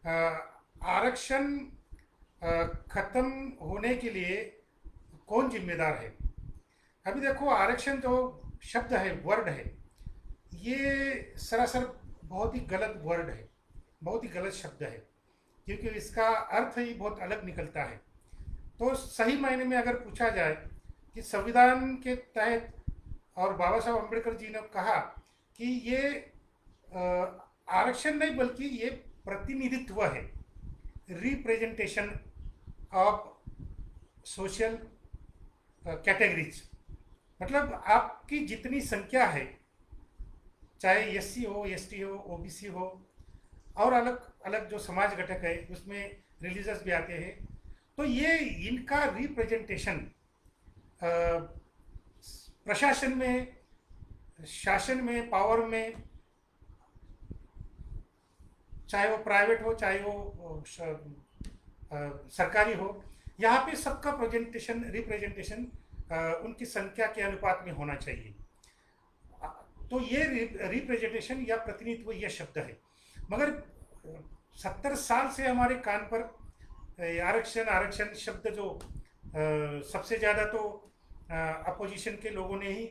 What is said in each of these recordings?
अ, आरक्षण खत्म होने के लिए कौन जिम्मेदार है? अभी देखो, आरक्षण जो शब्द है, वर्ड है, ये सरासर बहुत ही गलत वर्ड है, बहुत ही गलत शब्द है, क्योंकि इसका अर्थ ही बहुत अलग निकलता है। तो सही मायने में अगर पूछा जाए कि संविधान के तहत और बाबा साहब अम्बेडकर जी ने कहा कि ये आरक्षण नहीं बल्कि ये प्रतिनिधित्व है, रिप्रेजेंटेशन ऑफ सोशल कैटेगरीज। मतलब आपकी जितनी संख्या है, चाहे एससी हो, एसटी हो, ओबीसी हो, और अलग अलग जो समाज घटक है उसमें रिलीजियस भी आते हैं, तो ये इनका रिप्रेजेंटेशन प्रशासन में, शासन में, पावर में, चाहे वो प्राइवेट हो, चाहे वो सरकारी हो, यहाँ पे सबका प्रेजेंटेशन, रिप्रेजेंटेशन उनकी संख्या के अनुपात में होना चाहिए। तो ये रिप्रेजेंटेशन या प्रतिनिधित्व यह शब्द है। मगर 70 साल से हमारे कान पर आरक्षण आरक्षण शब्द जो सबसे ज़्यादा तो अपोजिशन के लोगों ने ही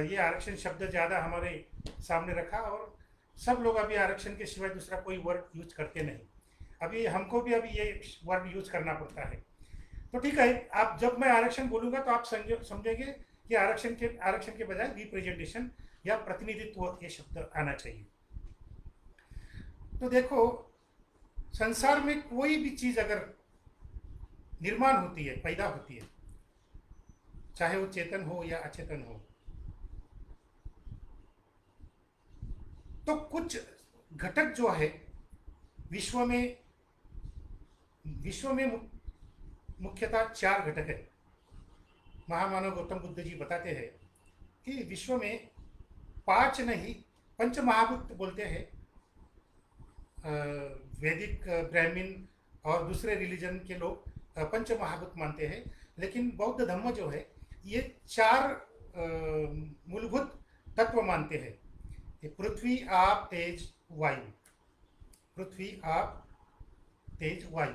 ये आरक्षण शब्द ज़्यादा हमारे सामने रखा, और सब लोग अभी आरक्षण के सिवाय दूसरा कोई वर्ड यूज करते नहीं। अभी हमको भी अभी ये वर्ड यूज करना पड़ता है। तो ठीक है, आप जब मैं आरक्षण बोलूँगा तो आप समझेंगे कि आरक्षण के बजाय रिप्रेजेंटेशन या प्रतिनिधित्व ये शब्द आना चाहिए। तो देखो, संसार में कोई भी चीज़ अगर निर्माण होती है, पैदा होती है, चाहे वो चेतन हो या अचेतन हो, तो कुछ घटक जो है विश्व में मुख्यतः 4 घटक है। महामानव गौतम बुद्ध जी बताते हैं कि विश्व में 5 नहीं, पंच महाभूत बोलते हैं। वैदिक, ब्राह्मण और दूसरे रिलीजन के लोग पंच महाभूत मानते हैं, लेकिन बौद्ध धर्म जो है ये 4 मूलभूत तत्व मानते हैं। ये पृथ्वी, आप, तेज, वायु। पृथ्वी, आप, तेज, वायु।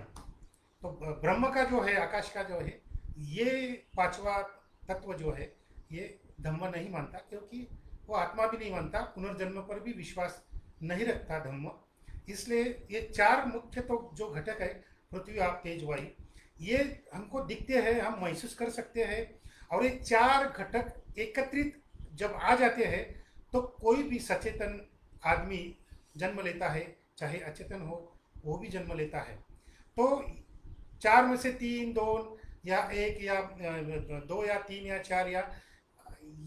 तो ब्रह्म का जो है, आकाश का जो है, ये 5वां तत्व जो है, ये धम्म नहीं मानता, क्योंकि वो आत्मा भी नहीं मानता, पुनर्जन्म पर भी विश्वास नहीं रखता धम्म। इसलिए ये 4 मुख्य तो जो घटक है, पृथ्वी, आप, तेज, वायु, ये हमको दिखते हैं, हम महसूस कर सकते हैं। और ये 4 घटक एकत्रित जब आ जाते हैं तो कोई भी सचेतन आदमी जन्म लेता है, चाहे अचेतन हो वो भी जन्म लेता है। तो 4 में से 3, 2 या 1 या 2 या 3 या 4 या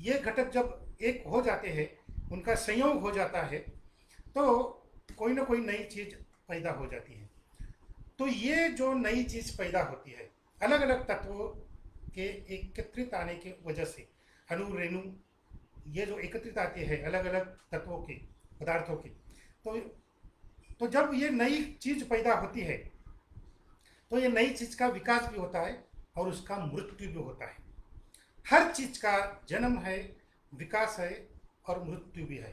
ये घटक जब एक हो जाते हैं, उनका संयोग हो जाता है, तो कोई ना कोई नई चीज़ पैदा हो जाती है। तो ये जो नई चीज़ पैदा होती है, अलग अलग तत्वों के एकत्रित आने की वजह से, अणु, रेणु, ये जो एकत्रित आते हैं अलग अलग तत्वों के, पदार्थों के, तो जब ये नई चीज़ पैदा होती है तो ये नई चीज़ का विकास भी होता है और उसका मृत्यु भी होता है। हर चीज़ का जन्म है, विकास है और मृत्यु भी है।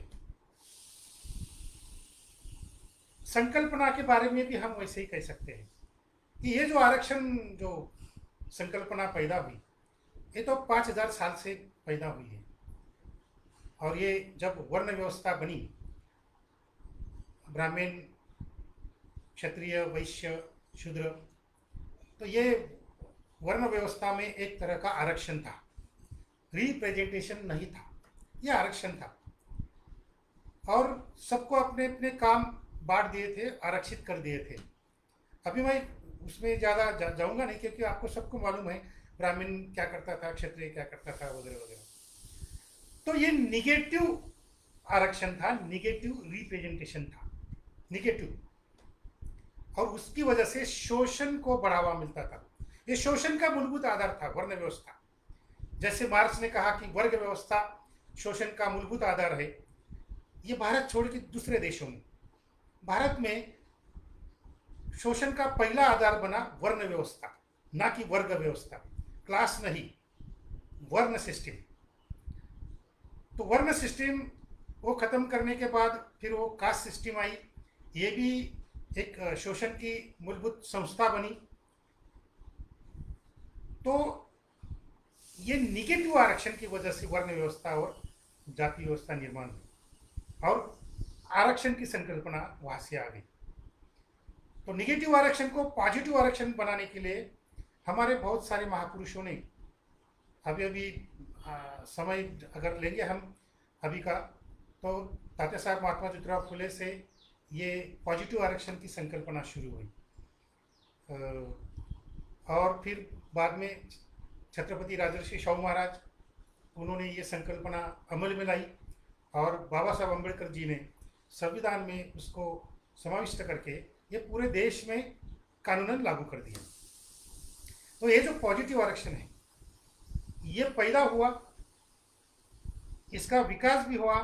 संकल्पना के बारे में भी हम वैसे ही कह सकते हैं कि ये जो आरक्षण, जो संकल्पना पैदा हुई, ये तो 5000 साल से पैदा हुई है। और ये जब वर्ण व्यवस्था बनी, ब्राह्मण, क्षत्रिय, वैश्य, शूद्र, तो ये वर्ण व्यवस्था में एक तरह का आरक्षण था, रिप्रेजेंटेशन नहीं था, ये आरक्षण था। और सबको अपने अपने काम बांट दिए थे, आरक्षित कर दिए थे। अभी मैं उसमें ज़्यादा जाऊंगा नहीं, क्योंकि आपको सबको मालूम है ब्राह्मण क्या करता था, क्षत्रिय क्या करता था, वगैरह वगैरह। तो ये निगेटिव आरक्षण था, निगेटिव रिप्रेजेंटेशन था, निगेटिव। और उसकी वजह से शोषण को बढ़ावा मिलता था। ये शोषण का मूलभूत आधार था, वर्ण व्यवस्था। जैसे मार्क्स ने कहा कि वर्ग व्यवस्था शोषण का मूलभूत आधार है, ये भारत छोड़ के दूसरे देशों में, भारत में शोषण का पहला आधार बना वर्ण व्यवस्था, ना कि वर्ग व्यवस्था, क्लास नहीं, वर्ण सिस्टम। तो वर्ण सिस्टम वो खत्म करने के बाद फिर वो कास्ट सिस्टम आई। ये भी एक शोषण की मूलभूत संस्था बनी। तो ये निगेटिव आरक्षण की वजह से वर्ण व्यवस्था और जाति व्यवस्था निर्माण हुई और आरक्षण की संकल्पना वहां से आ गई। तो निगेटिव आरक्षण को पॉजिटिव आरक्षण बनाने के लिए हमारे बहुत सारे महापुरुषों ने अभी अभी समय अगर लेंगे हम अभी का, तो तात्या साहब महात्मा ज्योतिराव फुले से ये पॉजिटिव आरक्षण की संकल्पना शुरू हुई और फिर बाद में छत्रपति राजर्षि शाहू महाराज, उन्होंने ये संकल्पना अमल में लाई और बाबा साहब अम्बेडकर जी ने संविधान में उसको समाविष्ट करके ये पूरे देश में कानूनन लागू कर दिया। तो ये जो पॉजिटिव आरक्षण है ये पैदा हुआ, इसका विकास भी हुआ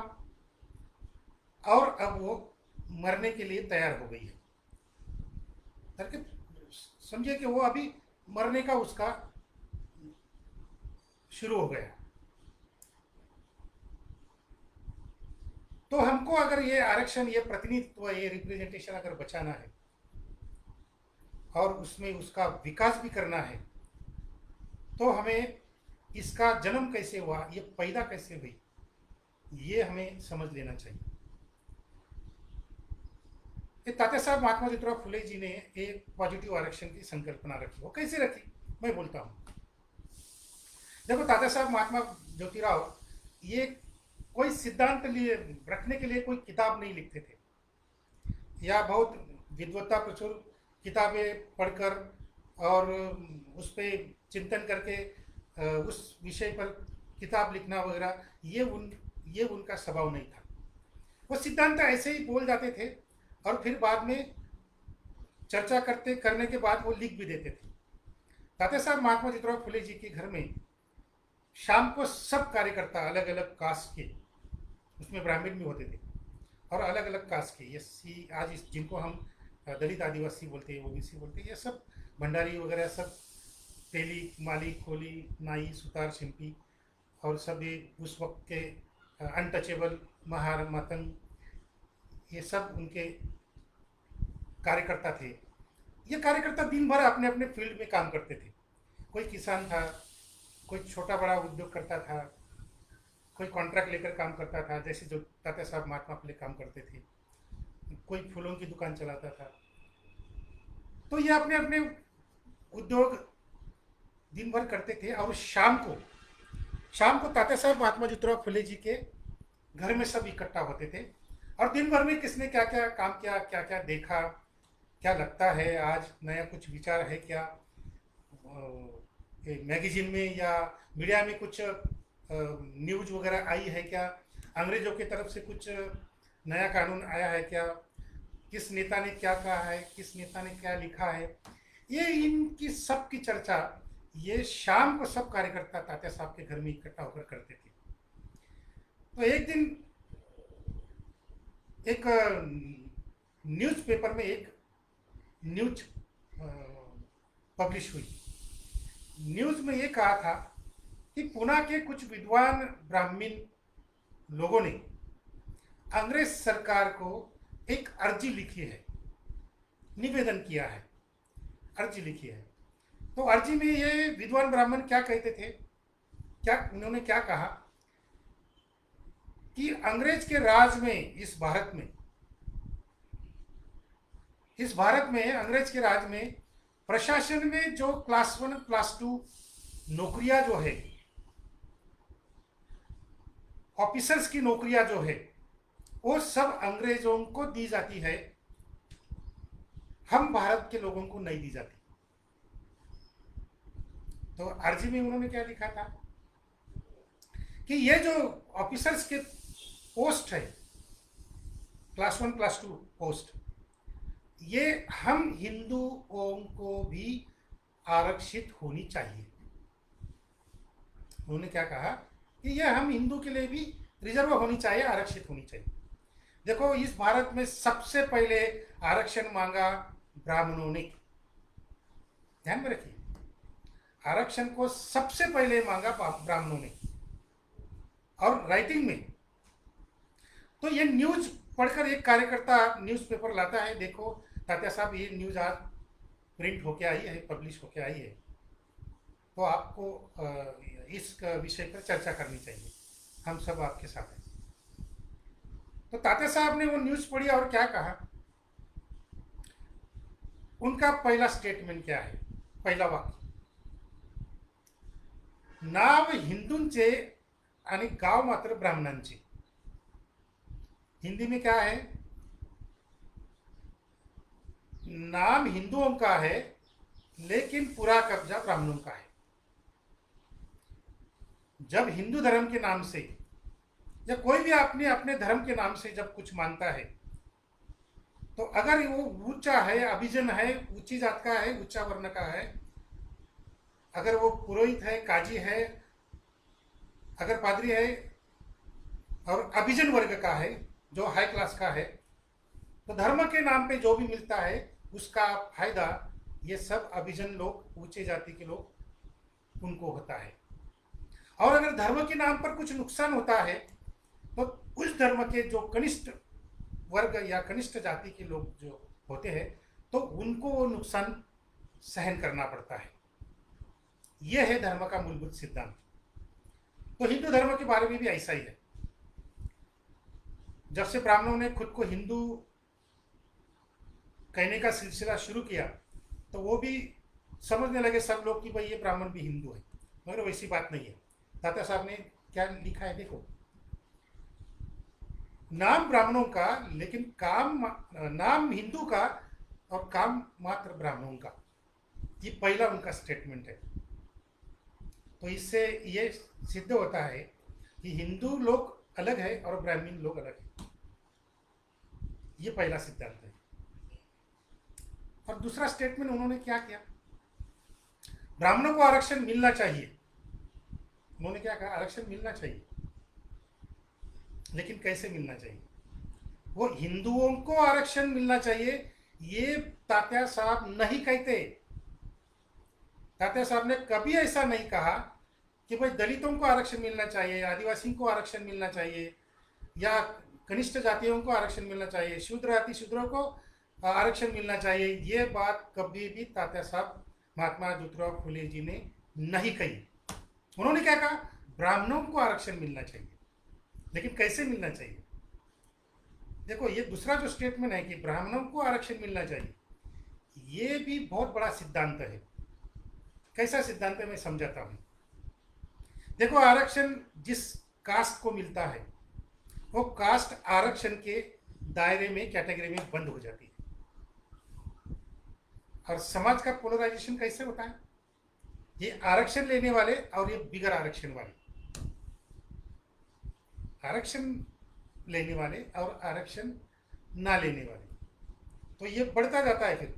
और अब वो मरने के लिए तैयार हो गई है। ताकि समझिए कि वो अभी मरने का उसका शुरू हो गया। तो हमको अगर ये आरक्षण, ये प्रतिनिधित्व, ये रिप्रेजेंटेशन अगर बचाना है और उसमें उसका विकास भी करना है, तो हमें इसका जन्म कैसे हुआ, ये पैदा कैसे हुई, ये हमें समझ लेना चाहिए। तात्या साहब महात्मा ज्योतिराव फुले जी ने एक पॉजिटिव आरक्षण की संकल्पना रखी। वो कैसे रखी मैं बोलता हूँ। देखो, तात्या साहब महात्मा ज्योतिराव ये कोई सिद्धांत लिए रखने के लिए कोई किताब नहीं लिखते थे या बहुत विद्वत्ता प्रचुर किताबें पढ़कर और उस पर चिंतन करके उस विषय पर किताब लिखना वगैरह ये उनका स्वभाव नहीं था। वो सिद्धांत ऐसे ही बोल जाते थे और फिर बाद में चर्चा करने के बाद वो लिख भी देते थे। तात्या साहब महात्मा ज्योतिराव फुले जी के घर में शाम को सब कार्यकर्ता अलग अलग कास्ट के, उसमें ब्राह्मण भी होते थे और अलग अलग कास्ट के, ये आज जिनको हम दलित आदिवासी बोलते हैं, ओबीसी बोलते हैं, ये सब भंडारी वगैरह सब, तेली, माली, खोली, नाई, सुतार, शिंपी और सब ये उस वक्त के अनटचेबल, महार, मतंग, ये सब उनके कार्यकर्ता थे। ये कार्यकर्ता दिन भर अपने अपने फील्ड में काम करते थे। कोई किसान था, कोई छोटा बड़ा उद्योग करता था, कोई कॉन्ट्रैक्ट लेकर काम करता था, जैसे जो तात्या साहब महात्मा फुले काम करते थे, कोई फूलों की दुकान चलाता था। तो ये अपने अपने उद्योग दिन भर करते थे और शाम को तात्या साहब महात्मा ज्योतिराव फुले जी के घर में सब इकट्ठा होते थे और दिन भर में किसने क्या क्या काम किया, क्या क्या देखा, क्या लगता है आज नया कुछ विचार है क्या, मैगजीन में या मीडिया में कुछ न्यूज वगैरह आई है क्या, अंग्रेजों की तरफ से कुछ नया कानून आया है क्या, किस नेता ने क्या कहा है, किस नेता ने क्या लिखा है, ये इनकी सब की चर्चा ये शाम को सब कार्यकर्ता तात्या साहब के घर में इकट्ठा होकर करते थे। तो एक दिन एक न्यूज़पेपर में एक न्यूज पब्लिश हुई। न्यूज़ में ये कहा था कि पुणे के कुछ विद्वान ब्राह्मण लोगों ने अंग्रेज सरकार को एक अर्जी लिखी है, निवेदन किया है, अर्जी लिखी है। तो अर्जी में ये विद्वान ब्राह्मण क्या कहते थे, उन्होंने क्या कहा कि अंग्रेज के राज में इस भारत में अंग्रेज के राज में प्रशासन में जो क्लास 1 क्लास 2 नौकरियां जो है, ऑफिसर्स की नौकरियां जो है, वो सब अंग्रेजों को दी जाती है, हम भारत के लोगों को नहीं दी जाती। तो अर्जी में उन्होंने क्या लिखा था कि ये जो ऑफिसर्स के पोस्ट है, क्लास 1 क्लास 2 पोस्ट, ये हम हिंदुओं को भी आरक्षित होनी चाहिए। उन्होंने क्या कहा कि ये हम हिंदू के लिए भी रिजर्व होनी चाहिए, आरक्षित होनी चाहिए। देखो, इस भारत में सबसे पहले आरक्षण मांगा ब्राह्मणों ने, ध्यान में रखिए, आरक्षण को सबसे पहले मांगा ब्राह्मणों ने और राइटिंग में। तो ये न्यूज पढ़कर एक कार्यकर्ता न्यूज़पेपर लाता है, देखो तात्या साहब ये न्यूज़ आज प्रिंट होके आई है, पब्लिश होके आई है, तो आपको इस विषय पर चर्चा करनी चाहिए। हम सब आपके साथ हैं। तो तात्या साहब ने वो न्यूज़ पढ़ी और क्या कहा, उनका पहला स्टेटमेंट क्या है, पहला वाक्य, नाव हिंदूंचे आणि गाव मात्र ब्राह्मणांचे। हिंदी में क्या है, नाम हिंदुओं का है लेकिन पूरा कब्जा ब्राह्मणों का है। जब हिंदू धर्म के नाम से या कोई भी अपने अपने धर्म के नाम से जब कुछ मानता है, तो अगर वो ऊंचा है, अभिजन है, ऊंची जात का है, ऊंचा वर्ण का है, अगर वो पुरोहित है, काजी है, अगर पादरी है और अभिजन वर्ग का है, जो हाई क्लास का है, तो धर्म के नाम पे जो भी मिलता है उसका फायदा ये सब अभिजन लोग, ऊंचे जाति के लोग, उनको होता है। और अगर धर्म के नाम पर कुछ नुकसान होता है तो उस धर्म के जो कनिष्ठ वर्ग या कनिष्ठ जाति के लोग जो होते हैं, तो उनको वो नुकसान सहन करना पड़ता है। यह है धर्म का मूलभूत सिद्धांत। तो हिंदू धर्म के बारे में भी ऐसा ही है। जब से ब्राह्मणों ने खुद को हिंदू कहने का सिलसिला शुरू किया, तो वो भी समझने लगे सब लोग कि भाई ये ब्राह्मण भी हिंदू है, मगर वैसी बात नहीं है। तात्या साहब ने क्या लिखा है देखो, नाम ब्राह्मणों का लेकिन काम, नाम हिंदू का और काम मात्र ब्राह्मणों का। ये पहला उनका स्टेटमेंट है। तो इससे ये सिद्ध होता है कि हिंदू लोग अलग है और ब्राह्मण लोग अलग है। ये पहला सिद्धांत है। और दूसरा स्टेटमेंट उन्होंने क्या किया, ब्राह्मणों को आरक्षण मिलना चाहिए। उन्होंने क्या कहा, आरक्षण मिलना चाहिए, लेकिन कैसे मिलना चाहिए, वो हिंदुओं को आरक्षण मिलना चाहिए ये तात्या साहब नहीं कहते। तात्या साहब ने कभी ऐसा नहीं कहा कि भाई दलितों को आरक्षण मिलना चाहिए, आदिवासियों को आरक्षण मिलना चाहिए, या कनिष्ठ जातियों को आरक्षण मिलना चाहिए, शूद्र जाति शूद्रों को आरक्षण मिलना चाहिए। ये बात कभी भी तात्या साहब महात्मा ज्योतिराव फुले जी ने नहीं कही। उन्होंने क्या कहा, ब्राह्मणों को आरक्षण मिलना चाहिए, लेकिन कैसे मिलना चाहिए। देखो ये दूसरा जो स्टेटमेंट है कि ब्राह्मणों को आरक्षण मिलना चाहिए, ये भी बहुत बड़ा सिद्धांत है। कैसा सिद्धांत है मैं समझाता हूं। देखो आरक्षण जिस कास्ट को मिलता है, वो कास्ट आरक्षण के दायरे में, कैटेगरी में बंद हो जाती है। और समाज का पोलराइजेशन कैसे होता है, ये आरक्षण लेने वाले और ये बिगर आरक्षण वाले, आरक्षण लेने वाले और आरक्षण ना लेने वाले, तो ये बढ़ता जाता है। फिर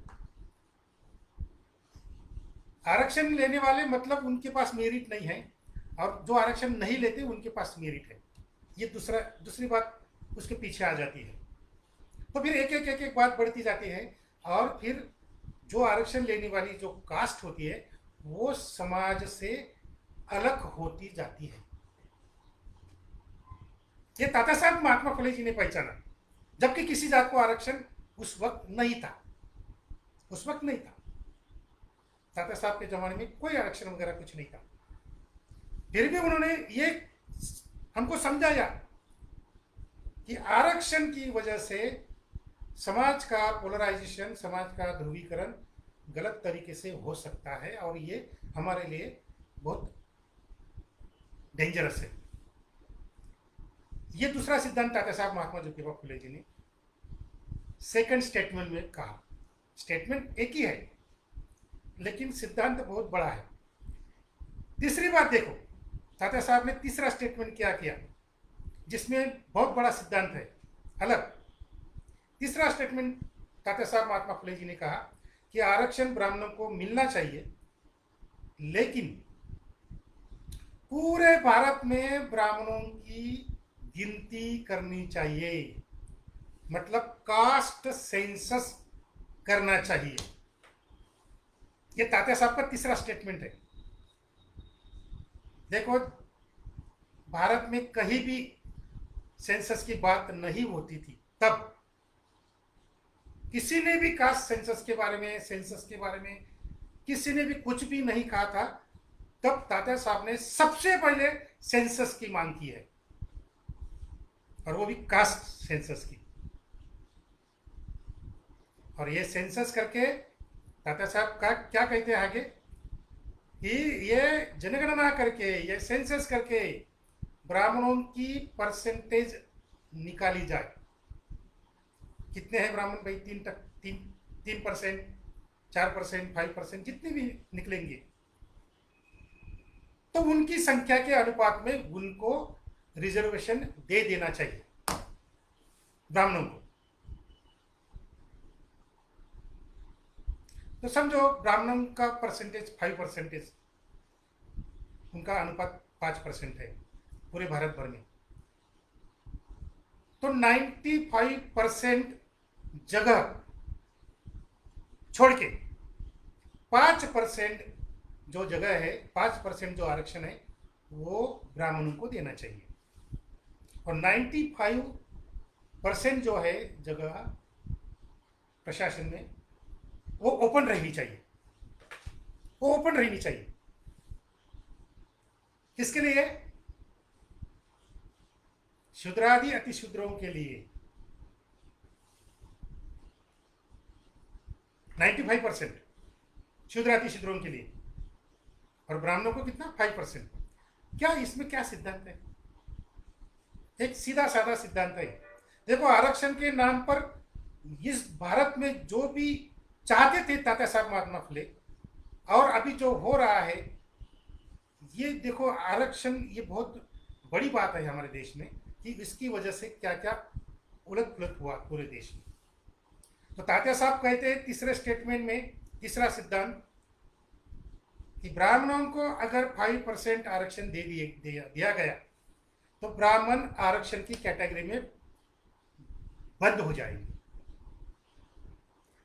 आरक्षण लेने वाले मतलब उनके पास मेरिट नहीं है, और जो आरक्षण नहीं लेते उनके पास मेरिट है। ये दूसरी बात उसके पीछे आ जाती है। तो फिर एक एक एक एक बात बढ़ती जाती है, और फिर जो आरक्षण लेने वाली जो कास्ट होती है वो समाज से अलग होती जाती है। ये तात्या साहब महात्मा फुले जी ने पहचाना, जबकि किसी जात को आरक्षण उस वक्त नहीं था, उस वक्त नहीं था। तात्या साहब के जमाने में कोई आरक्षण वगैरह कुछ नहीं था। फिर भी उन्होंने ये हमको समझाया कि आरक्षण की वजह से समाज का पोलराइजेशन, समाज का ध्रुवीकरण गलत तरीके से हो सकता है, और ये हमारे लिए बहुत डेंजरस है। ये दूसरा सिद्धांत तात्या साहब महात्मा ज्योतिराव फुले जी ने सेकंड स्टेटमेंट में कहा। स्टेटमेंट एक ही है, लेकिन सिद्धांत बहुत बड़ा है। तीसरी बात देखो, तात्या साहब ने तीसरा स्टेटमेंट क्या किया, जिसमें बहुत बड़ा सिद्धांत है अलग। तीसरा स्टेटमेंट तात्या साहब महात्मा फुले जी ने कहा कि आरक्षण ब्राह्मणों को मिलना चाहिए, लेकिन पूरे भारत में ब्राह्मणों की गिनती करनी चाहिए, मतलब कास्ट सेंसस करना चाहिए। ये तात्या साहब का तीसरा स्टेटमेंट है। देखो भारत में कहीं भी सेंसस की बात नहीं होती थी तब, किसी ने भी कास्ट सेंसस के बारे में, सेंसस के बारे में किसी ने भी कुछ भी नहीं कहा था, तब तात्या साहब ने सबसे पहले सेंसस की मांग की है, और वो भी कास्ट सेंसस की। और ये सेंसस करके तात्या साहब का क्या कहते हैं आगे कि ये जनगणना करके, ये सेंसस करके ब्राह्मणों की परसेंटेज निकाली जाए। कितने हैं ब्राह्मण भाई? 3%, 4%, 5%, जितने भी निकलेंगे, तो उनकी संख्या के अनुपात में उनको रिजर्वेशन दे देना चाहिए ब्राह्मणों को। तो समझो ब्राह्मणों का परसेंटेज 5%, उनका अनुपात 5% है पूरे भारत भर में, तो 95% जगह छोड़ के 5% जो जगह है, 5% जो आरक्षण है, वो ब्राह्मणों को देना चाहिए। और 95% जो है जगह प्रशासन में, वो ओपन रहनी चाहिए, वो ओपन रहनी चाहिए। किसके लिए? शूद्रादि अतिशूद्रों के लिए। 95% शूद्र अतिशूद्रों के लिए, और ब्राह्मणों को कितना? 5%। क्या इसमें क्या सिद्धांत है? एक सीधा साधा सिद्धांत है। देखो, आरक्षण के नाम पर इस भारत में जो भी चाहते थे तात्या साहब महात्मा फुले, और अभी जो हो रहा है, ये देखो आरक्षण, ये बहुत बड़ी बात है हमारे देश में कि इसकी वजह से क्या क्या उलट पुलट हुआ पूरे देश में। तो तात्या साहब कहते हैं तीसरे स्टेटमेंट में, तीसरा सिद्धांत, कि ब्राह्मणों को अगर 5% आरक्षण दिया गया, तो ब्राह्मण आरक्षण की कैटेगरी में बंद हो जाएंगे,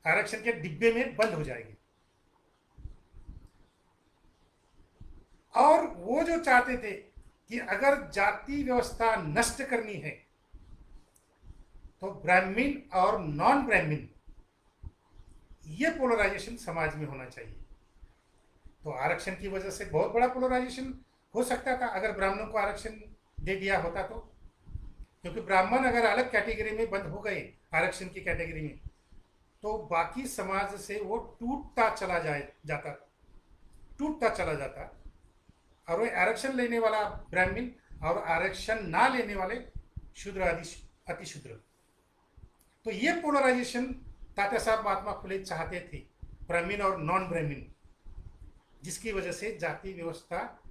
आरक्षण के डिब्बे में बंद हो जाएंगे। और वो जो चाहते थे कि अगर जाति व्यवस्था नष्ट करनी है, तो ब्राह्मण और नॉन ब्राह्मण, ये पोलराइजेशन समाज में होना चाहिए। तो आरक्षण की वजह से बहुत बड़ा पोलराइजेशन हो सकता था अगर ब्राह्मणों को आरक्षण दे दिया होता तो, क्योंकि ब्राह्मण अगर अलग कैटेगरी में बंद हो गए आरक्षण की कैटेगरी में, तो बाकी समाज से वो टूटता चला जाता, और वो आरक्षण लेने वाला ब्राह्मण और आरक्षण ना लेने वाले शूद्र अतिशूद्र। तो ये पोलराइजेशन तात्या साहब महात्मा फुले चाहते थे, ब्राह्मण और नॉन ब्राह्मण, जिसकी वजह से जाति व्यवस्था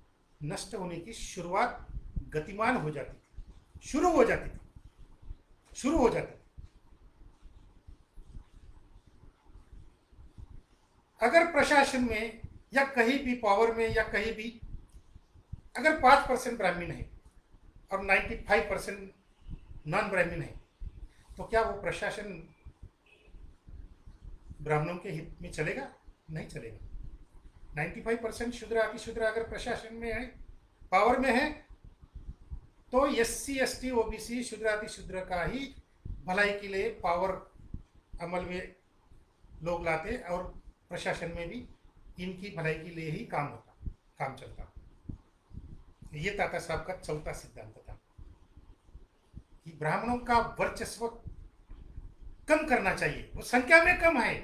नष्ट होने की शुरुआत गतिमान हो जाती थी, शुरू हो जाती थी। अगर प्रशासन में या कहीं भी पावर में या कहीं भी अगर 5% ब्राह्मण है और 95% नॉन ब्राह्मण है, तो क्या वो प्रशासन ब्राह्मणों के हित में चलेगा? नहीं चलेगा। 95% शूद्र अतिशूद्र अगर प्रशासन में है, पावर में है, तो SC ST OBC शूद्र अतिशूद्र का ही भलाई के लिए पावर अमल में लोग लाते, और प्रशासन में भी इनकी भलाई के लिए ही काम चलता। ये तात्या साहब का चौथा सिद्धांत था कि ब्राह्मणों का वर्चस्व कम करना चाहिए। वो संख्या में कम है,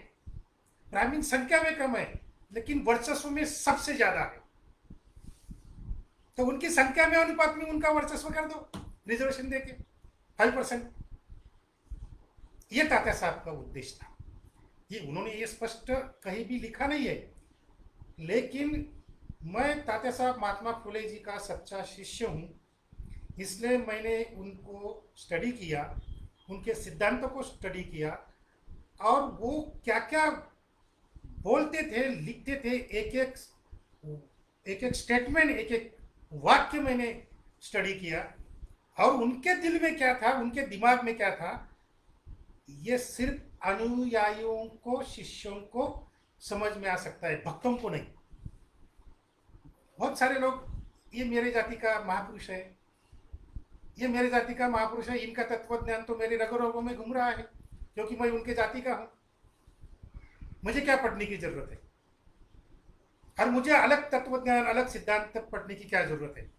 ब्राह्मण संख्या में कम है, लेकिन वर्चस्व में सबसे ज्यादा है। तो उनकी संख्या में अनुपात में उनका वर्चस्व कर दो रिजर्वेशन देके 5%। ये तात्या साहब का उद्देश्य था। ये उन्होंने ये स्पष्ट कहीं भी लिखा नहीं है, लेकिन मैं तात्या साहब महात्मा फुले जी का सच्चा शिष्य हूँ, इसलिए मैंने उनको स्टडी किया, उनके सिद्धांतों को स्टडी किया, और वो क्या क्या बोलते थे, लिखते थे, एक एक स्टेटमेंट, एक एक वाक्य मैंने स्टडी किया, और उनके दिल में क्या था, उनके दिमाग में क्या था, ये सिर्फ अनुयायियों को, शिष्यों को समझ में आ सकता है, भक्तों को नहीं। बहुत सारे लोग, ये मेरे जाति का महापुरुष है, ये मेरे जाति का महापुरुष है, इनका तत्व ज्ञान तो मेरे रगों रगों में घूम रहा है, क्योंकि मैं उनके जाति का हूँ। मुझे क्या पढ़ने की जरूरत है? और मुझे अलग तत्वज्ञान, अलग सिद्धांत पढ़ने की क्या जरूरत है?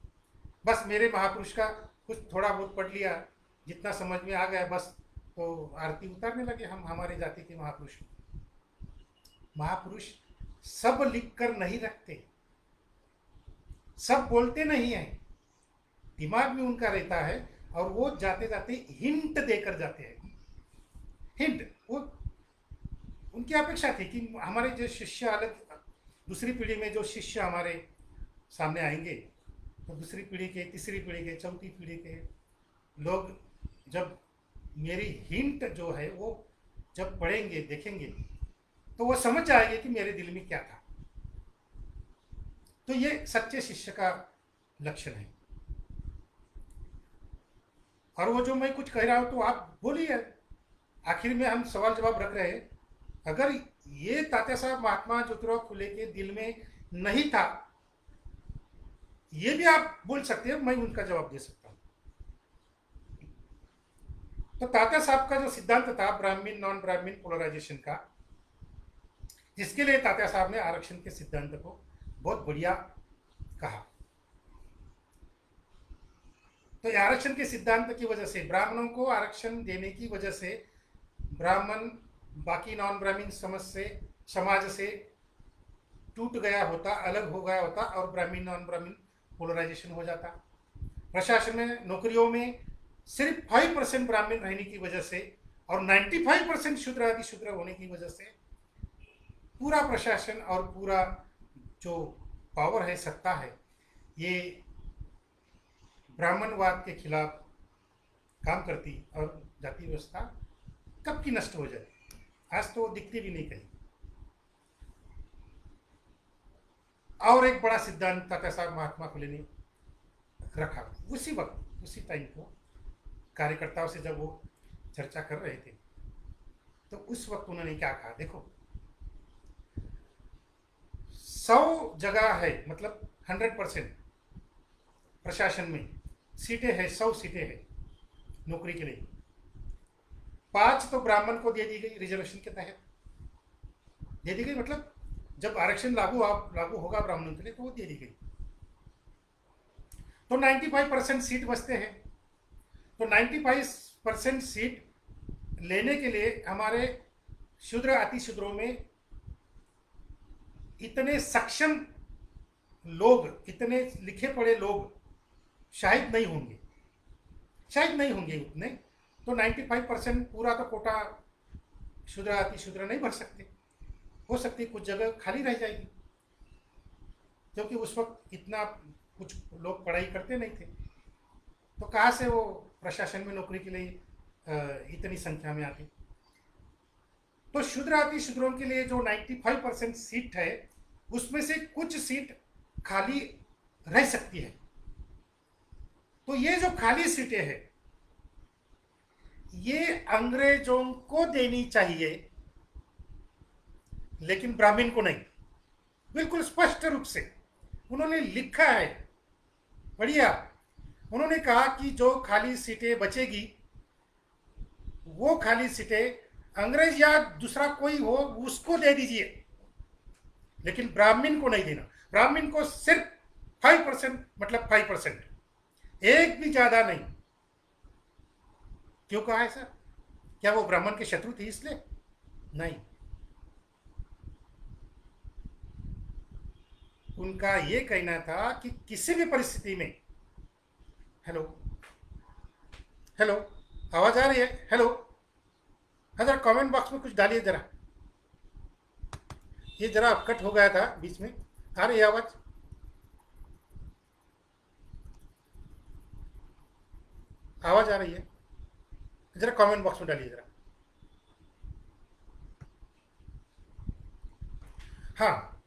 बस मेरे महापुरुष का कुछ थोड़ा बहुत पढ़ लिया, जितना समझ में आ गया बस, तो आरती उतारने लगे हम हमारे जाति के महापुरुष। महापुरुष सब लिख कर नहीं रखते, सब बोलते नहीं है, दिमाग में उनका रहता है और वो जाते जाते हिंट देकर जाते हैं। हिंट, वो उनकी अपेक्षा थी कि हमारे जो शिष्य अलग, दूसरी पीढ़ी में जो शिष्य हमारे सामने आएंगे, तो दूसरी पीढ़ी के, तीसरी पीढ़ी के, चौथी पीढ़ी के लोग जब मेरी हिंट जो है वो जब पढ़ेंगे, देखेंगे, तो वो समझ जाएंगे कि मेरे दिल में क्या था। तो ये सच्चे शिष्य का लक्षण है। और वो जो मैं कुछ कह रहा हूं तो आप बोलिए, आखिर में हम सवाल जवाब रख रहे हैं। अगर ये तात्या साहब महात्मा ज्योतिराव फुले के दिल में नहीं था, ये भी आप बोल सकते हैं, मैं उनका जवाब दे सकता हूं। तो तात्या साहब का जो सिद्धांत था ब्राह्मण नॉन ब्राह्मण पोलराइजेशन का, जिसके लिए तात्या साहब ने आरक्षण के सिद्धांत को बहुत बढ़िया कहा। तो आरक्षण के सिद्धांत की वजह से, ब्राह्मणों को आरक्षण देने की वजह से, ब्राह्मण बाकी नॉन ब्राह्मण समाज से टूट गया होता, अलग हो गया होता और ब्राह्मण नॉन ब्राह्मण पोलराइजेशन हो जाता। प्रशासन में, नौकरियों में सिर्फ 5% ब्राह्मण रहने की वजह से और 95% शूद्र आदि शूद्र होने की वजह से पूरा प्रशासन और पूरा जो पावर है, सत्ता है, ये ब्राह्मणवाद के खिलाफ काम करती और जाति व्यवस्था कब की नष्ट हो जाए। आज तो दिखती भी नहीं कहीं। और एक बड़ा सिद्धांत तात्या साहब महात्मा फुले ने रखा उसी वक्त, उसी टाइम को कार्यकर्ताओं से जब वो चर्चा कर रहे थे, तो उस वक्त उन्होंने क्या कहा, देखो 100 जगह है, मतलब 100% प्रशासन में सीटें हैं, 100 सीटें हैं नौकरी के लिए, 5 तो ब्राह्मण को दे दी गई, रिजर्वेशन के तहत दे दी गई, मतलब जब आरक्षण लागू होगा ब्राह्मणों के लिए तो वो दे दी गई। तो 95% सीट बचते हैं। तो 95% सीट लेने के लिए हमारे शूद्र अति शूद्रों में इतने सक्षम लोग, इतने लिखे पढ़े लोग शायद नहीं होंगे उतने। तो 95% पूरा तो कोटा शूद्र अति शूद्र नहीं भर सकते, हो सकती कुछ जगह खाली रह जाएगी, क्योंकि उस वक्त इतना कुछ लोग पढ़ाई करते नहीं थे। तो कहाँ से वो प्रशासन में नौकरी के लिए इतनी संख्या में आती। तो शूद्र अति शूद्रों के लिए जो 95% सीट है, उसमें से कुछ सीट खाली रह सकती है। तो ये जो खाली सीटें हैं, ये अंग्रेजों को देनी चाहिए, लेकिन ब्राह्मण को नहीं। बिल्कुल स्पष्ट रूप से उन्होंने लिखा है, बढ़िया। उन्होंने कहा कि जो खाली सीटें बचेगी, वो खाली सीटें अंग्रेज या दूसरा कोई हो उसको दे दीजिए, लेकिन ब्राह्मण को नहीं देना। ब्राह्मण को सिर्फ 5%, मतलब 5%, एक भी ज्यादा नहीं। क्यों कहा है सर? क्या वो ब्राह्मण के शत्रु थे इसलिए? नहीं, उनका ये कहना था कि किसी भी परिस्थिति में, हेलो हेलो, आवाज आ रही है? हेलो, जरा कमेंट बॉक्स में कुछ डालिए जरा, ये जरा कट हो गया था बीच में। आ रही है आवाज? आवाज आ रही है? जरा कमेंट बॉक्स में डालिए जरा। हाँ,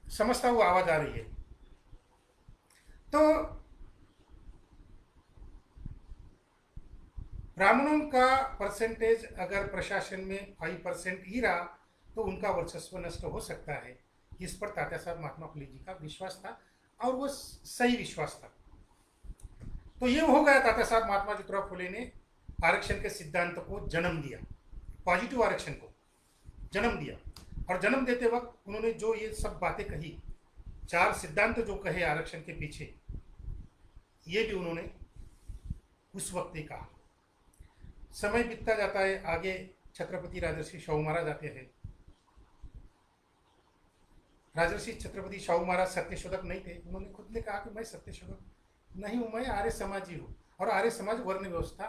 समझता हूँ आवाज आ रही है। तो ब्राह्मणों का परसेंटेज अगर प्रशासन में 5% ही रहा तो उनका वर्चस्व नष्ट हो सकता है। इस पर तात्या साहब महात्मा फुले जी का विश्वास था और वो सही विश्वास था। तो ये हो गया, तात्या साहब महात्मा ज्योतिराव फुले ने आरक्षण के सिद्धांत को जन्म दिया, पॉजिटिव आरक्षण को जन्म दिया। और जन्म देते वक्त उन्होंने जो ये सब बातें कही, 4 सिद्धांत जो कहे आरक्षण के पीछे, ये भी उन्होंने उस वक्त ही कहा। समय बीतता जाता है, आगे छत्रपति राजर्षि शाहू महाराज आते हैं। राजर्षि छत्रपति शाहू महाराज सत्यशोधक नहीं थे। उन्होंने खुद ने कहा कि मैं सत्यशोधक नहीं हूं, मैं आर्य समाजी हूं। और आर्य समाज वर्ण व्यवस्था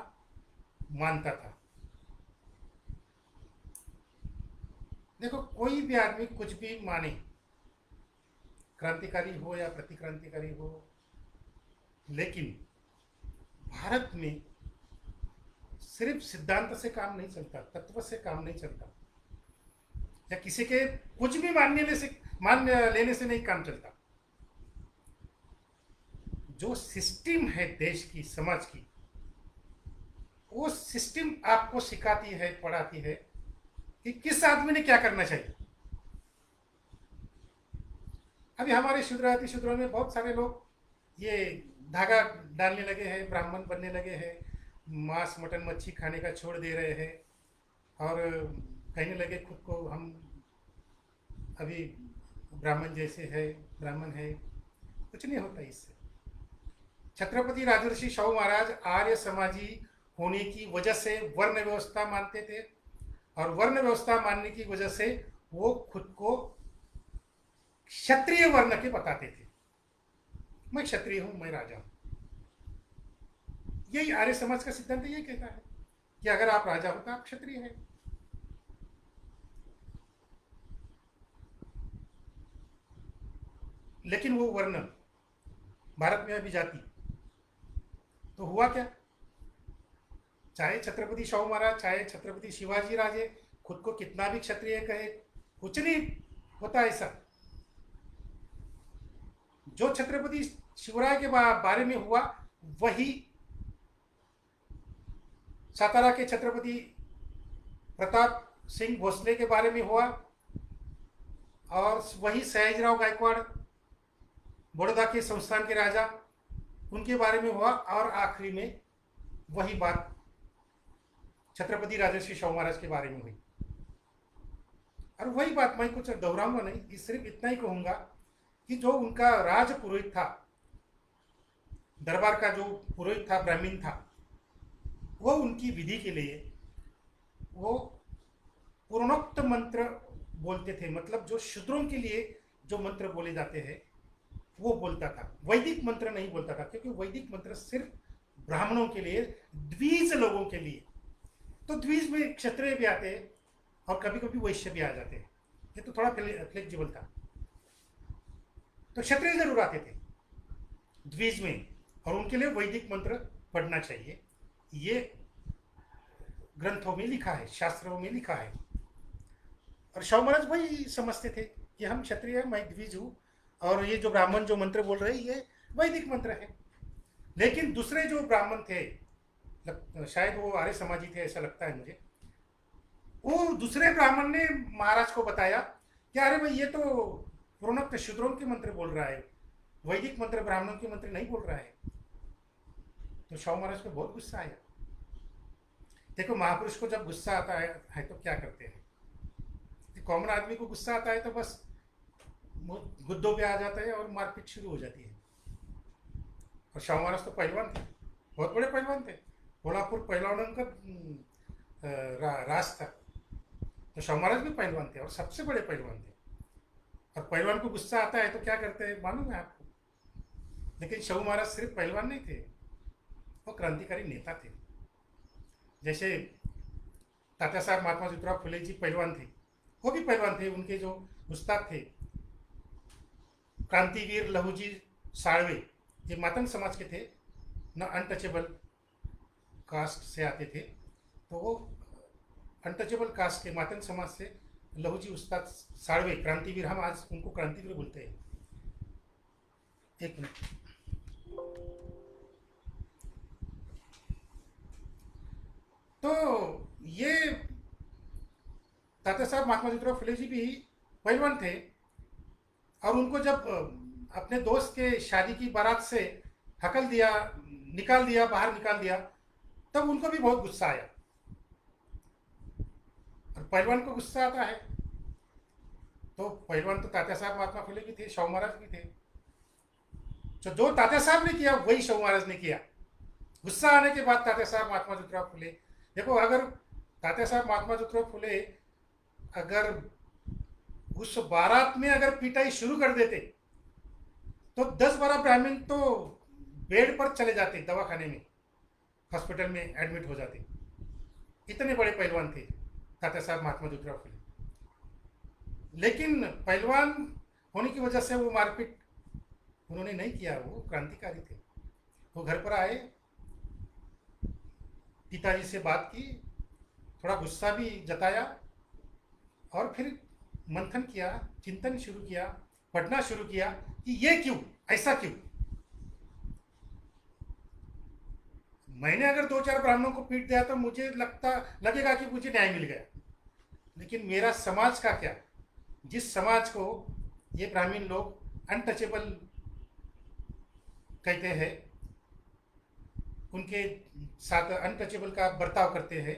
मानता था। देखो, कोई भी आदमी कुछ भी माने, क्रांतिकारी हो या प्रतिक्रांतिकारी हो, लेकिन भारत में सिर्फ सिद्धांत से काम नहीं चलता, तत्व से काम नहीं चलता, या किसी के कुछ भी मान लेने से नहीं काम चलता। जो सिस्टम है देश की, समाज की, वो सिस्टम आपको सिखाती है, पढ़ाती है कि किस आदमी ने क्या करना चाहिए। अभी हमारे शूद्राति शूद्रों में बहुत सारे लोग ये धागा डालने लगे हैं, ब्राह्मण बनने लगे हैं, मांस मटन मच्छी खाने का छोड़ दे रहे हैं और कहने लगे खुद को हम अभी ब्राह्मण जैसे है, ब्राह्मण है। कुछ नहीं होता इससे। छत्रपति राजर्षि शाहू महाराज आर्य समाजी होने की वजह से वर्ण व्यवस्था मानते थे, और वर्ण व्यवस्था मानने की वजह से वो खुद को क्षत्रिय वर्ण के बताते थे। मैं क्षत्रिय हूं, मैं राजा हूं। यही आर्य समाज का सिद्धांत यही कहता है कि अगर आप राजा हो तो आप क्षत्रिय हैं। लेकिन वो वर्ण भारत में अभी जाति तो हुआ क्या? चाहे छत्रपति शाहू महाराज, चाहे छत्रपति शिवाजी राजे खुद को कितना भी क्षत्रिय कहे, कुछ नहीं होता ऐसा। जो छत्रपति शिवराय के बारे में हुआ वही सातारा के छत्रपति प्रताप सिंह भोसले के बारे में हुआ, और वही सयाजीराव गायकवाड़ बड़ौदा के संस्थान के राजा, उनके बारे में हुआ, और आखिरी में वही बात छत्रपति राजर्षि शाहू महाराज के बारे में हुई। और वही बात मैं कुछ दोहराऊंगा नहीं, सिर्फ इतना ही कहूंगा कि जो उनका राज पुरोहित था, दरबार का जो पुरोहित था, ब्राह्मण था, वो उनकी विधि के लिए वो पूर्णोक्त मंत्र बोलते थे। मतलब जो शूद्रों के लिए जो मंत्र बोले जाते हैं वो बोलता था, वैदिक मंत्र नहीं बोलता था, क्योंकि वैदिक मंत्र सिर्फ ब्राह्मणों के लिए, द्विज लोगों के लिए। तो द्विज में क्षत्रिय भी आते हैं और कभी कभी वैश्य भी आ जाते हैं, ये तो थोड़ा फ्लेक्सिबल था। तो क्षत्रिय जरूर आते थे द्विज में, और उनके लिए वैदिक मंत्र पढ़ना चाहिए, ये ग्रंथों में लिखा है, शास्त्रों में लिखा है। और शाहू महाराज वही समझते थे कि हम क्षत्रिय हैं, मैं द्विज हूँ, और ये जो ब्राह्मण जो मंत्र बोल रहे हैं ये वैदिक मंत्र है। लेकिन दूसरे जो ब्राह्मण थे, शायद वो आर्य समाजी थे ऐसा लगता है मुझे, वो दूसरे ब्राह्मण ने महाराज को बताया कि अरे भाई ये तो पूर्णोक्त शूद्रों के मंत्र बोल रहा है, वैदिक मंत्र ब्राह्मणों के मंत्र नहीं बोल रहा है। तो शाहू महाराज को बहुत गुस्सा आया। देखो, महापुरुष को जब गुस्सा आता है तो क्या करते हैं? कॉमन आदमी को गुस्सा आता है तो बस गुद्दों पे आ जाता है और मारपीट शुरू हो जाती है। और शाहू महाराज तो पहलवान थे, बहुत बड़े पहलवान थे, कोल्हापुर पहलवानों का राज था। तो शाहू महाराज भी पहलवान थे और सबसे बड़े पहलवान थे। और पहलवान को गुस्सा आता है तो क्या करते हैं मालूम है आपको? लेकिन शाहू महाराज सिर्फ पहलवान नहीं थे, वो क्रांतिकारी नेता थे। जैसे तात्या साहब महात्मा ज्योतिराव फुले जी पहलवान थे, वो भी पहलवान थे। उनके जो उस्ताद थे क्रांतिवीर लहूजी साळवे, ये मातंग समाज के थे, न अनटचेबल कास्ट से आते थे। तो वो अनटचेबल कास्ट के मातंग समाज से लहूजी उस्ताद साळवे, क्रांतिवीर, हम आज उनको क्रांतिवीर बोलते हैं। एक मिनट। तो ये तात्या साहब महात्मा ज्योतिराव फुले जी भी पहलवान थे, और उनको जब अपने दोस्त के शादी की बारात से हकल दिया, निकाल दिया, बाहर निकाल दिया, तब उनको भी बहुत गुस्सा आया। और पहलवान को गुस्सा आता है तो पहलवान तो तात्या साहब महात्मा फुले भी थे, शाहू महाराज भी थे। तो जो तात्या साहब ने किया वही शाहू महाराज ने किया। गुस्सा आने के बाद तात्या साहब महात्मा ज्योतिराव फुले, देखो अगर तात्या साहब महात्मा ज्योतिराव फुले अगर उस बारात में अगर पिटाई शुरू कर देते तो 10-12 ब्राह्मण तो बेड पर चले जाते, दवाखाने में, हॉस्पिटल में एडमिट हो जाते। इतने बड़े पहलवान थे तात्या साहब महात्मा ज्योतिराव फुले। लेकिन पहलवान होने की वजह से वो मारपीट उन्होंने नहीं किया, वो क्रांतिकारी थे। वो घर पर आए, पिताजी से बात की, थोड़ा गुस्सा भी जताया और फिर मंथन किया, चिंतन शुरू किया, पढ़ना शुरू किया कि ये क्यों, ऐसा क्यों। मैंने अगर 2-4 ब्राह्मणों को पीट दिया तो मुझे लगेगा कि मुझे न्याय मिल गया, लेकिन मेरा समाज का क्या, जिस समाज को ये ब्राह्मण लोग अनटचेबल कहते हैं, उनके साथ अनटचेबल का बर्ताव करते हैं,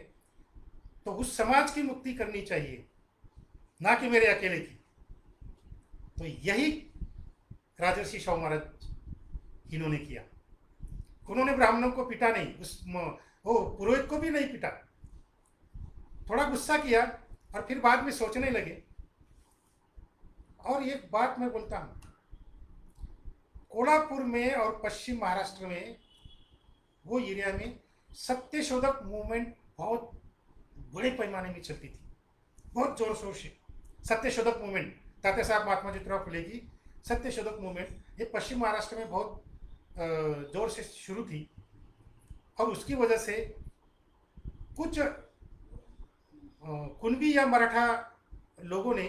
तो उस समाज की मुक्ति करनी चाहिए, ना कि मेरे अकेले की। तो यही राजर्षि शाहू महाराज इन्होंने किया। उन्होंने ब्राह्मणों को पीटा नहीं, वो पुरोहित को भी नहीं पीटा, थोड़ा गुस्सा किया और फिर बाद में सोचने लगे। और एक बात मैं बोलता हूँ, कोल्हापुर में और पश्चिम महाराष्ट्र में, वो एरिया में सत्यशोधक मूवमेंट बहुत बड़े पैमाने में चलती थी, बहुत जोर शोर से। सत्यशोधक मूवमेंट, तात्या साहब महात्मा ज्योतिराव फुले की सत्यशोधक मूवमेंट, ये पश्चिम महाराष्ट्र में बहुत जोर से शुरू थी। और उसकी वजह से कुछ कुणबी या मराठा लोगों ने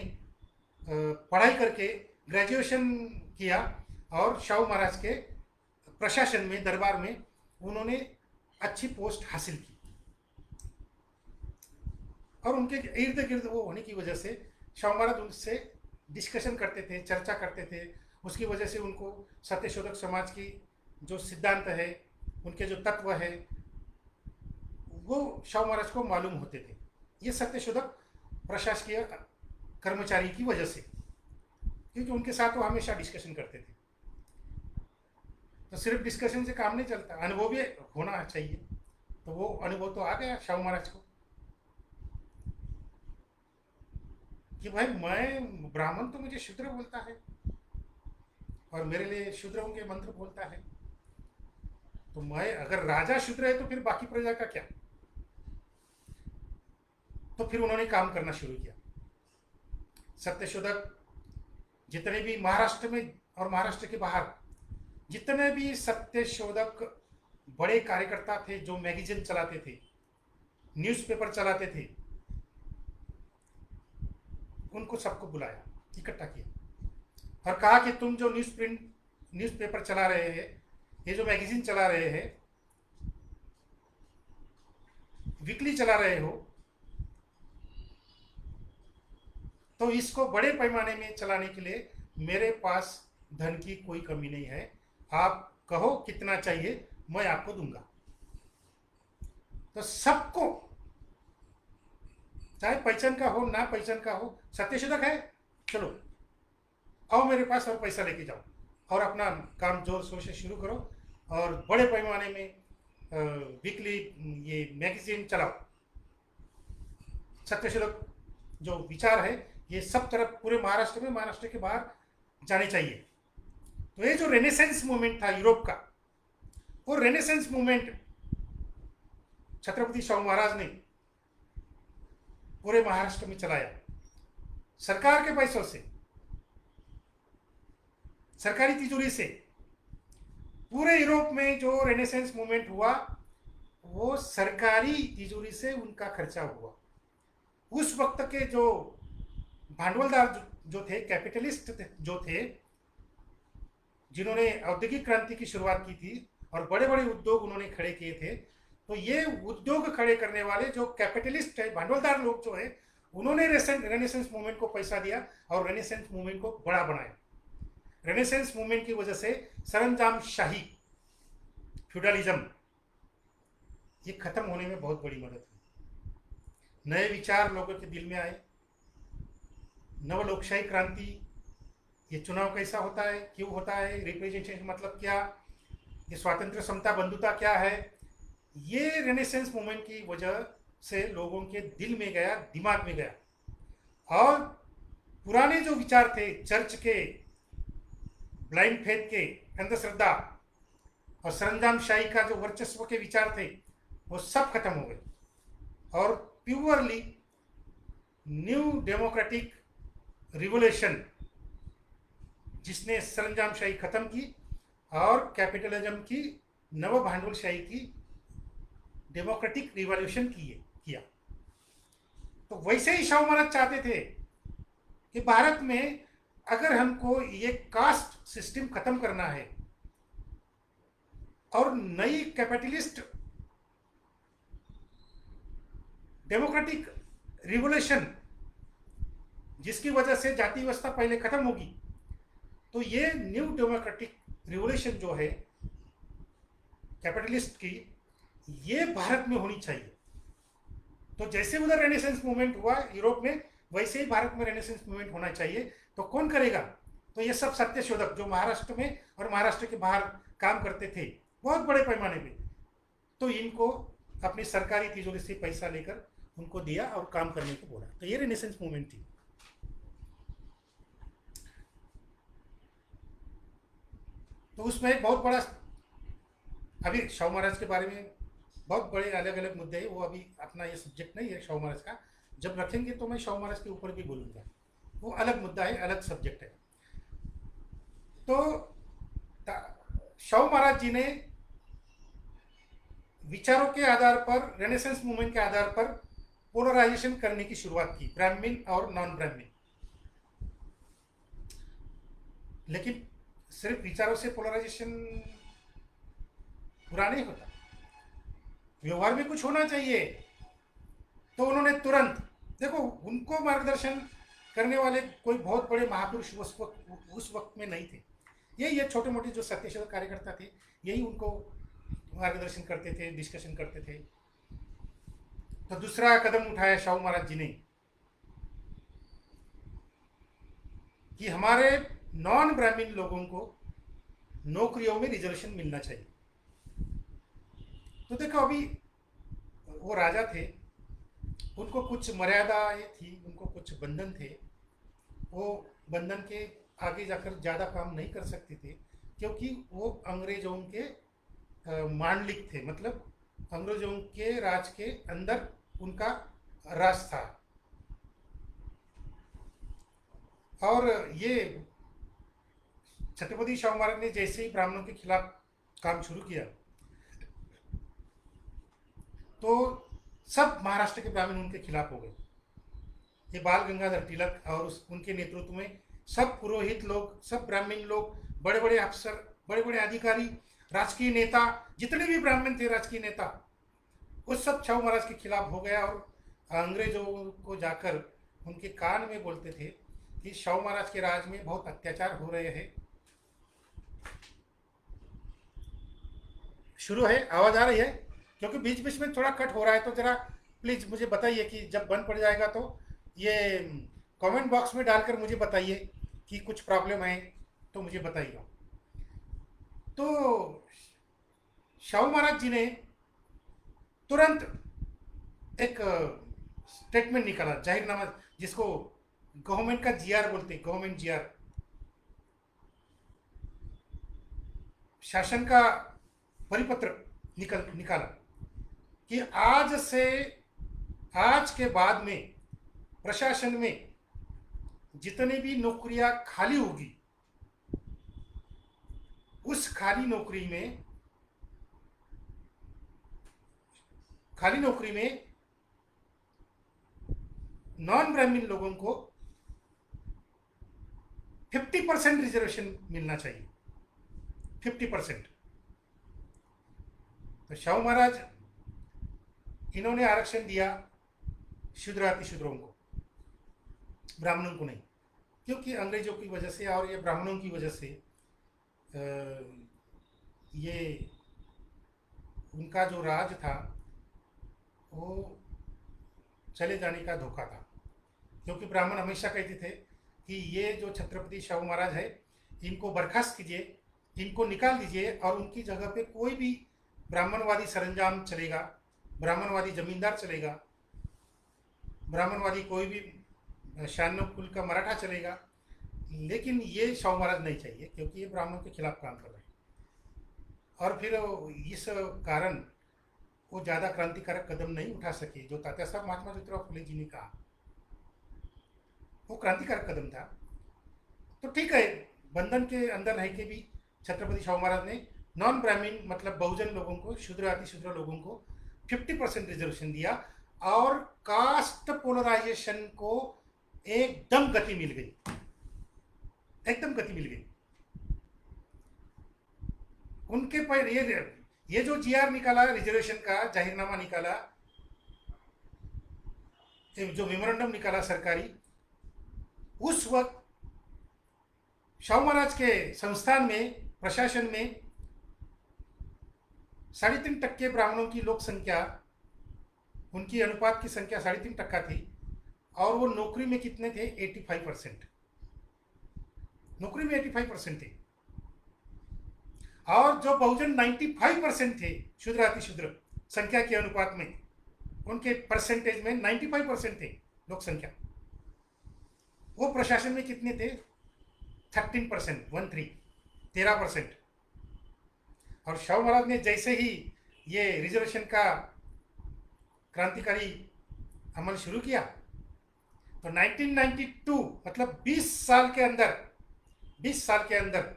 पढ़ाई करके ग्रेजुएशन किया और शाहू महाराज के प्रशासन में, दरबार में उन्होंने अच्छी पोस्ट हासिल की। और उनके इर्द गिर्द वो होने की वजह से शाहू महाराज उनसे डिस्कशन करते थे, चर्चा करते थे। उसकी वजह से उनको सत्यशोधक समाज की जो सिद्धांत है, उनके जो तत्व है, वो शाहू महाराज को मालूम होते थे। ये सत्यशोधक प्रशासकीय कर्मचारी की वजह से, क्योंकि उनके साथ वो हमेशा डिस्कशन करते थे। तो सिर्फ डिस्कशन से काम नहीं चलता, अनुभव भी होना चाहिए। तो वो अनुभव तो आ गया शाहू महाराज को कि भाई मैं ब्राह्मण तो मुझे शूद्र बोलता है और मेरे लिए शूद्रों के मंत्र बोलता है, तो मैं अगर राजा शूद्र है तो फिर बाकी प्रजा का क्या। तो फिर उन्होंने काम करना शुरू किया। सत्यशोधक जितने भी महाराष्ट्र में और महाराष्ट्र के बाहर जितने भी सत्यशोधक बड़े कार्यकर्ता थे, जो मैगजीन चलाते थे, न्यूज़पेपर चलाते थे, उनको सबको बुलाया, इकट्ठा किया और कहा कि तुम जो न्यूज़पेपर चला रहे हैं, ये जो मैगजीन चला रहे हैं, वीकली चला रहे हो, तो इसको बड़े पैमाने में चलाने के लिए मेरे पास धन की कोई कमी नहीं है। आप कहो कितना चाहिए, मैं आपको दूंगा। तो सबको, चाहे पहचान का हो ना पहचान का हो, सत्यशोधक है, चलो आओ मेरे पास और पैसा लेके जाओ और अपना काम जोर शोर से शुरू करो और बड़े पैमाने में वीकली ये मैगजीन चलाओ। सत्यशोधक जो विचार है ये सब तरफ पूरे महाराष्ट्र में, महाराष्ट्र के बाहर जाने चाहिए। तो ये जो रेनेसेंस मूवमेंट था यूरोप का, वो रेनेसेंस मूवमेंट छत्रपति शाहू महाराज ने पूरे महाराष्ट्र में चलाया, सरकार के पैसों से, सरकारी तिजोरी से। पूरे यूरोप में जो रेनेसेंस मूवमेंट हुआ वो सरकारी तिजोरी से उनका खर्चा हुआ। उस वक्त के जो भांडवलदार जो थे, कैपिटलिस्ट जो थे, जिन्होंने औद्योगिक क्रांति की शुरुआत की थी और बड़े बड़े उद्योग उन्होंने खड़े किए थे, तो ये उद्योग खड़े करने वाले जो कैपिटलिस्ट है, भांडवलदार लोग जो है, उन्होंने रेनेसेंस मूवमेंट को पैसा दिया और रेनेसेंस मूवमेंट को बड़ा बनाया। रेनेसेंस मूवमेंट की वजह से सरंजाम शाही, फ्यूडलिज्म, ये खत्म होने में बहुत बड़ी मदद हुई। नए विचार लोगों के दिल में आए, नव लोकशाही क्रांति, ये चुनाव कैसा होता है, क्यों होता है, रिप्रेजेंटेशन मतलब क्या, ये स्वातंत्र समता बंधुता क्या है, ये रेनेसेंस मूवमेंट की वजह से लोगों के दिल में गया, दिमाग में गया। और पुराने जो विचार थे चर्च के, ब्लाइंड फेथ के, अंधश्रद्धा और सरंजामशाही का जो वर्चस्व के विचार थे, वो सब खत्म हो गए और प्योरली न्यू डेमोक्रेटिक रिवोल्यूशन, जिसने सरंजामशाही खत्म की और कैपिटलिज्म की, नव भांडवलशाही की डेमोक्रेटिक रिवॉल्यूशन किया। तो वैसे ही शाहू महाराज चाहते थे कि भारत में अगर हमको ये कास्ट सिस्टम खत्म करना है और नई कैपिटलिस्ट डेमोक्रेटिक रिवोल्यूशन, जिसकी वजह से जाति व्यवस्था पहले खत्म होगी, तो ये न्यू डेमोक्रेटिक रिवोल्यूशन जो है कैपिटलिस्ट की, ये भारत में होनी चाहिए। तो जैसे उधर रेनेसेंस मूवमेंट हुआ यूरोप में, वैसे ही भारत में रेनेसेंस मूवमेंट होना चाहिए। तो कौन करेगा? तो ये सब सत्यशोधक जो महाराष्ट्र में और महाराष्ट्र के बाहर काम करते थे बहुत बड़े पैमाने पे, तो इनको अपनी सरकारी तिजोरी से पैसा लेकर उनको दिया और काम करने को बोला। तो ये रेनेसेंस मूवमेंट थी। तो उसमें एक बहुत बड़ा, अभी शाहू महाराज के बारे में बहुत बड़े अलग अलग मुद्दे हैं, वो अभी अपना ये सब्जेक्ट नहीं है शाहू महाराज का। जब रखेंगे तो मैं शाहू महाराज के ऊपर भी बोलूँगा, वो अलग मुद्दा है, अलग सब्जेक्ट है। तो शाहू महाराज जी ने विचारों के आधार पर, रेनेसेंस मूवमेंट के आधार पर पोलराइजेशन करने की शुरुआत की, ब्राह्मण और नॉन ब्राह्मण। लेकिन सिर्फ विचारों से पोलराइजेशन पूरा नहीं होता, व्यवहार में कुछ होना चाहिए। तो उन्होंने तुरंत, देखो उनको मार्गदर्शन करने वाले कोई बहुत बड़े महापुरुष उस वक्त में नहीं थे। ये छोटे मोटे जो सत्यशोधक कार्यकर्ता थे, यही उनको मार्गदर्शन करते थे, डिस्कशन करते थे। तो दूसरा कदम उठाया शाहू महाराज जी ने कि हमारे नॉन ब्राह्मण लोगों को नौकरियों में रिजर्वेशन मिलना चाहिए। तो देखो अभी वो राजा थे, उनको कुछ मर्यादाएं थी, उनको कुछ बंधन थे। वो बंधन के आगे जाकर ज़्यादा काम नहीं कर सकते थे, क्योंकि वो अंग्रेजों के मांडलिक थे, मतलब अंग्रेजों के राज के अंदर उनका राज था। और ये छत्रपति शाहू महाराज ने जैसे ही ब्राह्मणों के खिलाफ काम शुरू किया, तो सब महाराष्ट्र के ब्राह्मण उनके खिलाफ हो गए। ये बाल गंगाधर तिलक और उनके नेतृत्व में सब पुरोहित लोग, सब ब्राह्मण लोग, बड़े बड़े अफसर, बड़े बड़े अधिकारी, राजकीय नेता, जितने भी ब्राह्मण थे राजकीय नेता, उस सब शाहू महाराज के खिलाफ हो गया। और अंग्रेजों को जाकर उनके कान में बोलते थे कि शाहू महाराज के राज में बहुत अत्याचार हो रहे हैं। शुरू है, आवाज़ आ रही है? क्योंकि बीच बीच में थोड़ा कट हो रहा है, तो ज़रा प्लीज़ मुझे बताइए कि जब बंद पड़ जाएगा तो ये कमेंट बॉक्स में डालकर मुझे बताइए कि कुछ प्रॉब्लम है, तो मुझे बताइए। तो शाहू महाराज जी ने तुरंत एक स्टेटमेंट निकाला, जाहिरनामा, जिसको गवर्नमेंट का जीआर बोलते हैं, गवर्नमेंट जीआर, शासन का परिपत्र निकाला कि आज के बाद में प्रशासन में जितने भी नौकरियां खाली होगी, उस खाली नौकरी में नॉन ब्राह्मण लोगों को 50% रिजर्वेशन मिलना चाहिए, 50%। तो शाहू महाराज, इन्होंने आरक्षण दिया शूद्र अतिशूद्रों को, ब्राह्मणों को नहीं, क्योंकि अंग्रेजों की वजह से और ये ब्राह्मणों की वजह से ये उनका जो राज था वो चले जाने का धोखा था। क्योंकि ब्राह्मण हमेशा कहते थे कि ये जो छत्रपति शाहू महाराज है इनको बर्खास्त कीजिए, इनको निकाल दीजिए और उनकी जगह पे कोई भी ब्राह्मणवादी सरंजाम चलेगा, ब्राह्मणवादी जमींदार चलेगा, ब्राह्मणवादी कोई भी शान्य कुल का मराठा चलेगा, लेकिन ये शाहू महाराज नहीं चाहिए क्योंकि ये ब्राह्मण के खिलाफ काम कर रहे हैं। और फिर इस कारण वो ज़्यादा क्रांतिकारक कदम नहीं उठा सके। जो तात्या साहब महात्मा ज्योतिराव फुले जी ने कहा वो क्रांतिकारक कदम था। तो ठीक है, बंधन के अंदर रह के भी छत्रपति शाहू महाराज ने नॉन ब्राह्मीण मतलब बहुजन लोगों को, शूद्र अति शूद्र लोगों को 50% रिजर्वेशन दिया और कास्ट पोलराइजेशन को एकदम गति मिल गई, एकदम गति मिल गई। उनके पर ये जो जीआर निकाला, रिजर्वेशन का जाहिरनामा निकाला, जो मेमोरेंडम निकाला सरकारी, उस वक्त शाहू महाराज के संस्थान में, प्रशासन में 3.5% ब्राह्मणों की लोक संख्या, उनकी अनुपात की संख्या 3.5% थी और वो नौकरी में कितने थे? 85%। नौकरी में 85% थे। और जो बहुजन 95% थे, शूद्र अतिशूद्र संख्या के अनुपात में, उनके परसेंटेज में 95% थे लोक संख्या। वो प्रशासन में कितने थे? 13%, 13%। और शाहू महाराज ने जैसे ही ये रिजर्वेशन का क्रांतिकारी अमल शुरू किया तो 1992 मतलब 20 साल के अंदर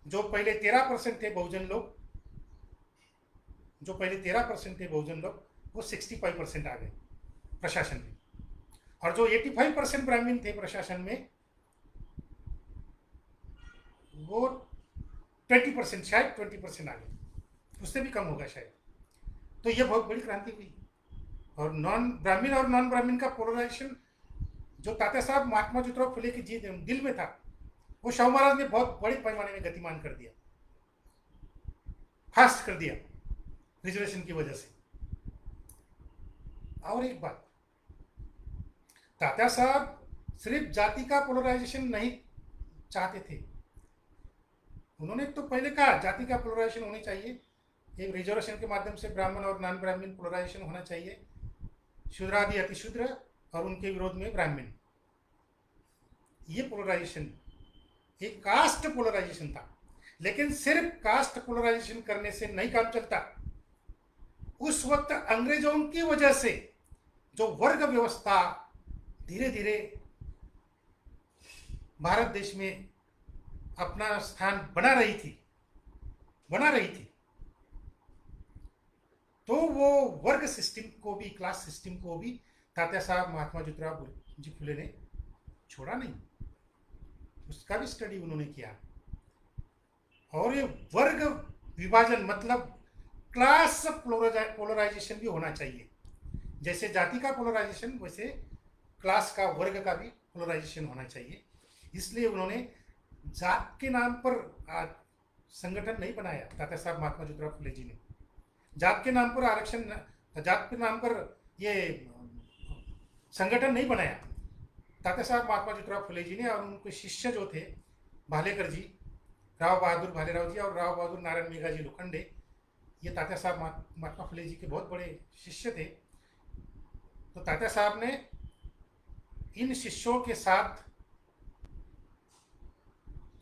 जो पहले 13% थे बहुजन लोग, वो 65% आ गए प्रशासन में। और जो 85% ब्राह्मण थे प्रशासन में, वो 20%, शायद 20% आ गए, उससे भी कम होगा शायद। तो ये बहुत बड़ी क्रांति हुई। और नॉन ब्राह्मण का पोलराइजेशन जो तात्या साहब महात्मा ज्योतिराव फुले के दिल में था, वो शाहू महाराज ने बहुत बड़े पैमाने में गतिमान कर दिया, फास्ट कर दिया रिजर्वेशन की वजह से। और एक बात, तात्या साहब सिर्फ जाति का पोलराइजेशन नहीं चाहते थे। उन्होंने तो पहले कहा जाति का पोलराइजेशन होनी चाहिए, एक रिजर्वेशन के माध्यम से ब्राह्मण और नॉन ब्राह्मण पोलराइजेशन होना चाहिए, शूद्रादि अतिशूद्र और उनके विरोध में ब्राह्मण। ये पोलराइजेशन एक कास्ट पोलराइजेशन था। लेकिन सिर्फ कास्ट पोलराइजेशन करने से नहीं काम चलता। उस वक्त अंग्रेजों की वजह से जो वर्ग व्यवस्था धीरे धीरे भारत देश में अपना स्थान बना रही थी, तो वो वर्ग सिस्टम को भी, क्लास सिस्टम को भी तात्या साहब महात्मा ज्योतिराव जी फुले ने छोड़ा नहीं, उसका भी स्टडी उन्होंने किया। और ये वर्ग विभाजन मतलब क्लास पोलराइजेशन भी होना चाहिए। जैसे जाति का पोलराइजेशन, वैसे क्लास का, वर्ग का भी पोलराइजेशन होना चाहिए। इसलिए उन्होंने जात के नाम पर संगठन नहीं बनाया तात्या साहब महात्मा ज्योतिराव फुले जी ने। जात के नाम पर आरक्षण, जात के नाम पर ये संगठन नहीं बनाया तात्या साहब महात्मा ज्योतिराव फुले जी ने। और उनके शिष्य जो थे भालेकर जी, राव बहादुर भालेराव जी और राव बहादुर नारायण मेघाजी लोखंडे, ये तात्या साहब महात्मा फुले जी के बहुत बड़े शिष्य थे। तो तात्या साहब ने इन शिष्यों के साथ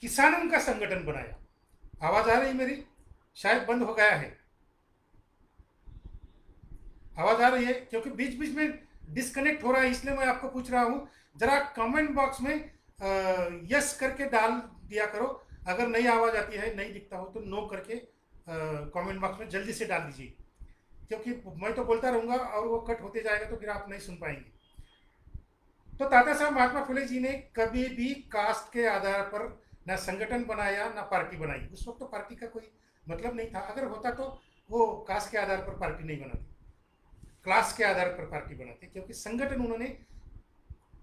किसानों का संगठन बनाया। आवाज आ रही मेरी? शायद बंद हो गया है। आवाज आ रही है? क्योंकि बीच बीच में डिस्कनेक्ट हो रहा है, इसलिए मैं आपको पूछ रहा हूं। जरा कमेंट बॉक्स में यस करके डाल दिया करो। अगर नई आवाज आती है, नहीं दिखता हो तो नो करके कमेंट बॉक्स में जल्दी से डाल दीजिए, क्योंकि मैं तो बोलता रहूंगा और वो कट होते जाएगा तो फिर आप नहीं सुन पाएंगे। तो तात्या साहब महात्मा फुले जी ने कभी भी कास्ट के आधार पर ना संगठन बनाया ना पार्टी बनाई। उस वक्त तो पार्टी का कोई मतलब नहीं था। अगर होता तो वो कास्ट के आधार पर पार्टी नहीं बनाते, क्लास के आधार पर पार्टी बनाते, क्योंकि संगठन उन्होंने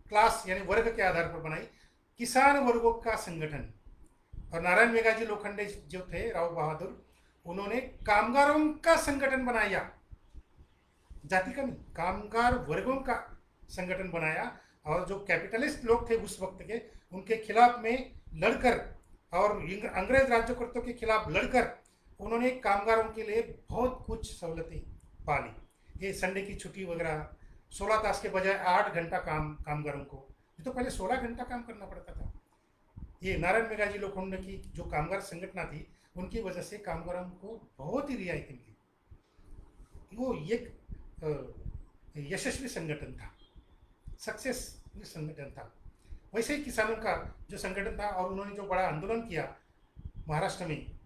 क्लास यानी वर्ग के आधार पर बनाई, किसान वर्गों का संगठन। और नारायण मेघाजी लोखंडे जो थे, राव बहादुर, उन्होंने कामगारों का संगठन बनाया, जाति का नहीं, कामगार वर्गों का संगठन बनाया। और जो कैपिटलिस्ट लोग थे उस वक्त के, उनके खिलाफ में लड़कर और अंग्रेज राज्यकर्ताओं के खिलाफ लड़कर उन्होंने कामगारों के लिए बहुत कुछ सहूलतें पाली। ये संडे की छुट्टी वगैरह, 16 तास के बजाय 8 घंटा काम कामगारों को, ये तो पहले 16 घंटा काम करना पड़ता था। ये नारायण मेघाजी लोखंडे की जो कामगार संगठन थी, उनकी वजह से कामगारों को बहुत ही रियायतें मिली। वो एक यशस्वी संगठन था, सक्सेसफुल संगठन था। वैसे ही किसानों का जो संगठन था, और उन्होंने जो बड़ा आंदोलन किया महाराष्ट्र में,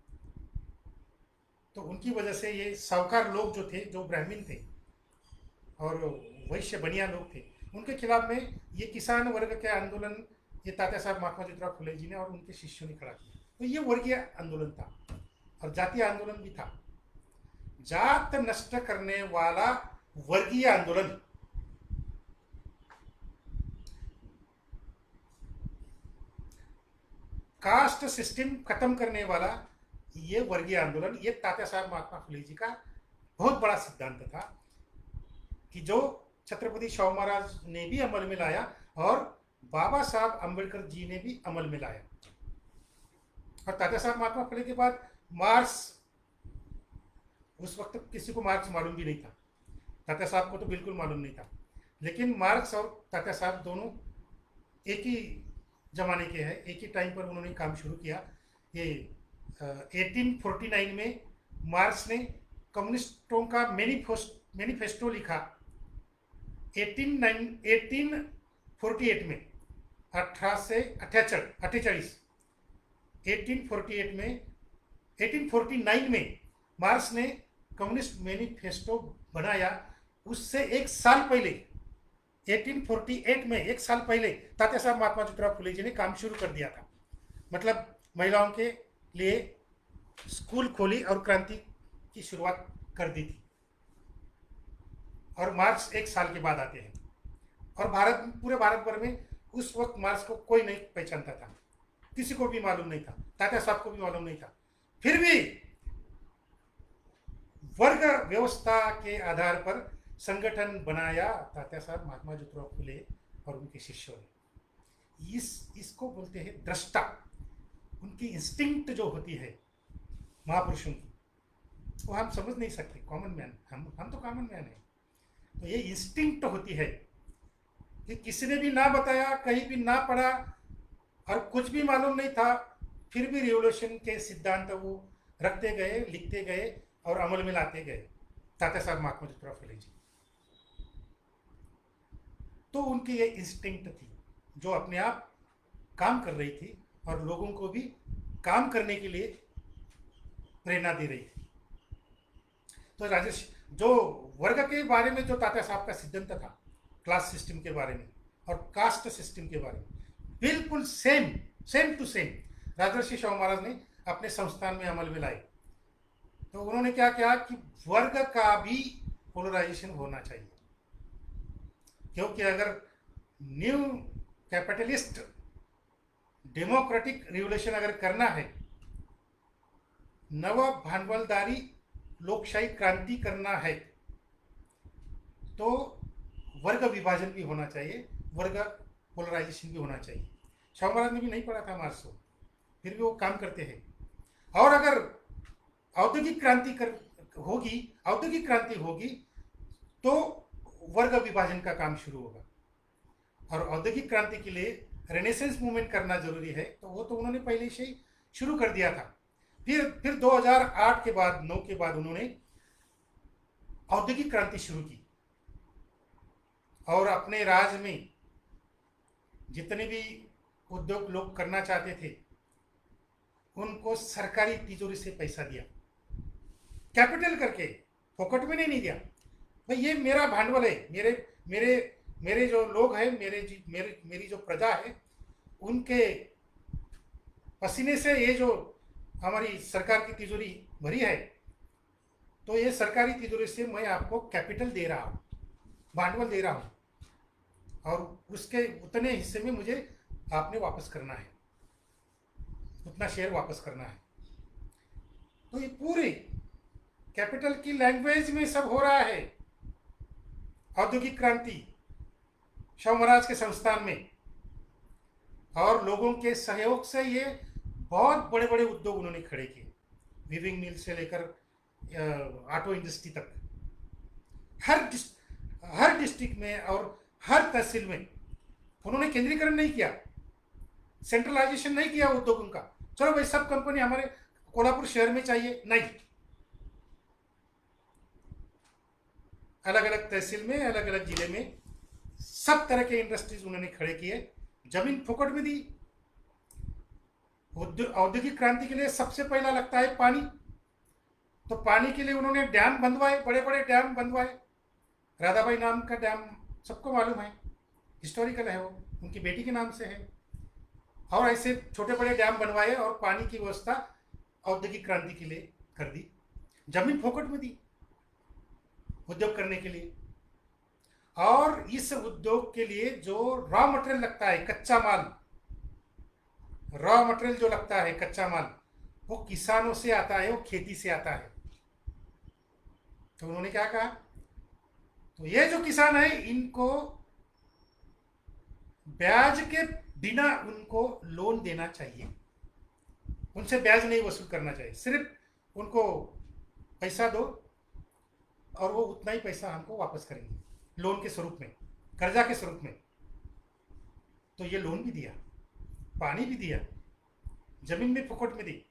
तो उनकी वजह से ये साहूकार लोग जो थे, जो ब्राह्मण थे और वैश्य बनिया लोग थे, उनके खिलाफ में ये किसान वर्ग के आंदोलन ये तात्या साहब महात्मा ज्योतिराव फुले जी ने और उनके शिष्यों ने खड़ा किया। तो ये वर्गीय आंदोलन था और जातीय आंदोलन भी था। जात नष्ट करने वाला वर्गीय आंदोलन, कास्ट सिस्टम खत्म करने वाला ये वर्गीय आंदोलन, ये तात्या साहब महात्मा फुले जी का बहुत बड़ा सिद्धांत था कि जो छत्रपति शिवाजी महाराज ने भी अमल में लाया और बाबा साहब अम्बेडकर जी ने भी अमल में लाया। और तात्या साहब महात्मा फुले के बाद मार्क्स, उस वक्त किसी को मार्क्स मालूम भी नहीं था, तात्या साहब को तो बिल्कुल मालूम नहीं था, लेकिन मार्क्स और तात्या साहब दोनों एक ही जमाने के हैं, एक ही टाइम पर उन्होंने काम शुरू किया। ये 1849 में मार्क्स ने कम्युनिस्टों का मैनिफेस्टो लिखा। 1848 में 1849 में मार्क्स ने कम्युनिस्ट मैनिफेस्टो बनाया। उससे एक साल पहले 1848 में एक साल पहले तात्या साहब महात्मा ज्योतिराव फुले जी ने काम शुरू कर दिया था। मतलब महिलाओं के लिए स्कूल खोली और क्रांति की शुरुआत कर दी थी। और मार्क्स एक साल के बाद आते हैं और पूरे भारत भर में उस वक्त मार्क्स को कोई नहीं पहचानता था, किसी को भी मालूम नहीं था, तात्या साहब को भी मालूम नहीं था। फिर भी वर्ग व्यवस्था के आधार पर संगठन बनाया तात्या साहब महात्मा ज्योतिराव फुले और उनके शिष्यों ने। इसको बोलते हैं दृष्टा। उनकी इंस्टिंक्ट जो होती है महापुरुषों की, वो हम समझ नहीं सकते, कॉमन मैन, हम तो कॉमन मैन है। तो ये इंस्टिंक्ट होती है कि किसी ने भी ना बताया, कहीं भी ना पढ़ा और कुछ भी मालूम नहीं था, फिर भी रिवोल्यूशन के सिद्धांत वो रखते गए, लिखते गए और अमल में लाते गए, तात्या साहब महात्मा ज्योतिराव फुले जी। तो उनकी ये इंस्टिंक्ट थी जो अपने आप काम कर रही थी और लोगों को भी काम करने के लिए प्रेरणा दे रही थी। तो राजेश, जो वर्ग के बारे में जो तात्या साहब का सिद्धांत था, क्लास सिस्टम के बारे में और कास्ट सिस्टम के बारे में, बिल्कुल सेम टू सेम राजर्षि शाहू महाराज ने अपने संस्थान में अमल में लाए। तो उन्होंने क्या किया कि वर्ग का भी पोलराइजेशन होना चाहिए, क्योंकि अगर न्यू कैपिटलिस्ट डेमोक्रेटिक रिवोल्यूशन अगर करना है, नव भांडवलदारी लोकशाही क्रांति करना है, तो वर्ग विभाजन भी होना चाहिए, वर्ग पोलराइजेशन भी होना चाहिए। शाहू महाराज ने भी नहीं पढ़ा था मार्क्स को, फिर भी वो काम करते हैं। और अगर औद्योगिक क्रांति होगी तो वर्ग विभाजन का काम शुरू होगा। और औद्योगिक क्रांति के लिए रेनेसेंस मूवमेंट करना जरूरी है, तो वो तो उन्होंने पहले से ही शुरू कर दिया था। फिर 2008 के बाद 9 के बाद उन्होंने औद्योगिक क्रांति शुरू की और अपने राज्य में जितने भी उद्योग लोग करना चाहते थे उनको सरकारी तिजोरी से पैसा दिया, कैपिटल करके, फोकट में नहीं दिया। भाई ये मेरा भांडवल है, मेरे जो लोग हैं, मेरी जो प्रजा है, उनके पसीने से ये जो हमारी सरकार की तिजोरी भरी है, तो ये सरकारी तिजोरी से मैं आपको कैपिटल दे रहा हूँ, भांडवल दे रहा हूँ, और उसके उतने हिस्से में मुझे आपने वापस करना है, उतना शेयर वापस करना है। तो ये पूरी कैपिटल की लैंग्वेज में सब हो रहा है। औद्योगिक क्रांति शाहू महाराज के संस्थान में और लोगों के सहयोग से ये बहुत बड़े बड़े उद्योग उन्होंने खड़े किए, वीविंग मिल से लेकर ऑटो इंडस्ट्री तक। हर हर डिस्ट्रिक्ट में और हर तहसील में उन्होंने केंद्रीकरण नहीं किया, सेंट्रलाइजेशन नहीं किया उद्योगों का, चलो भाई सब कंपनी हमारे कोल्हापुर शहर में चाहिए, नहीं। अलग अलग तहसील में, अलग अलग जिले में सब तरह के इंडस्ट्रीज उन्होंने खड़े किए, जमीन फोकट में दी। औद्योगिक क्रांति के लिए सबसे पहला लगता है पानी, तो पानी के लिए उन्होंने डैम बनवाए, बड़े बड़े डैम बनवाए। राधाबाई नाम का डैम सबको मालूम है, हिस्टोरिकल है, वो उनकी बेटी के नाम से है। और ऐसे छोटे बड़े डैम बनवाए और पानी की व्यवस्था औद्योगिक क्रांति के लिए कर दी, जमीन फोकट में दी उद्योग करने के लिए। और इस उद्योग के लिए जो रॉ मटेरियल लगता है, कच्चा माल, रॉ मटेरियल जो लगता है कच्चा माल, वो किसानों से आता है, वो खेती से आता है। तो उन्होंने क्या कहा, तो ये जो किसान है इनको ब्याज के बिना उनको लोन देना चाहिए, उनसे ब्याज नहीं वसूल करना चाहिए, सिर्फ उनको पैसा दो और वो उतना ही पैसा हमको वापस करेंगे लोन के स्वरूप में, कर्जा के स्वरूप में। तो ये लोन भी दिया, पानी भी दिया, जमीन में फुकट में दी,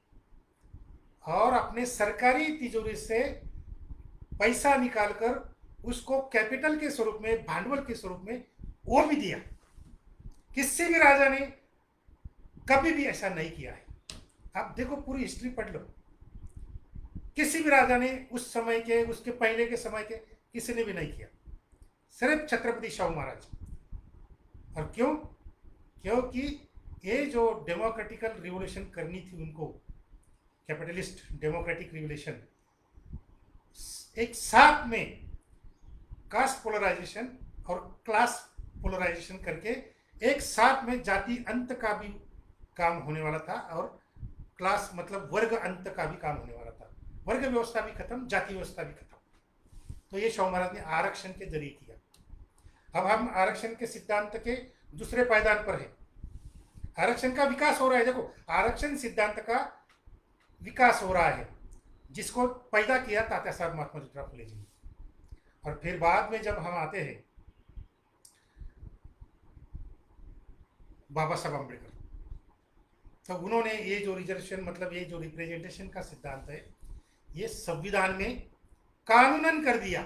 और अपने सरकारी तिजोरी से पैसा निकालकर उसको कैपिटल के स्वरूप में, भांडवल के स्वरूप में वो भी दिया। किसी भी राजा ने कभी भी ऐसा नहीं किया है। आप देखो, पूरी हिस्ट्री पढ़ लो, किसी भी राजा ने उस समय के, उसके पहले के समय के किसी ने भी नहीं किया, सिर्फ छत्रपति शाहू महाराज। और क्यों? क्योंकि ये जो डेमोक्रेटिकल रिवोल्यूशन करनी थी उनको, कैपिटलिस्ट डेमोक्रेटिक रिवोल्यूशन, एक साथ में कास्ट पोलराइजेशन और क्लास पोलराइजेशन करके एक साथ में जाति अंत का भी काम होने वाला था, और क्लास मतलब वर्ग अंत का भी काम होने वाला था। वर्ग व्यवस्था भी खत्म, जाति व्यवस्था भी खत्म। तो ये शाहू महाराज ने आरक्षण के जरिए किया। अब हम आरक्षण के सिद्धांत के दूसरे पायदान पर है, आरक्षण का विकास हो रहा है। देखो, आरक्षण सिद्धांत का विकास हो रहा है, जिसको पैदा किया तात्या साहब महात्मा ज्योतिराव फुले जी ने। और फिर बाद में जब हम आते हैं बाबा साहब अम्बेडकर, तो उन्होंने ये जो रिजर्वेशन, मतलब ये जो रिप्रेजेंटेशन का सिद्धांत है, ये संविधान में कानूनन कर दिया,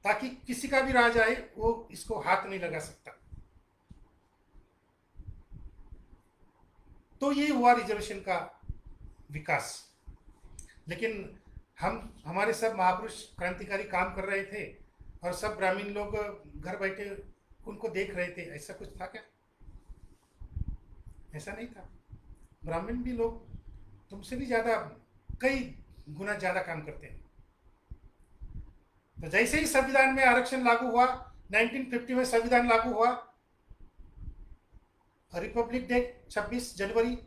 ताकि किसी का भी राज आए वो इसको हाथ नहीं लगा सकता। तो ये हुआ रिजर्वेशन का विकास। लेकिन हमारे सब महापुरुष क्रांतिकारी काम कर रहे थे और सब ग्रामीण लोग घर बैठे उनको देख रहे थे, ऐसा कुछ था क्या? ऐसा नहीं था। ब्राह्मण भी लोग तुमसे भी ज़्यादा, कई गुना ज़्यादा काम करते हैं। तो जैसे ही संविधान में आरक्षण लागू हुआ, 1950 में संविधान लागू हुआ, रिपब्लिक डे 26 जनवरी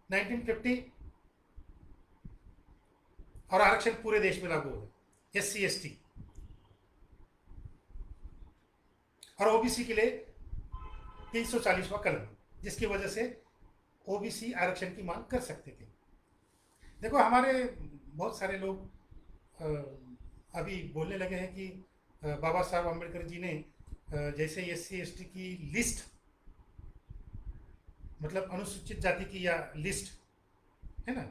1950, और आरक्षण पूरे देश में लागू हो गया, SC ST और OBC के लिए 340वां कलम, जिसकी वजह से OBC आरक्षण की मांग कर सकते थे। देखो, हमारे बहुत सारे लोग अभी बोलने लगे हैं कि बाबा साहब अम्बेडकर जी ने जैसे SC ST की लिस्ट, मतलब अनुसूचित जाति की या लिस्ट है ना,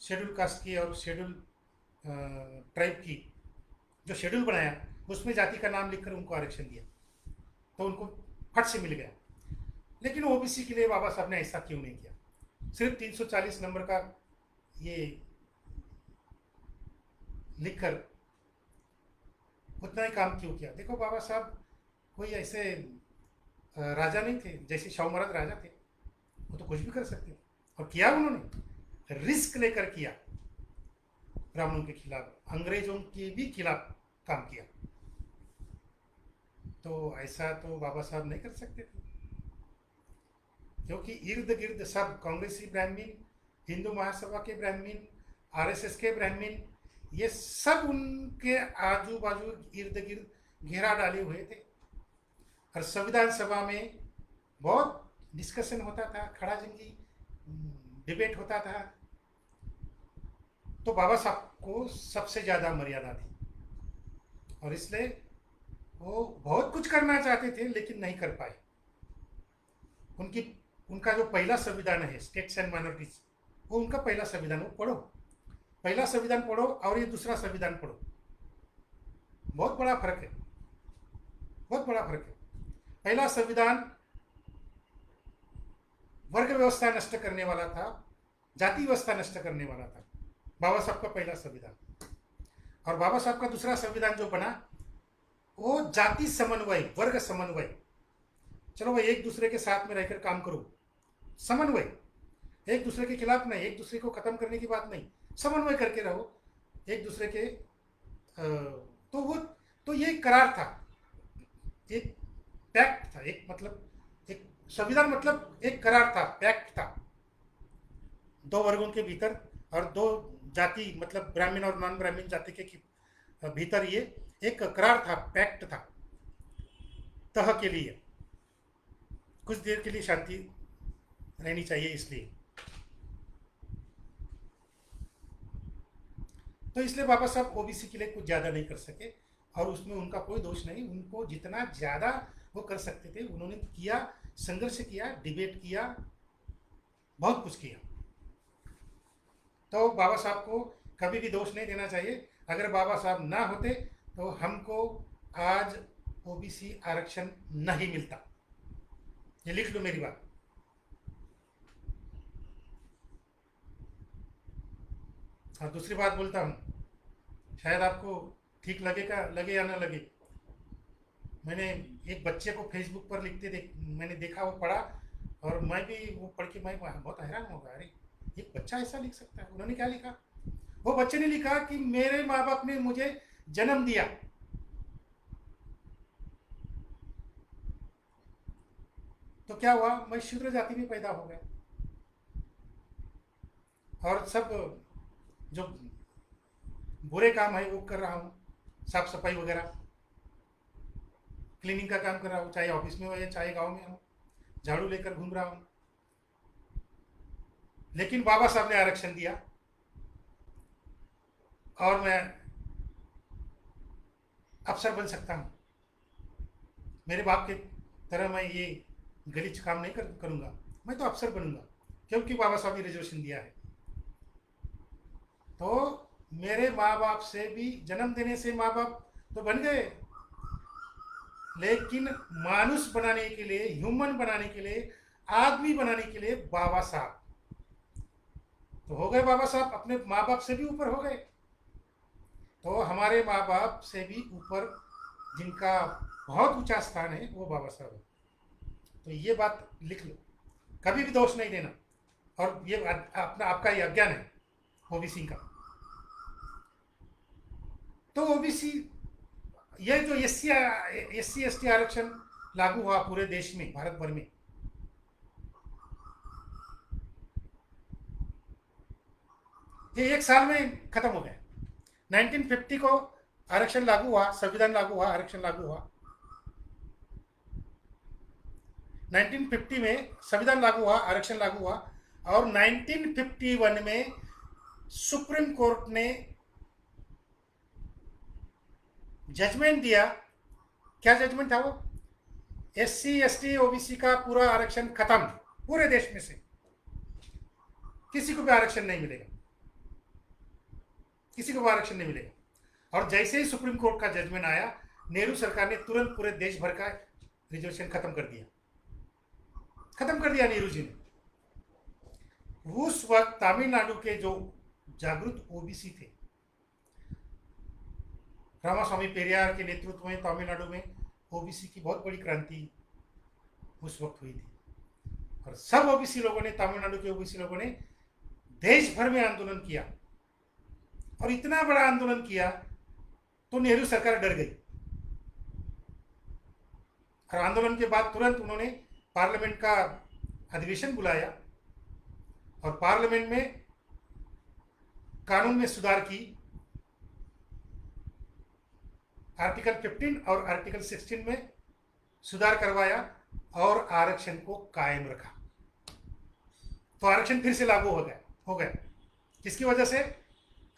शेड्यूल कास्ट की और शेड्यूल ट्राइब की जो शेड्यूल बनाया, उसमें जाति का नाम लिखकर उनको आरक्षण दिया, तो उनको फट से मिल गया। लेकिन OBC के लिए बाबा साहब ने ऐसा क्यों नहीं किया? सिर्फ 340 नंबर का ये लिखकर उतना ही काम क्यों किया? देखो, बाबा साहब कोई ऐसे राजा नहीं थे, जैसे शाहू महाराज राजा थे, वो तो कुछ भी कर सकते थे, और किया उन्होंने, रिस्क लेकर किया, ब्राह्मणों के खिलाफ, अंग्रेजों के भी खिलाफ काम किया। तो ऐसा तो बाबा साहब नहीं कर सकते थे, क्योंकि इर्द गिर्द सब कांग्रेसी ब्राह्मण, हिंदू महासभा के ब्राह्मण, RSS के ब्राह्मण, ये सब उनके आजू बाजू इर्द गिर्द घेरा डाले हुए थे। और संविधान सभा में बहुत डिस्कशन होता था, खड़ा जंगी डिबेट होता था। तो बाबा साहब को सबसे ज़्यादा मर्यादा थी और इसलिए वो बहुत कुछ करना चाहते थे लेकिन नहीं कर पाए। उनकी उनका जो पहला संविधान है स्टेट्स एंड माइनॉरिटीज, वो उनका पहला संविधान, वो पढ़ो, पहला संविधान पढ़ो और ये दूसरा संविधान पढ़ो, बहुत बड़ा फर्क है, बहुत बड़ा फर्क है। पहला संविधान वर्ग व्यवस्था नष्ट करने वाला था, जाति व्यवस्था नष्ट करने वाला था, बाबा साहब का पहला संविधान। और बाबा साहब का दूसरा संविधान जो बना वो जाति समन्वय, वर्ग समन्वय, चलो भाई एक दूसरे के साथ में रहकर काम करो, समन्वय, एक दूसरे के खिलाफ नहीं, एक दूसरे को खत्म करने की बात नहीं, समन्वय करके रहो एक दूसरे के। तो वो तो ये करार था, एक पैक्ट था, एक मतलब एक संविधान मतलब एक करार था, पैक्ट था दो वर्गों के भीतर और दो जाति मतलब ब्राह्मण और नॉन ब्राह्मण जाति के भीतर, ये एक करार था, पैक्ट था, तह के लिए कुछ देर के लिए शांति रहनी चाहिए इसलिए। तो इसलिए बाबा साहब ओबीसी के लिए कुछ ज़्यादा नहीं कर सके और उसमें उनका कोई दोष नहीं। उनको जितना ज़्यादा वो कर सकते थे उन्होंने किया, संघर्ष किया, डिबेट किया, बहुत कुछ किया। तो बाबा साहब को कभी भी दोष नहीं देना चाहिए। अगर बाबा साहब ना होते तो हमको आज ओबीसी आरक्षण नहीं मिलता, ये लिख लो मेरी बात। हाँ, दूसरी बात बोलता हूँ, शायद आपको ठीक लगेगा, लगे या ना लगे। मैंने एक बच्चे को फेसबुक पर मैंने देखा, वो पढ़ा और मैं भी वो पढ़ के मैं बहुत हैरान हो गया, अरे एक बच्चा ऐसा लिख सकता है। उन्होंने क्या लिखा, वो बच्चे ने लिखा कि मेरे माँ बाप ने मुझे जन्म दिया, तो क्या हुआ, मैं शूद्र जाति में पैदा हो गया और सब जो बुरे काम है वो कर रहा हूँ, साफ सफाई वगैरह, क्लीनिंग का काम कर रहा हूँ, चाहे ऑफिस में हो या चाहे गांव में हो, झाड़ू लेकर घूम रहा हूँ। लेकिन बाबा साहब ने आरक्षण दिया और मैं अफसर बन सकता हूँ। मेरे बाप के तरह मैं ये गलीच काम नहीं करूँगा, मैं तो अफसर बनूंगा क्योंकि बाबा साहब ने रिजर्वेशन दिया है। तो मेरे माँ बाप से भी, जन्म देने से माँ बाप तो बन गए, लेकिन मानुष बनाने के लिए, ह्यूमन बनाने के लिए, आदमी बनाने के लिए बाबा साहब तो हो गए। बाबा साहब अपने माँ बाप से भी ऊपर हो गए। तो हमारे माँ बाप से भी ऊपर जिनका बहुत ऊंचा स्थान है वो बाबा साहब है। तो ये बात लिख लो, कभी भी दोष नहीं देना। और ये अपना आपका ये अज्ञान है ओबीसी का। तो ओबीसी, ये जो एससी एसटी आरक्षण लागू हुआ पूरे देश में, भारत भर में, ये एक साल में खत्म हो गया। 1950 को आरक्षण लागू हुआ, संविधान लागू हुआ, आरक्षण लागू हुआ। 1950 में संविधान लागू हुआ, आरक्षण लागू हुआ और 1951 में सुप्रीम कोर्ट ने जजमेंट दिया। क्या जजमेंट था वो, एससी एसटी ओबीसी का पूरा आरक्षण खत्म, पूरे देश में से किसी को भी आरक्षण नहीं मिलेगा, किसी को भी आरक्षण नहीं मिलेगा। और जैसे ही सुप्रीम कोर्ट का जजमेंट आया, नेहरू सरकार ने तुरंत पूरे देश भर का रिजर्वेशन खत्म कर दिया, खत्म कर दिया नेहरू जी ने। उस वक्त तमिलनाडु के जो जागरूक ओबीसी थे, रामास्वामी पेरियार के नेतृत्व में तमिलनाडु में ओबीसी की बहुत बड़ी क्रांति उस वक्त हुई थी। और सब ओबीसी लोगों ने, तमिलनाडु के ओबीसी लोगों ने देश भर में आंदोलन किया और इतना बड़ा आंदोलन किया तो नेहरू सरकार डर गई। और आंदोलन के बाद तुरंत उन्होंने पार्लियामेंट का अधिवेशन बुलाया और पार्लियामेंट में कानून में सुधार की। आर्टिकल 15 और आर्टिकल 16 में सुधार करवाया और आरक्षण को कायम रखा। तो आरक्षण फिर से लागू हो गया। किसकी वजह से?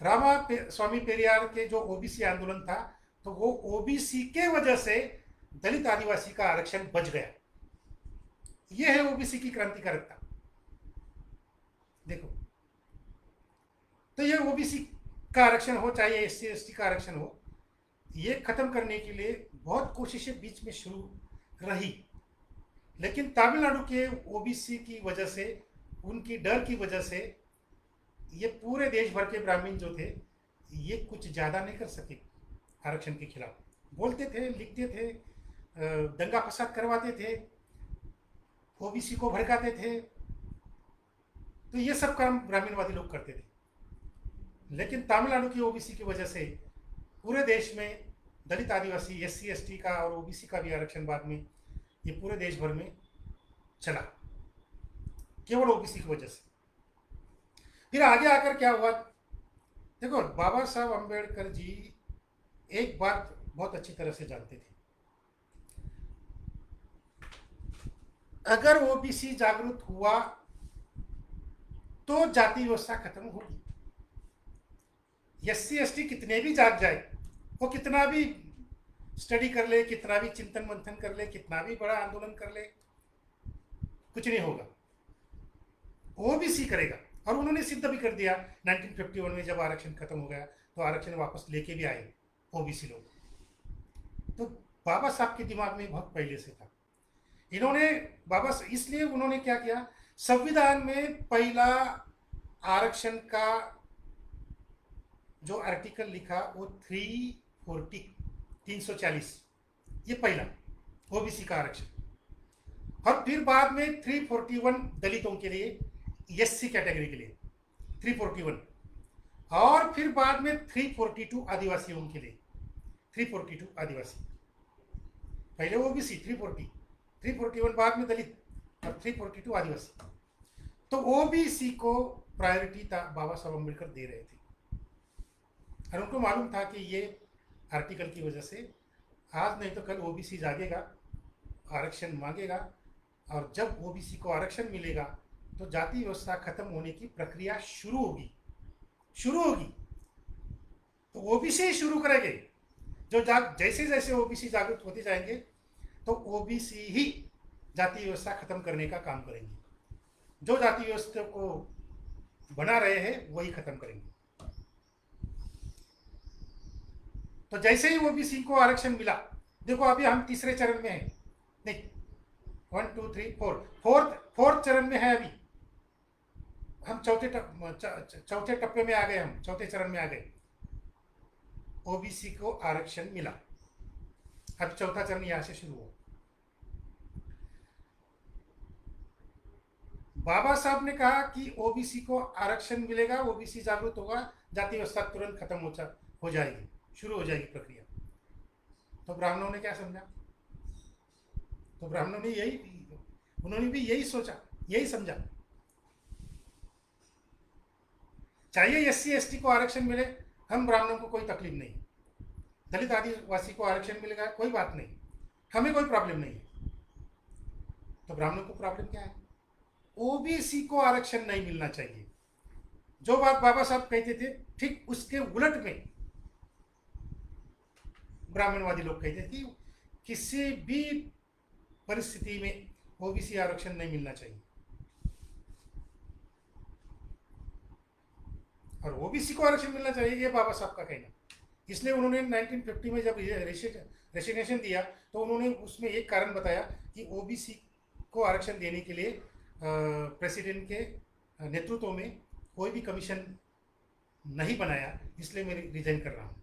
स्वामी पेरियार के जो ओबीसी आंदोलन था, तो वो ओबीसी के वजह से दलित आदिवासी का आरक्षण बच गया। ये है ओबीसी की क्रांतिकारिकता। देखो, तो ये ओबीसी का आरक्षण हो चाहे एससी एसटी का आरक्षण हो, ये खत्म करने के लिए बहुत कोशिशें बीच में शुरू रही, लेकिन तमिलनाडु के ओबीसी की वजह से, उनकी डर की वजह से ये पूरे देश भर के ब्राह्मण जो थे ये कुछ ज़्यादा नहीं कर सके आरक्षण के खिलाफ। बोलते थे, लिखते थे, दंगा फसाद करवाते थे, ओबीसी को भड़काते थे, तो ये सब काम ब्राह्मणवादी लोग करते थे। लेकिन तमिलनाडु की ओबीसी की वजह से पूरे देश में दलित आदिवासी, एससी एसटी का और ओबीसी का भी आरक्षण बाद में ये पूरे देश भर में चला, केवल ओबीसी की वजह से। फिर आगे आकर क्या हुआ? देखो, बाबा साहब अम्बेडकर जी एक बात बहुत अच्छी तरह से जानते थे, अगर ओबीसी जागरूक हुआ तो जाति व्यवस्था खत्म होगी। एससी एसटी कितने भी जाग जाए, वो कितना भी स्टडी कर ले, कितना भी चिंतन मंथन कर ले, कितना भी बड़ा आंदोलन कर ले, कुछ नहीं होगा। ओबीसी करेगा, और उन्होंने सिद्ध भी कर दिया। 1951 में जब आरक्षण खत्म हो गया तो आरक्षण वापस लेके भी आए ओबीसी लोग। तो बाबा साहब के दिमाग में बहुत पहले से था। इसलिए उन्होंने क्या किया, संविधान में पहला आरक्षण का जो आर्टिकल लिखा वो 340 ये पहला ओबीसी का आरक्षण, और फिर बाद में 341 दलितों के लिए, एससी कैटेगरी के लिए 341, और फिर बाद में 342 आदिवासियों के लिए, 342 आदिवासी। पहले ओबीसी 341 बाद में दलित, और 342 आदिवासी। तो ओबीसी को प्रायोरिटी था, बाबा साहब अम्बेडकर दे रहे थे, और उनको मालूम था कि ये आर्टिकल की वजह से आज नहीं तो कल ओबीसी जागेगा, आरक्षण मांगेगा, और जब ओबीसी को आरक्षण मिलेगा तो जाति व्यवस्था खत्म होने की प्रक्रिया शुरू होगी। तो ओबीसी शुरू करेंगे। जैसे जैसे ओबीसी जागरूक होते जाएंगे तो ओबीसी ही जाति व्यवस्था खत्म करने का काम करेंगे। जो जाति व्यवस्था को बना रहे हैं वही खत्म करेंगे। तो जैसे ही ओबीसी को आरक्षण मिला, देखो अभी हम तीसरे चरण में हैं, नहीं 1 2 3 4 फोर्थ चरण में है। अभी हम चौथे टप्पे में आ गए, हम चौथे चरण में आ गए। ओबीसी को आरक्षण मिला, अब चौथा चरण यहां से शुरू हो। बाबा साहब ने कहा कि ओबीसी को आरक्षण मिलेगा, ओबीसी जागरूक होगा, जाति व्यवस्था तुरंत खत्म हो जाएगी, शुरू हो जाएगी प्रक्रिया। तो ब्राह्मणों ने क्या समझा? तो ब्राह्मणों ने उन्होंने भी यही सोचा, यही समझा, चाहिए एससी एसटी को आरक्षण मिले, हम ब्राह्मणों को कोई तकलीफ नहीं, दलित आदिवासी को आरक्षण मिलेगा कोई बात नहीं, हमें कोई प्रॉब्लम नहीं है। तो ब्राह्मणों को प्रॉब्लम क्या है? ओबीसी को आरक्षण नहीं मिलना चाहिए। जो बात बाबा साहब कहते थे ठीक उसके उलट में ब्राह्मणवादी लोग कहते थे, किसी भी परिस्थिति में ओबीसी आरक्षण नहीं मिलना चाहिए, और ओबीसी को आरक्षण मिलना चाहिए, ये बाबा साहब का कहना। इसलिए उन्होंने 1950 में जब रेसिग्नेशन दिया तो उन्होंने उसमें एक कारण बताया कि ओबीसी को आरक्षण देने के लिए प्रेसिडेंट के नेतृत्व में कोई भी कमीशन नहीं बनाया, इसलिए मैं रिजाइन कर रहा हूँ।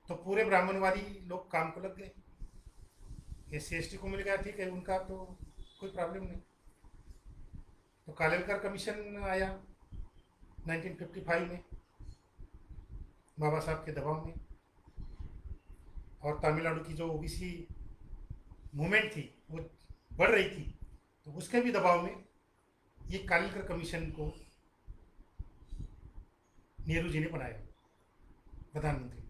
तो पूरे ब्राह्मणवादी लोग काम को लग गए। एससी एसटी को मिल गया, ठीक है, उनका तो कोई प्रॉब्लम नहीं। तो कालेलकर कमीशन आया 1955 में बाबा साहब के दबाव में, और तमिलनाडु की जो ओबीसी मूवमेंट थी वो बढ़ रही थी, तो उसके भी दबाव में ये कालेलकर कमीशन को नेहरू जी ने बनाया। प्रधानमंत्री।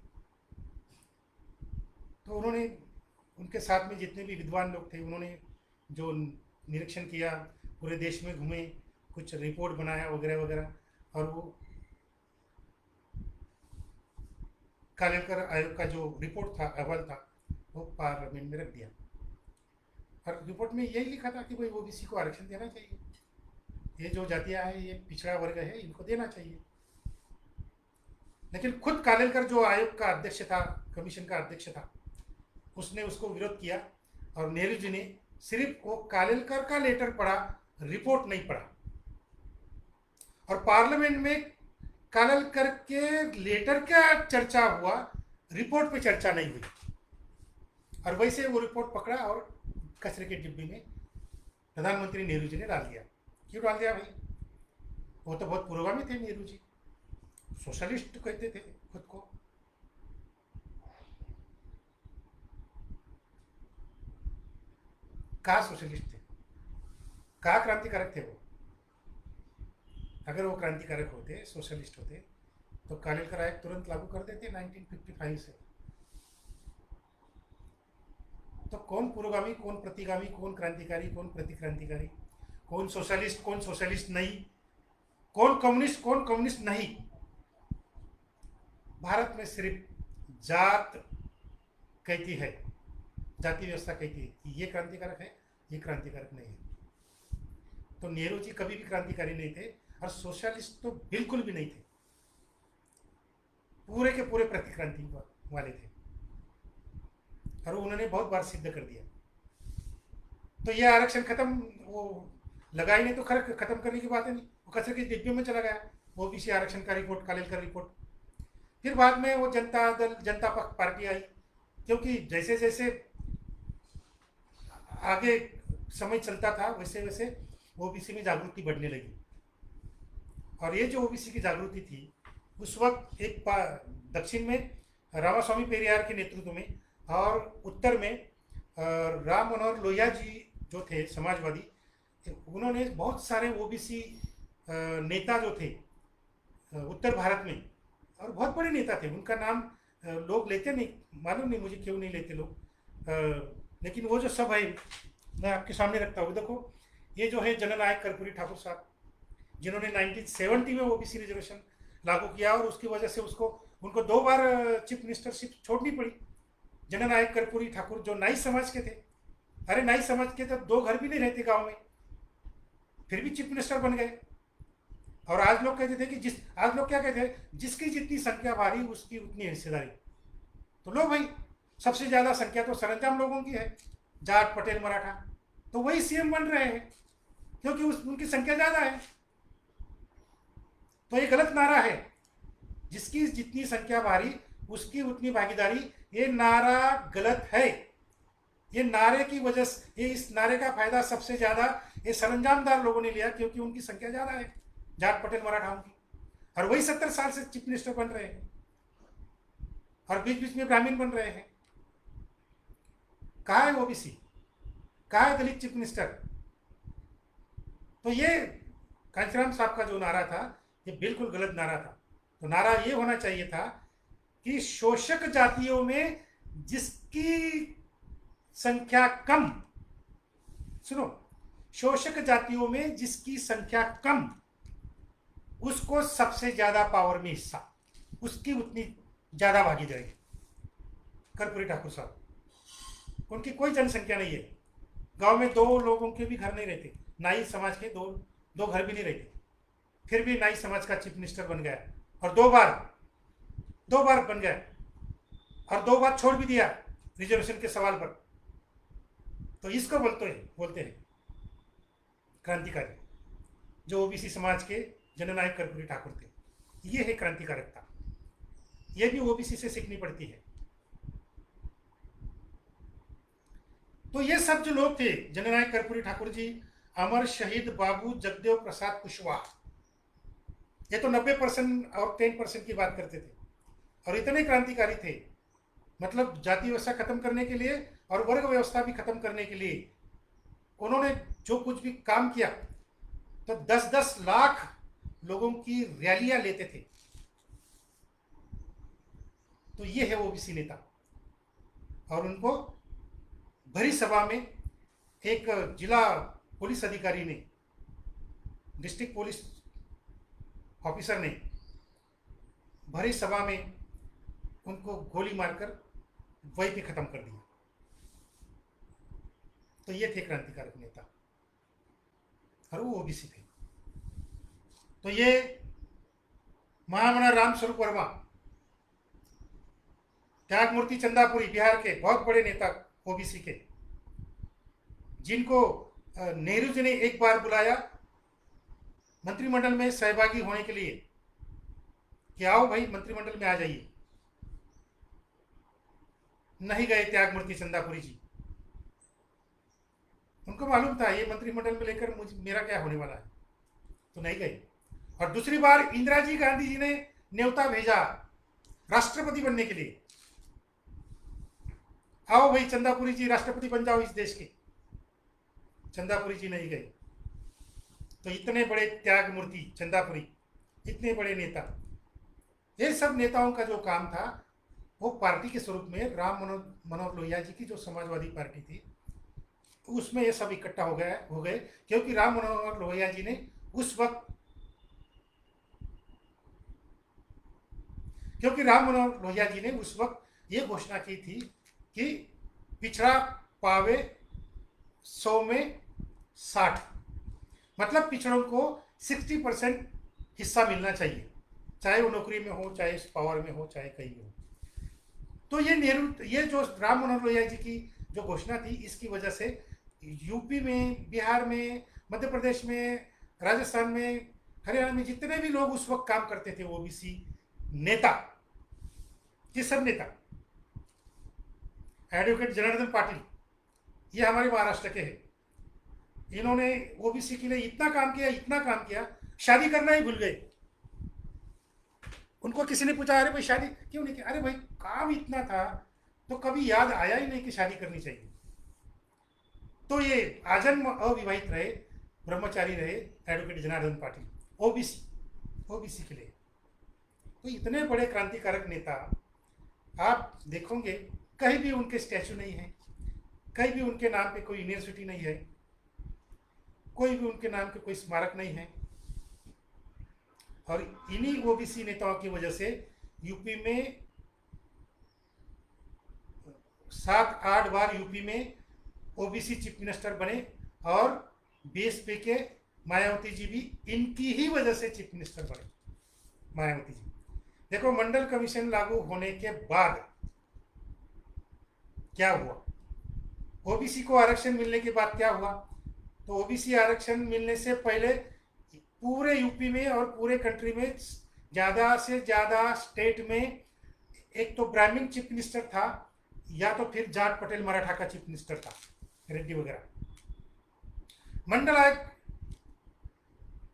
तो उन्होंने उनके साथ में जितने भी विद्वान लोग थे उन्होंने जो निरीक्षण किया, पूरे देश में घूमे, कुछ रिपोर्ट बनाया वगैरह वगैरह, और वो कालेलकर आयोग का जो रिपोर्ट था, अहवाल था, वो पार्लियामेंट में रख दिया। और रिपोर्ट में यही लिखा था कि भाई ओबीसी को आरक्षण देना चाहिए, ये जो जातियां हैं, ये पिछड़ा वर्ग है, इनको देना चाहिए। लेकिन खुद कालेलकर जो आयोग का अध्यक्ष था, कमीशन का अध्यक्ष था, उसने उसको विरोध किया, और नेहरू जी ने सिर्फ वो कालेलकर का लेटर पढ़ा, रिपोर्ट नहीं पढ़ा। और पार्लियामेंट में कालेलकर के लेटर का चर्चा हुआ, रिपोर्ट पे चर्चा नहीं हुई। और वैसे वो रिपोर्ट पकड़ा और कचरे के डिब्बे में प्रधानमंत्री नेहरू जी ने डाल दिया। क्यों डाल दिया भाई? वो तो बहुत पुरोगामी थे नेहरू जी, सोशलिस्ट कहते थे खुद को। कहाँ सोशलिस्ट थे, कहाँ क्रांतिकारक थे वो? अगर वो क्रांतिकारक होते, सोशलिस्ट होते, तो कालेलकर आयोग तुरंत लागू कर देते 1955 से। तो कौन पुरोगामी, कौन प्रतिगामी, कौन क्रांतिकारी, कौन प्रतिक्रांतिकारी, कौन सोशलिस्ट नहीं, कौन कम्युनिस्ट नहीं? भारत में सिर्फ जात कहती है, जाति व्यवस्था कहती है कि ये क्रांतिकारक है, ये क्रांतिकारक नहीं है। तो नेहरू जी कभी भी क्रांतिकारी नहीं थे, और सोशलिस्ट तो बिल्कुल भी नहीं थे, पूरे के पूरे प्रतिक्रांति वाले थे, और उन्होंने बहुत बार सिद्ध कर दिया। तो ये आरक्षण खत्म, वो लगा ही नहीं, तो खत्म करने की बात है नहीं, वो कचरे के डिब्बे में चला गया ओबीसी आरक्षण का रिपोर्ट, कालेलकर रिपोर्ट। फिर बाद में वो जनता पक्ष पार्टी आई, क्योंकि जैसे जैसे आगे समय चलता था वैसे वैसे ओबीसी में जागृति बढ़ने लगी। और ये जो ओबीसी की जागृति थी, उस वक्त एक दक्षिण में रामास्वामी पेरियार के नेतृत्व में, और उत्तर में राम मनोहर लोहिया जी जो थे समाजवादी, उन्होंने बहुत सारे ओबीसी नेता जो थे उत्तर भारत में, और बहुत बड़े नेता थे, उनका नाम लोग लेते नहीं, मालूम नहीं मुझे क्यों नहीं लेते लोग, लेकिन वो जो सब है मैं आपके सामने रखता हूँ। देखो, ये जो है जननायक कर्पूरी ठाकुर साहब, जिन्होंने 1970 में ओबीसी रिजर्वेशन लागू किया, और उसकी वजह से उनको 2 बार चीफ मिनिस्टरशिप छोड़नी पड़ी। जननायक कर्पूरी ठाकुर जो नाई समाज के थे, अरे नाई समाज के तो 2 घर भी नहीं रहते गांव में, फिर भी चीफ मिनिस्टर बन गए। और आज लोग कहते थे कि आज लोग क्या कहते हैं, जिसकी जितनी संख्या भारी उसकी उतनी हिस्सेदारी। तो लो भाई, सबसे ज्यादा संख्या तो सरंजाम लोगों की है, जाट, पटेल, मराठा, तो वही सीएम बन रहे हैं, क्योंकि उनकी संख्या ज्यादा है। तो ये गलत नारा है, जिसकी जितनी संख्या भारी उसकी उतनी भागीदारी, ये नारा गलत है। ये नारे की वजह से, ये इस नारे का फायदा सबसे ज्यादा ये सरंजामदार लोगों ने लिया, क्योंकि उनकी संख्या ज्यादा है, जाट, पटेल, मराठाओं की, और वही 70 साल से चीफ मिनिस्टर बन रहे हैं, और बीच बीच में ब्राह्मण बन रहे हैं। कहाँ है ओबीसी, कहाँ है दलित चीफ मिनिस्टर? तो ये कांचीराम साहब का जो नारा था, ये बिल्कुल गलत नारा था। तो नारा ये होना चाहिए था कि शोषक जातियों में जिसकी संख्या कम, सुनो, शोषक जातियों में जिसकी संख्या कम, उसको सबसे ज्यादा पावर में हिस्सा, उसकी उतनी ज्यादा भागीदारी। कर्पूरी ठाकुर साहब, उनकी कोई जनसंख्या नहीं है, गांव में 2 लोगों के भी घर नहीं रहते, नाई समाज के 2 घर भी नहीं रहते, फिर भी नाई समाज का चीफ मिनिस्टर बन गया, और 2 बार बन गया, और 2 बार छोड़ भी दिया रिजर्वेशन के सवाल पर। तो इसको बोलते हैं क्रांतिकारी, जो ओबीसी समाज के जननायक कर्पूरी ठाकुर थे। ये है क्रांतिकारकता, ये भी ओबीसी से सीखनी पड़ती है। तो ये सब जो लोग थे, जननायक कर्पूरी ठाकुर जी, अमर शहीद बाबू जगदेव प्रसाद कुशवाहा, ये तो 90% और 10% की बात करते थे, और इतने क्रांतिकारी थे, मतलब जाति व्यवस्था खत्म करने के लिए और वर्ग व्यवस्था भी खत्म करने के लिए उन्होंने जो कुछ भी काम किया, तो 10-10 लाख लोगों की रैलियां लेते थे, तो ये है ओबीसी नेता। और उनको भरी सभा में एक जिला पुलिस अधिकारी ने, डिस्ट्रिक्ट पुलिस ऑफिसर ने भरी सभा में उनको गोली मारकर वहीं पे खत्म कर दिया। तो ये थे क्रांतिकारक नेता और वो ओबीसी थे। तो ये महामना राम स्वरूप वर्मा, त्यागमूर्ति चंदापुरी, बिहार के बहुत बड़े नेता ओबीसी के, जिनको नेहरू जी ने एक बार बुलाया मंत्रिमंडल में सहभागी होने के लिए कि आओ भाई मंत्रिमंडल में आ जाइए। नहीं गए त्यागमूर्ति चंदापुरी जी। उनको मालूम था ये मंत्रिमंडल में लेकर मुझे मेरा क्या होने वाला है, तो नहीं गए। और दूसरी बार इंदिरा जी गांधी जी ने न्योता भेजा राष्ट्रपति बनने के लिए, आओ भाई चंदापुरी जी राष्ट्रपति बन जाओ इस देश के। चंदापुरी जी नहीं गए। तो इतने बड़े त्यागमूर्ति चंदापुरी, इतने बड़े नेता, ये सब नेताओं का जो काम था वो पार्टी के स्वरूप में राम मनोहर लोहिया जी की जो समाजवादी पार्टी थी उसमें ये सब इकट्ठा हो गए क्योंकि राम मनोहर लोहिया जी ने उस वक्त ये घोषणा की थी कि पिछड़ा पावे 100 में 60, मतलब पिछड़ों को 60% हिस्सा मिलना चाहिए, चाहे वो नौकरी में हो, चाहे पावर में हो, चाहे कहीं हो। तो ये जो राम मनोहर लोहिया जी की जो घोषणा थी, इसकी वजह से यूपी में, बिहार में, मध्य प्रदेश में, राजस्थान में, हरियाणा में जितने भी लोग उस वक्त काम करते थे ओबीसी नेता, ये सब नेता, एडवोकेट जनार्दन पाटिल, ये हमारे महाराष्ट्र के हैं। इन्होंने ओबीसी के लिए इतना काम किया, शादी करना ही भूल गए। उनको किसी ने पूछा, अरे भाई शादी क्यों नहीं की? अरे भाई काम इतना था तो कभी याद आया ही नहीं कि शादी करनी चाहिए। तो ये आजन्म अविवाहित रहे, ब्रह्मचारी रहे एडवोकेट जनार्दन पाटिल, ओबीसी के लिए। तो इतने बड़े क्रांतिकारक नेता आप देखोगे कहीं भी उनके स्टैचू नहीं है, कहीं भी उनके नाम पे कोई यूनिवर्सिटी नहीं है, कोई भी उनके नाम पे कोई स्मारक नहीं है। और इन्हीं ओबीसी नेताओं की वजह से यूपी में 7-8 बार यूपी में ओबीसी चीफ मिनिस्टर बने और बीएसपी के मायावती जी भी इनकी ही वजह से चीफ मिनिस्टर बने। मायावती जी देखो, मंडल कमीशन लागू होने के बाद क्या हुआ, ओबीसी को आरक्षण मिलने के बाद क्या हुआ? तो ओबीसी आरक्षण मिलने से पहले पूरे यूपी में और पूरे कंट्री में ज़्यादा से ज़्यादा स्टेट में एक तो ब्राह्मण चीफ मिनिस्टर था, या तो फिर जाट पटेल मराठा का चीफ मिनिस्टर था, रेड्डी वगैरह। मंडल आयोग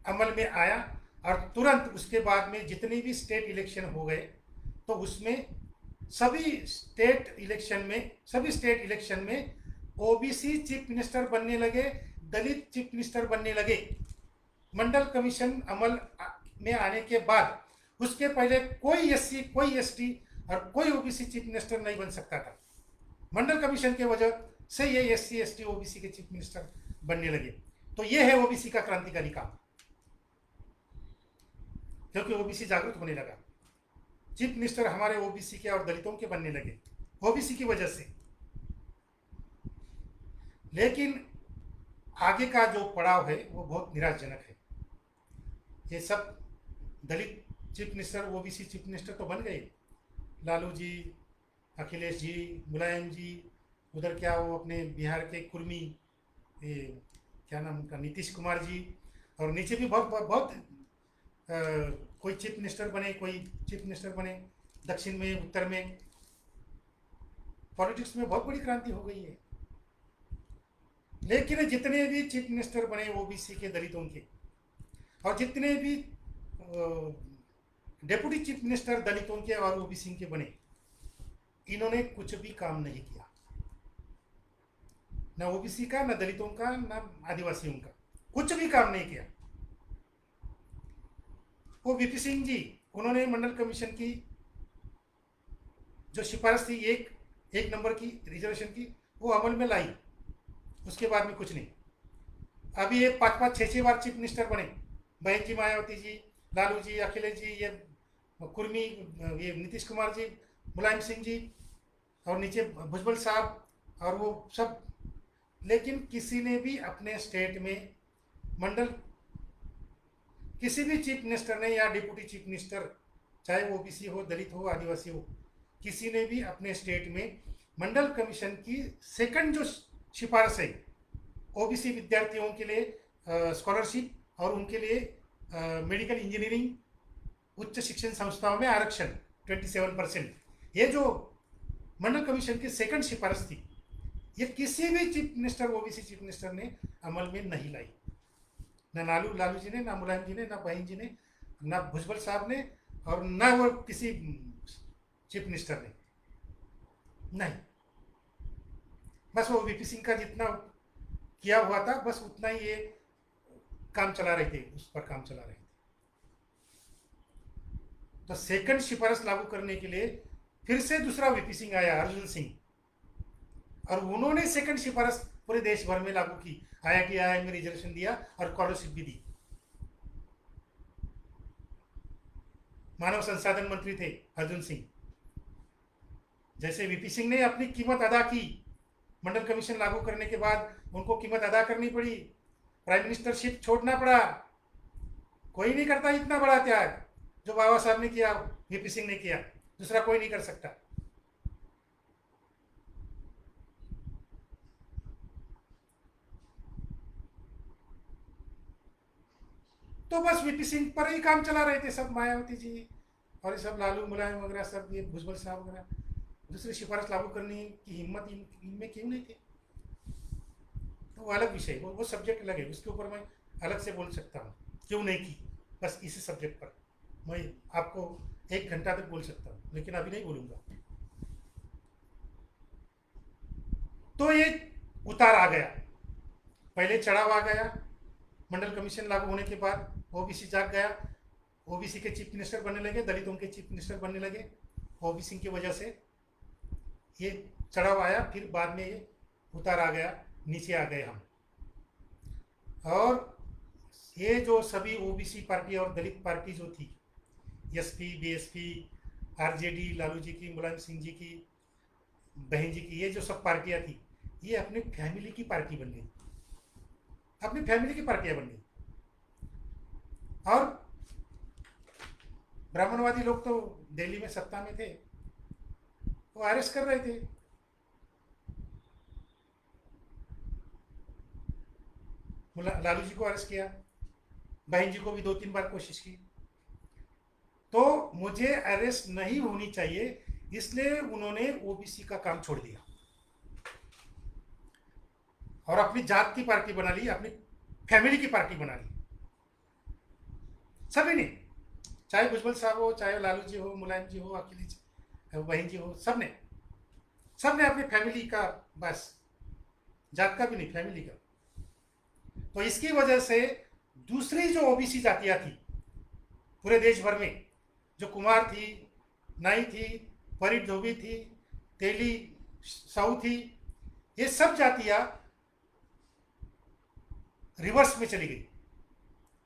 अमल में आया और तुरंत उसके बाद में जितने भी स्टेट इलेक्शन हो गए, तो उसमें सभी स्टेट इलेक्शन में ओबीसी चीफ मिनिस्टर बनने लगे, दलित चीफ मिनिस्टर बनने लगे। मंडल कमीशन अमल में आने के बाद उसके पहले कोई एससी, कोई एसटी और कोई ओबीसी चीफ मिनिस्टर नहीं बन सकता था। मंडल कमीशन के वजह से ये एससी, एसटी, ओबीसी के चीफ मिनिस्टर बनने लगे। तो ये है ओबीसी का क्रांतिकारी काम, क्योंकि ओबीसी जागरूक होने लगा। चीफ मिनिस्टर हमारे ओबीसी के और दलितों के बनने लगे ओबीसी की वजह से। लेकिन आगे का जो पड़ाव है वो बहुत निराशजनक है। ये सब Dalit chief minister, OBC chief minister तो बन गए, लालू जी, अखिलेश जी, मुलायम जी, उधर क्या वो अपने बिहार के कुर्मी, क्या नाम उनका, नीतीश कुमार जी, और नीचे भी बहुत कोई चीफ मिनिस्टर बने, कोई चीफ मिनिस्टर बने, दक्षिण में, उत्तर में। पॉलिटिक्स में बहुत बड़ी क्रांति हो गई है। लेकिन जितने भी चीफ मिनिस्टर बने ओबीसी के, दलितों के, और जितने भी डेप्यूटी चीफ मिनिस्टर दलितों के और ओबीसी के बने, इन्होंने कुछ भी काम नहीं किया, ना ओबीसी का, ना दलितों का, ना आदिवासियों का, कुछ भी काम नहीं किया। वो वीपी सिंह जी, उन्होंने मंडल कमीशन की जो सिफारिश थी एक एक नंबर की रिजर्वेशन की, वो अमल में लाई। उसके बाद में कुछ नहीं। अभी ये 5-5 6-6 बार चीफ मिनिस्टर बने, बहन जी मायावती जी, लालू जी, अखिलेश जी, ये कुर्मी, ये नीतीश कुमार जी, मुलायम सिंह जी, और नीचे भुजबल साहब, और वो सब। लेकिन किसी ने भी अपने स्टेट में मंडल, किसी भी चीफ मिनिस्टर ने या डिप्टी चीफ मिनिस्टर, चाहे वो ओबीसी हो, दलित हो, आदिवासी हो, किसी ने भी अपने स्टेट में मंडल कमीशन की सेकंड जो सिफारिश है, ओबीसी विद्यार्थियों के लिए स्कॉलरशिप और उनके लिए मेडिकल इंजीनियरिंग उच्च शिक्षण संस्थाओं में आरक्षण 27%, ये जो मंडल कमीशन की सेकंड सिफारिश थी, ये किसी भी chief minister, OBC chief minister ने अमल में नहीं लाई। ना लालू जी ने, ना मुलायम जी ने, ना बहन जी ने, ना भुजबल साहब ने, और ना वो किसी चीफ मिनिस्टर ने। नहीं, बस वो वीपी सिंह का जितना किया हुआ था, बस उतना ही ये काम चला रहे थे, उस पर काम चला रहे थे। तो सेकंड सिफारिश लागू करने के लिए फिर से दूसरा वीपी सिंह आया, अर्जुन सिंह, और उन्होंने सेकंड सिफारिश पूरे देश भर में लागू की। IIT में रिजर्वेशन दिया और स्कॉलरशिप भी दी। मानव संसाधन मंत्री थे अर्जुन सिंह। जैसे वीपी सिंह ने अपनी कीमत अदा की, मंडल कमीशन लागू करने के बाद उनको कीमत अदा करनी पड़ी, प्राइम मिनिस्टरशिप छोड़ना पड़ा। कोई नहीं करता इतना बड़ा त्याग जो बाबा साहब ने किया, वीपी सिंह ने किया, दूसरा कोई नहीं कर सकता। तो बस वीपी सिंह पर ही काम चला रहे थे सब, मायावती जी और ये सब लालू मुलायम वगैरह सब, ये भुजबल साहब वगैरह। दूसरी सिफारिश लागू करने की हिम्मत इनमें क्यों नहीं थी? तो वो अलग विषय, वो सब्जेक्ट अलग है, उसके ऊपर मैं अलग से बोल सकता हूँ क्यों नहीं की। बस इसी सब्जेक्ट पर मैं आपको 1 घंटा तक बोल सकता हूँ, लेकिन अभी नहीं बोलूँगा। तो ये उतार आ गया, पहले चढ़ाव आ गया। मंडल कमीशन लागू होने के बाद ओबीसी जाग गया, ओबीसी के चीफ मिनिस्टर बनने लगे, दलितों के चीफ मिनिस्टर बनने लगे। ओबीसी की वजह से ये चढ़ाव आया, फिर बाद में ये उतार आ गया, नीचे आ गए हम। और ये जो सभी ओबीसी पार्टी और दलित पार्टी जो थी, SP, BSP, RJD, Lalu ji की, मुलायम सिंह जी की, बहन जी की, ये जो सब पार्टियां थी, ये अपनी फैमिली की पार्टी बन गई, अपनी फैमिली की पार्टियां बन गई। और ब्राह्मणवादी लोग तो दिल्ली में सत्ता में थे, वो अरेस्ट कर रहे थे। लालू जी को अरेस्ट किया, बहन जी को भी 2-3 बार कोशिश की। तो मुझे अरेस्ट नहीं होनी चाहिए, इसलिए उन्होंने ओबीसी का काम छोड़ दिया और अपनी जात की पार्टी बना ली, अपनी फैमिली की पार्टी बना ली सभी ने, चाहे भुजबल साहब हो, चाहे लालू जी हो, मुलायम जी हो, अखिलेश बहन जी हो, सबने अपनी फैमिली का, बस जात का भी नहीं, फैमिली का। तो इसकी वजह से दूसरी जो ओबीसी जातियां थी पूरे देश भर में, जो कुमार थी, नाई थी, परिट धोबी थी, तेली, साहू थी, ये सब जातियां रिवर्स में चली गई।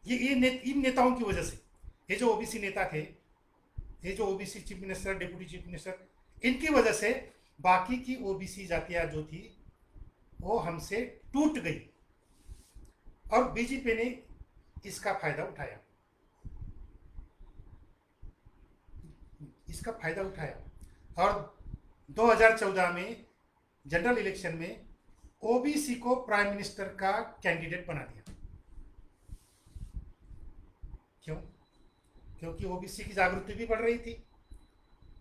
इन नेताओं की वजह से, ये जो ओबीसी नेता थे, ये जो OBC chief minister, deputy chief minister, इनकी वजह से बाकी की ओबीसी जातियां जो थी वो हमसे टूट गई, और बीजेपी ने इसका फायदा उठाया, और 2014 में जनरल इलेक्शन में ओबीसी को प्राइम मिनिस्टर का कैंडिडेट बना दिया। क्यों? क्योंकि ओबीसी की जागृति भी बढ़ रही थी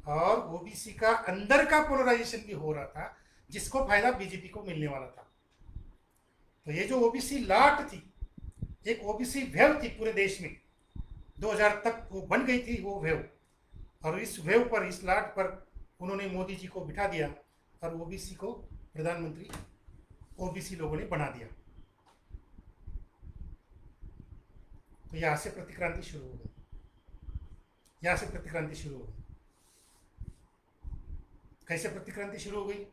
और ओबीसी का अंदर का पोलराइजेशन भी हो रहा था, जिसको फायदा बीजेपी को मिलने वाला था। तो ये जो ओबीसी लाट थी, एक ओबीसी वेव थी पूरे देश में, 2000 तक वो बन गई थी वो वेव, और इस वेव पर, इस लाट पर उन्होंने मोदी जी को बिठा दिया और ओबीसी को प्रधानमंत्री ओबीसी लोगों ने बना दिया। तो यहाँ से प्रतिक्रांति शुरू हो गई, यहाँ से प्रतिक्रांति शुरू हो गई। कैसे प्रतिक्रांति शुरू हो गई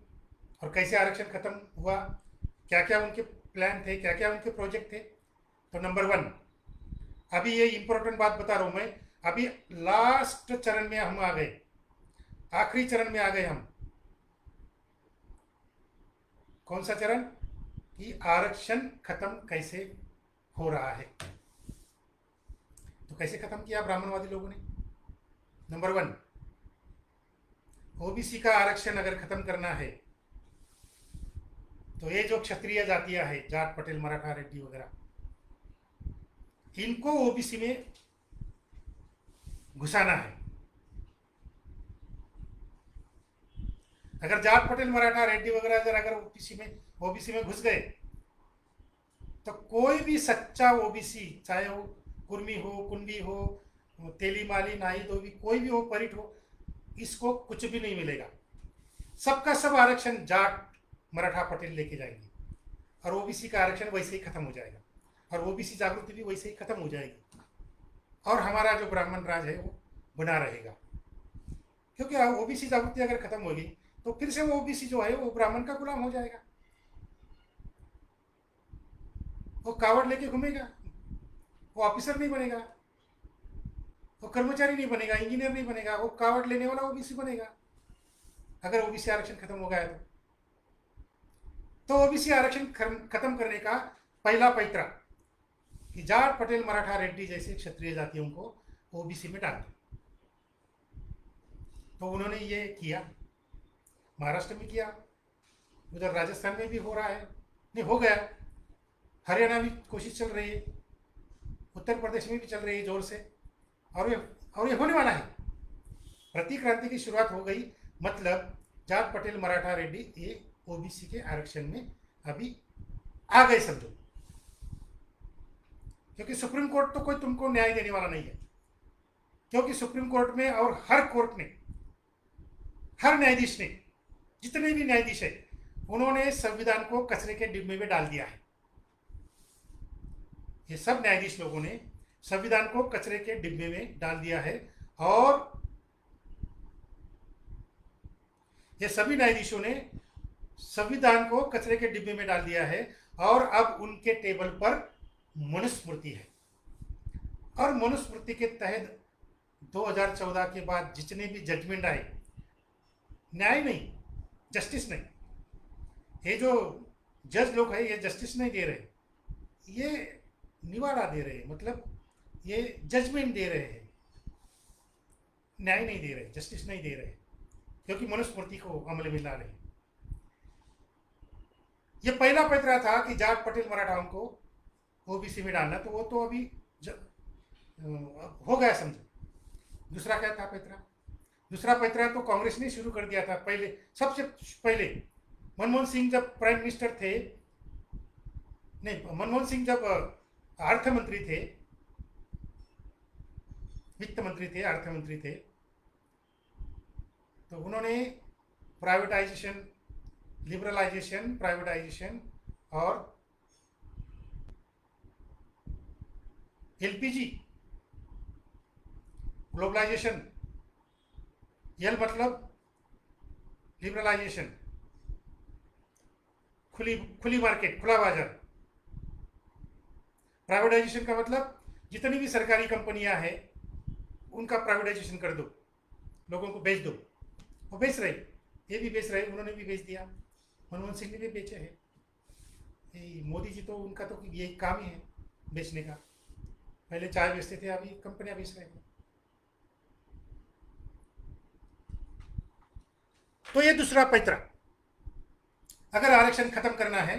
और कैसे आरक्षण खत्म हुआ, क्या क्या उनके प्लान थे, क्या क्या उनके प्रोजेक्ट थे। तो नंबर वन, अभी ये इंपॉर्टेंट बात बता रहा हूं मैं, अभी लास्ट चरण में हम आ गए, आखिरी चरण में आ गए हम। कौन सा चरण? कि आरक्षण खत्म कैसे हो रहा है। तो कैसे खत्म किया ब्राह्मणवादी लोगों ने? नंबर वन, ओबीसी का आरक्षण अगर खत्म करना है तो ये जो क्षत्रिय जातियां है, जाट, पटेल, मराठा, रेड्डी वगैरह, इनको ओबीसी में घुसाना है। अगर जाट, पटेल, मराठा, रेड्डी वगैरह अगर ओबीसी में घुस गए तो कोई भी सच्चा ओबीसी, चाहे वो कुर्मी हो, कुंडी हो, तेली, माली, नाई, धोबी, कोई भी हो, परिट हो, इसको कुछ भी नहीं मिलेगा। सबका सब आरक्षण जाट, मराठा, पटेल लेके जाएंगे और ओबीसी का आरक्षण वैसे ही खत्म हो जाएगा और ओबीसी जागृति भी वैसे ही खत्म हो जाएगी और हमारा जो ब्राह्मण राज है वो बना रहेगा। क्योंकि ओबीसी जागृति अगर खत्म होगी तो फिर से वो ओबीसी जो है वो ब्राह्मण का गुलाम हो जाएगा। वो कावड़ लेके घूमेगा, वो ऑफिसर नहीं बनेगा, वो कर्मचारी नहीं बनेगा, इंजीनियर नहीं बनेगा, वो कावड़ लेने वाला ओबीसी बनेगा अगर ओबीसी आरक्षण खत्म हो गया तो ओबीसी आरक्षण खत्म करने का पहला पैतरा कि जाट, पटेल, मराठा, रेड्डी जैसे क्षत्रिय जातियों को ओबीसी में डाल दो। तो उन्होंने ये किया, महाराष्ट्र में किया, उधर राजस्थान में भी हो रहा है, नहीं हो गया, हरियाणा में कोशिश चल रही है, उत्तर प्रदेश में भी चल रही है जोर से, और ये होने वाला है। प्रतिक्रांति की शुरुआत हो गई, मतलब जाट, पटेल, मराठा, रेड्डी ये ओबीसी के आरक्षण में अभी आ गए समझो। क्योंकि सुप्रीम कोर्ट तो कोई तुमको न्याय देने वाला नहीं है, क्योंकि सुप्रीम कोर्ट में और हर कोर्ट ने, हर न्यायाधीश ने, जितने भी न्यायाधीश है, उन्होंने संविधान को कचरे के डिब्बे में डाल दिया है। ये सब न्यायाधीश लोगों ने संविधान को कचरे के डिब्बे में डाल दिया है और ये सभी न्यायाधीशों ने संविधान को कचरे के डिब्बे में डाल दिया है और अब उनके टेबल पर मनुस्मृति है। और मनुस्मृति के तहत 2014 के बाद जितने भी जजमेंट आए, न्याय नहीं, जस्टिस नहीं, ये जो जज लोग हैं ये जस्टिस नहीं दे रहे, ये निवाड़ा दे रहे, मतलब ये जजमेंट दे रहे हैं, न्याय नहीं दे रहे, जस्टिस नहीं दे रहे, क्योंकि मनुस्मृति को अमल में ला रहे। ये पहला पैतरा था कि जाट, पटेल, मराठाओं को ओबीसी में डालना, तो वो तो अभी हो गया समझो। दूसरा क्या था पैतरा? दूसरा पैतरा तो कांग्रेस ने शुरू कर दिया था। पहले, सबसे पहले मनमोहन सिंह जब प्राइम मिनिस्टर थे, नहीं, मनमोहन सिंह जब अर्थ मंत्री थे, वित्त मंत्री थे, अर्थ मंत्री थे, तो उन्होंने प्राइवेटाइजेशन, लिबरलाइजेशन, प्राइवेटाइजेशन और एलपीजी, ग्लोबलाइजेशन, यल मतलब लिबरलाइजेशन, खुली मार्केट, खुला बाजार। प्राइवेटाइजेशन का मतलब जितनी भी सरकारी कंपनियां हैं उनका प्राइवेटाइजेशन कर दो, लोगों को बेच दो। वो बेच रहे, ये भी बेच रहे, उन्होंने भी बेच दिया, मनमोहन सिंह ने भी बेचे हैं, मोदी जी तो उनका तो ये काम ही है बेचने का। पहले चाय बेचते थे, अभी कंपनियां बेच रहे हैं। तो ये दूसरा पैतरा, अगर आरक्षण खत्म करना है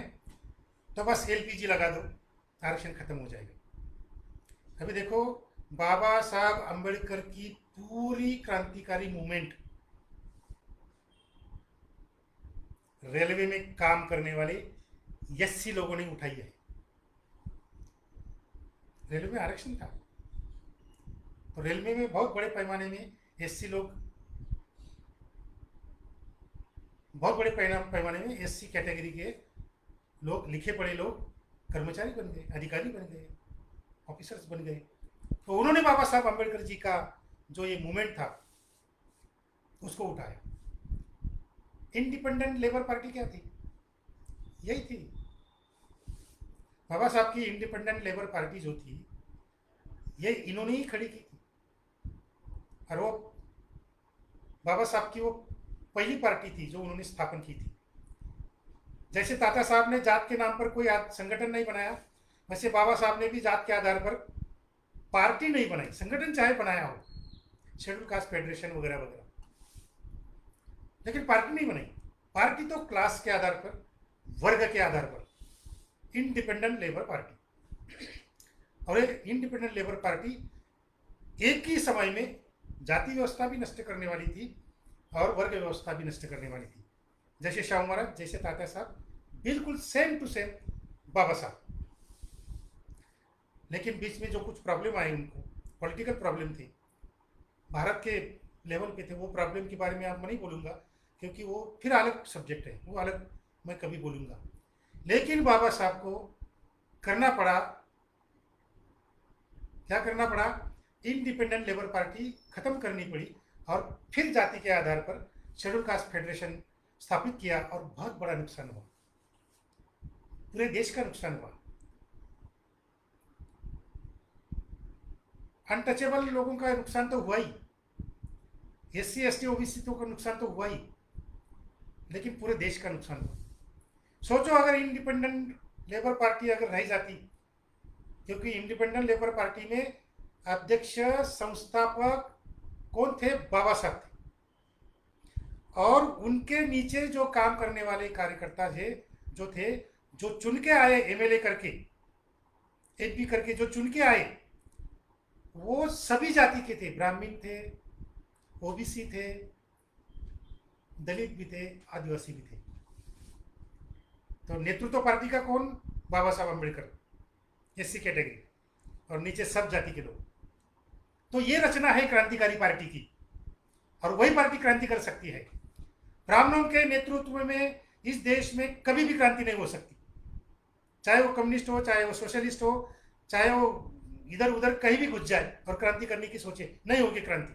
तो बस एलपीजी लगा दो, आरक्षण खत्म हो जाएगा। अभी देखो, बाबा साहब अंबेडकर की पूरी क्रांतिकारी मूवमेंट रेलवे में काम करने वाले एससी लोगों ने उठाई है। रेलवे में आरक्षण था तो रेलवे में बहुत बड़े पैमाने में एससी लोग, बहुत बड़े पैमाने में एससी कैटेगरी के लोग, लिखे पढ़े लोग कर्मचारी बन गए, अधिकारी बन गए, ऑफिसर्स बन गए। तो उन्होंने बाबा साहब अम्बेडकर जी का जो ये मूवमेंट था उसको उठाया इंडिपेंडेंट लेबर पार्टी क्या थी? यही थी। बाबा साहब की इंडिपेंडेंट लेबर पार्टी जो थी, ये इन्होंने ही खड़ी की थी। और वो बाबा साहब की वो पहली पार्टी थी जो उन्होंने स्थापन की थी। जैसे ताता साहब ने जात के नाम पर कोई संगठन नहीं बनाया, वैसे बाबा साहब ने भी जात के आधार पर पार्टी नहीं बनाई, संगठन चाहे बनाया हो, शेड्यूल कास्ट फेडरेशन वगैरह वगैरह, लेकिन पार्टी नहीं बनाई। पार्टी तो क्लास के आधार पर, वर्ग के आधार पर इंडिपेंडेंट लेबर पार्टी। और ये इंडिपेंडेंट लेबर पार्टी एक ही समय में जाति व्यवस्था भी नष्ट करने वाली थी और वर्ग व्यवस्था भी नष्ट करने वाली थी। जैसे शाहू महाराज, जैसे तात्या साहब, बिल्कुल सेम टू सेम बाबा साहब। लेकिन बीच में जो कुछ प्रॉब्लम आई उनको, पॉलिटिकल प्रॉब्लम थी, भारत के लेवल पे थे, वो प्रॉब्लम के बारे में आप मैं नहीं बोलूँगा क्योंकि वो फिर अलग सब्जेक्ट है, वो अलग मैं कभी बोलूँगा। लेकिन बाबा साहब को करना पड़ा, क्या करना पड़ा? इंडिपेंडेंट लेबर पार्टी खत्म करनी पड़ी और फिर जाति के आधार पर शेड्यूल कास्ट फेडरेशन स्थापित किया और बहुत बड़ा नुकसान हुआ, पूरे देश का नुकसान हुआ। अनटचेबल लोगों का नुकसान तो हुआ ही, एससी एसटी ओबीसी का नुकसान तो हुआ ही, लेकिन पूरे देश का नुकसान हुआ। सोचो अगर इंडिपेंडेंट लेबर पार्टी अगर रह जाती, क्योंकि इंडिपेंडेंट लेबर पार्टी में अध्यक्ष संस्थापक कौन थे? बाबा साहब थे। और उनके नीचे जो काम करने वाले कार्यकर्ता थे, जो चुन के आए एमएलए करके, एमपी करके जो चुन के आए, वो सभी जाति के थे, ब्राह्मण थे, ओबीसी थे, दलित भी थे, आदिवासी भी थे। तो नेतृत्व पार्टी का कौन? बाबा साहब अम्बेडकर, एससी कैटेगरी, और नीचे सब जाति के लोग। तो ये रचना है क्रांतिकारी पार्टी की, और वही पार्टी क्रांति कर सकती है। ब्राह्मणों के नेतृत्व में इस देश में कभी भी क्रांति नहीं हो सकती, चाहे वो कम्युनिस्ट हो, चाहे वो सोशलिस्ट हो, चाहे वो इधर उधर कहीं भी घुस जाए और क्रांति करने की सोचे, नहीं होगी क्रांति।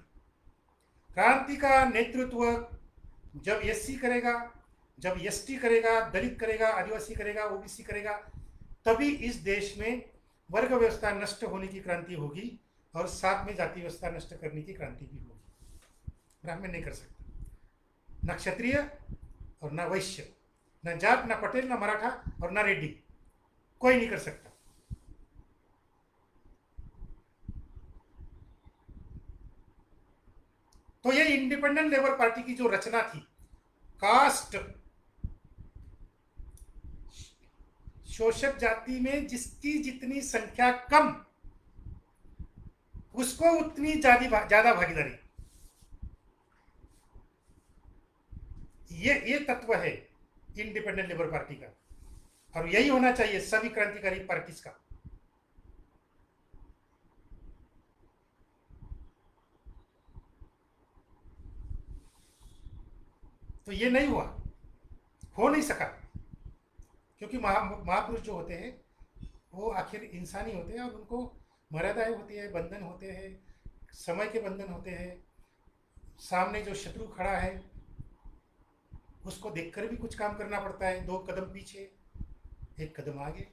क्रांति का नेतृत्व जब एससी करेगा, जब एसटी करेगा, दलित करेगा, आदिवासी करेगा, ओबीसी करेगा, तभी इस देश में वर्ग व्यवस्था नष्ट होने की क्रांति होगी और साथ में जाति व्यवस्था नष्ट करने की क्रांति भी होगी। ब्राह्मण नहीं कर सकता, न क्षत्रिय और न वैश्य, न जाट, न पटेल, न मराठा और न रेड्डी, कोई नहीं कर सकता। तो ये इंडिपेंडेंट लेबर पार्टी की जो रचना थी, कास्ट, शोषक जाति में जिसकी जितनी संख्या कम, उसको उतनी ज्यादा भागीदारी, ये तत्व है इंडिपेंडेंट लेबर पार्टी का, और यही होना चाहिए सभी क्रांतिकारी पार्टीज का। तो ये नहीं हुआ, हो नहीं सका, क्योंकि महापुरुष जो होते हैं वो आखिर इंसानी होते हैं और उनको मर्यादाएं होती है, बंधन होते हैं, समय के बंधन होते हैं। सामने जो शत्रु खड़ा है उसको देखकर भी कुछ काम करना पड़ता है, 2 कदम पीछे, 1 कदम आगे।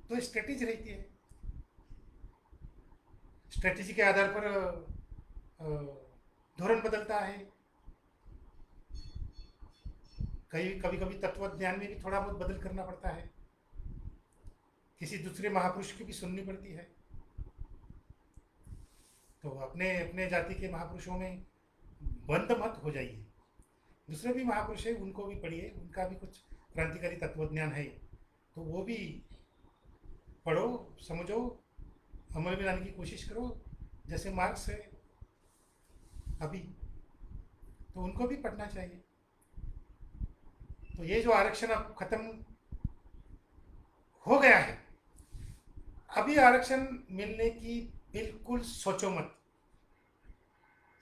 तो स्ट्रेटेजी रहती है, स्ट्रेटेजी के आधार पर धोरण बदलता है। कभी कभी तत्व ज्ञान में भी थोड़ा बहुत बदल करना पड़ता है, किसी दूसरे महापुरुष की भी सुननी पड़ती है। तो अपने अपने जाति के महापुरुषों में बंद मत हो जाइए, दूसरे भी महापुरुष है उनको भी पढ़िए, उनका भी कुछ क्रांतिकारी तत्वज्ञान है तो वो भी पढ़ो, समझो, अमल में लाने की कोशिश करो। जैसे मार्क्स है अभी, तो उनको भी पढ़ना चाहिए। तो ये जो आरक्षण अब खत्म हो गया है, अभी आरक्षण मिलने की बिल्कुल सोचो मत,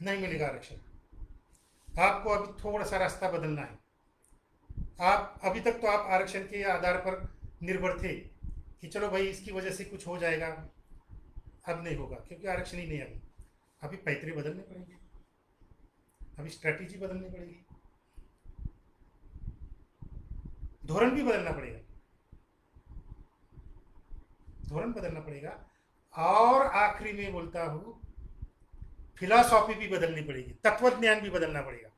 नहीं मिलेगा आरक्षण। आपको अभी थोड़ा सा रास्ता बदलना है। आप अभी तक तो आप आरक्षण के आधार पर निर्भर थे कि चलो भाई इसकी वजह से कुछ हो जाएगा, अब नहीं होगा क्योंकि आरक्षण ही नहीं। अभी पैतरे बदलने पड़ेंगे। अभी स्ट्रैटेजी बदलनी पड़ेगी, धोरण भी बदलना पड़ेगा, धोरण बदलना पड़ेगा। और आखिरी में बोलता हूं, फिलॉसॉफी भी बदलनी पड़ेगी, तत्वज्ञान भी बदलना पड़ेगा।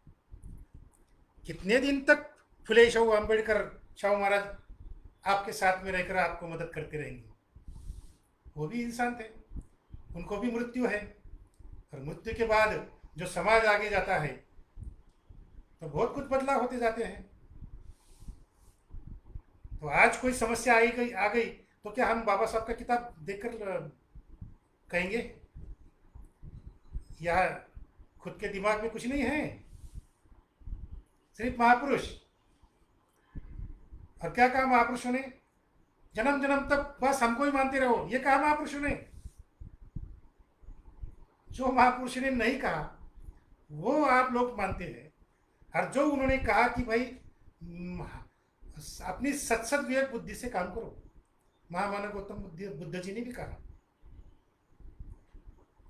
कितने दिन तक फुले शाहू अम्बेडकर, शाहू महाराज आपके साथ में रहकर आपको मदद करते रहेंगे? वो भी इंसान थे, उनको भी मृत्यु है, और मृत्यु के बाद जो समाज आगे जाता है तो बहुत कुछ बदलाव होते जाते हैं। तो आज कोई समस्या आ गई तो क्या हम बाबा साहब का किताब देखकर कहेंगे या खुद के दिमाग में कुछ नहीं है? सिर्फ महापुरुष। और क्या कहा महापुरुषों ने? जन्म जन्म तक बस हमको ही मानते रहो, ये कहा महापुरुषों ने। जो महापुरुष ने नहीं कहा वो आप लोग मानते हैं, और जो उन्होंने कहा कि भाई अपनी सत्सद विवेक बुद्धि से काम करो, महामानव गौतम बुद्ध जी ने भी कहा,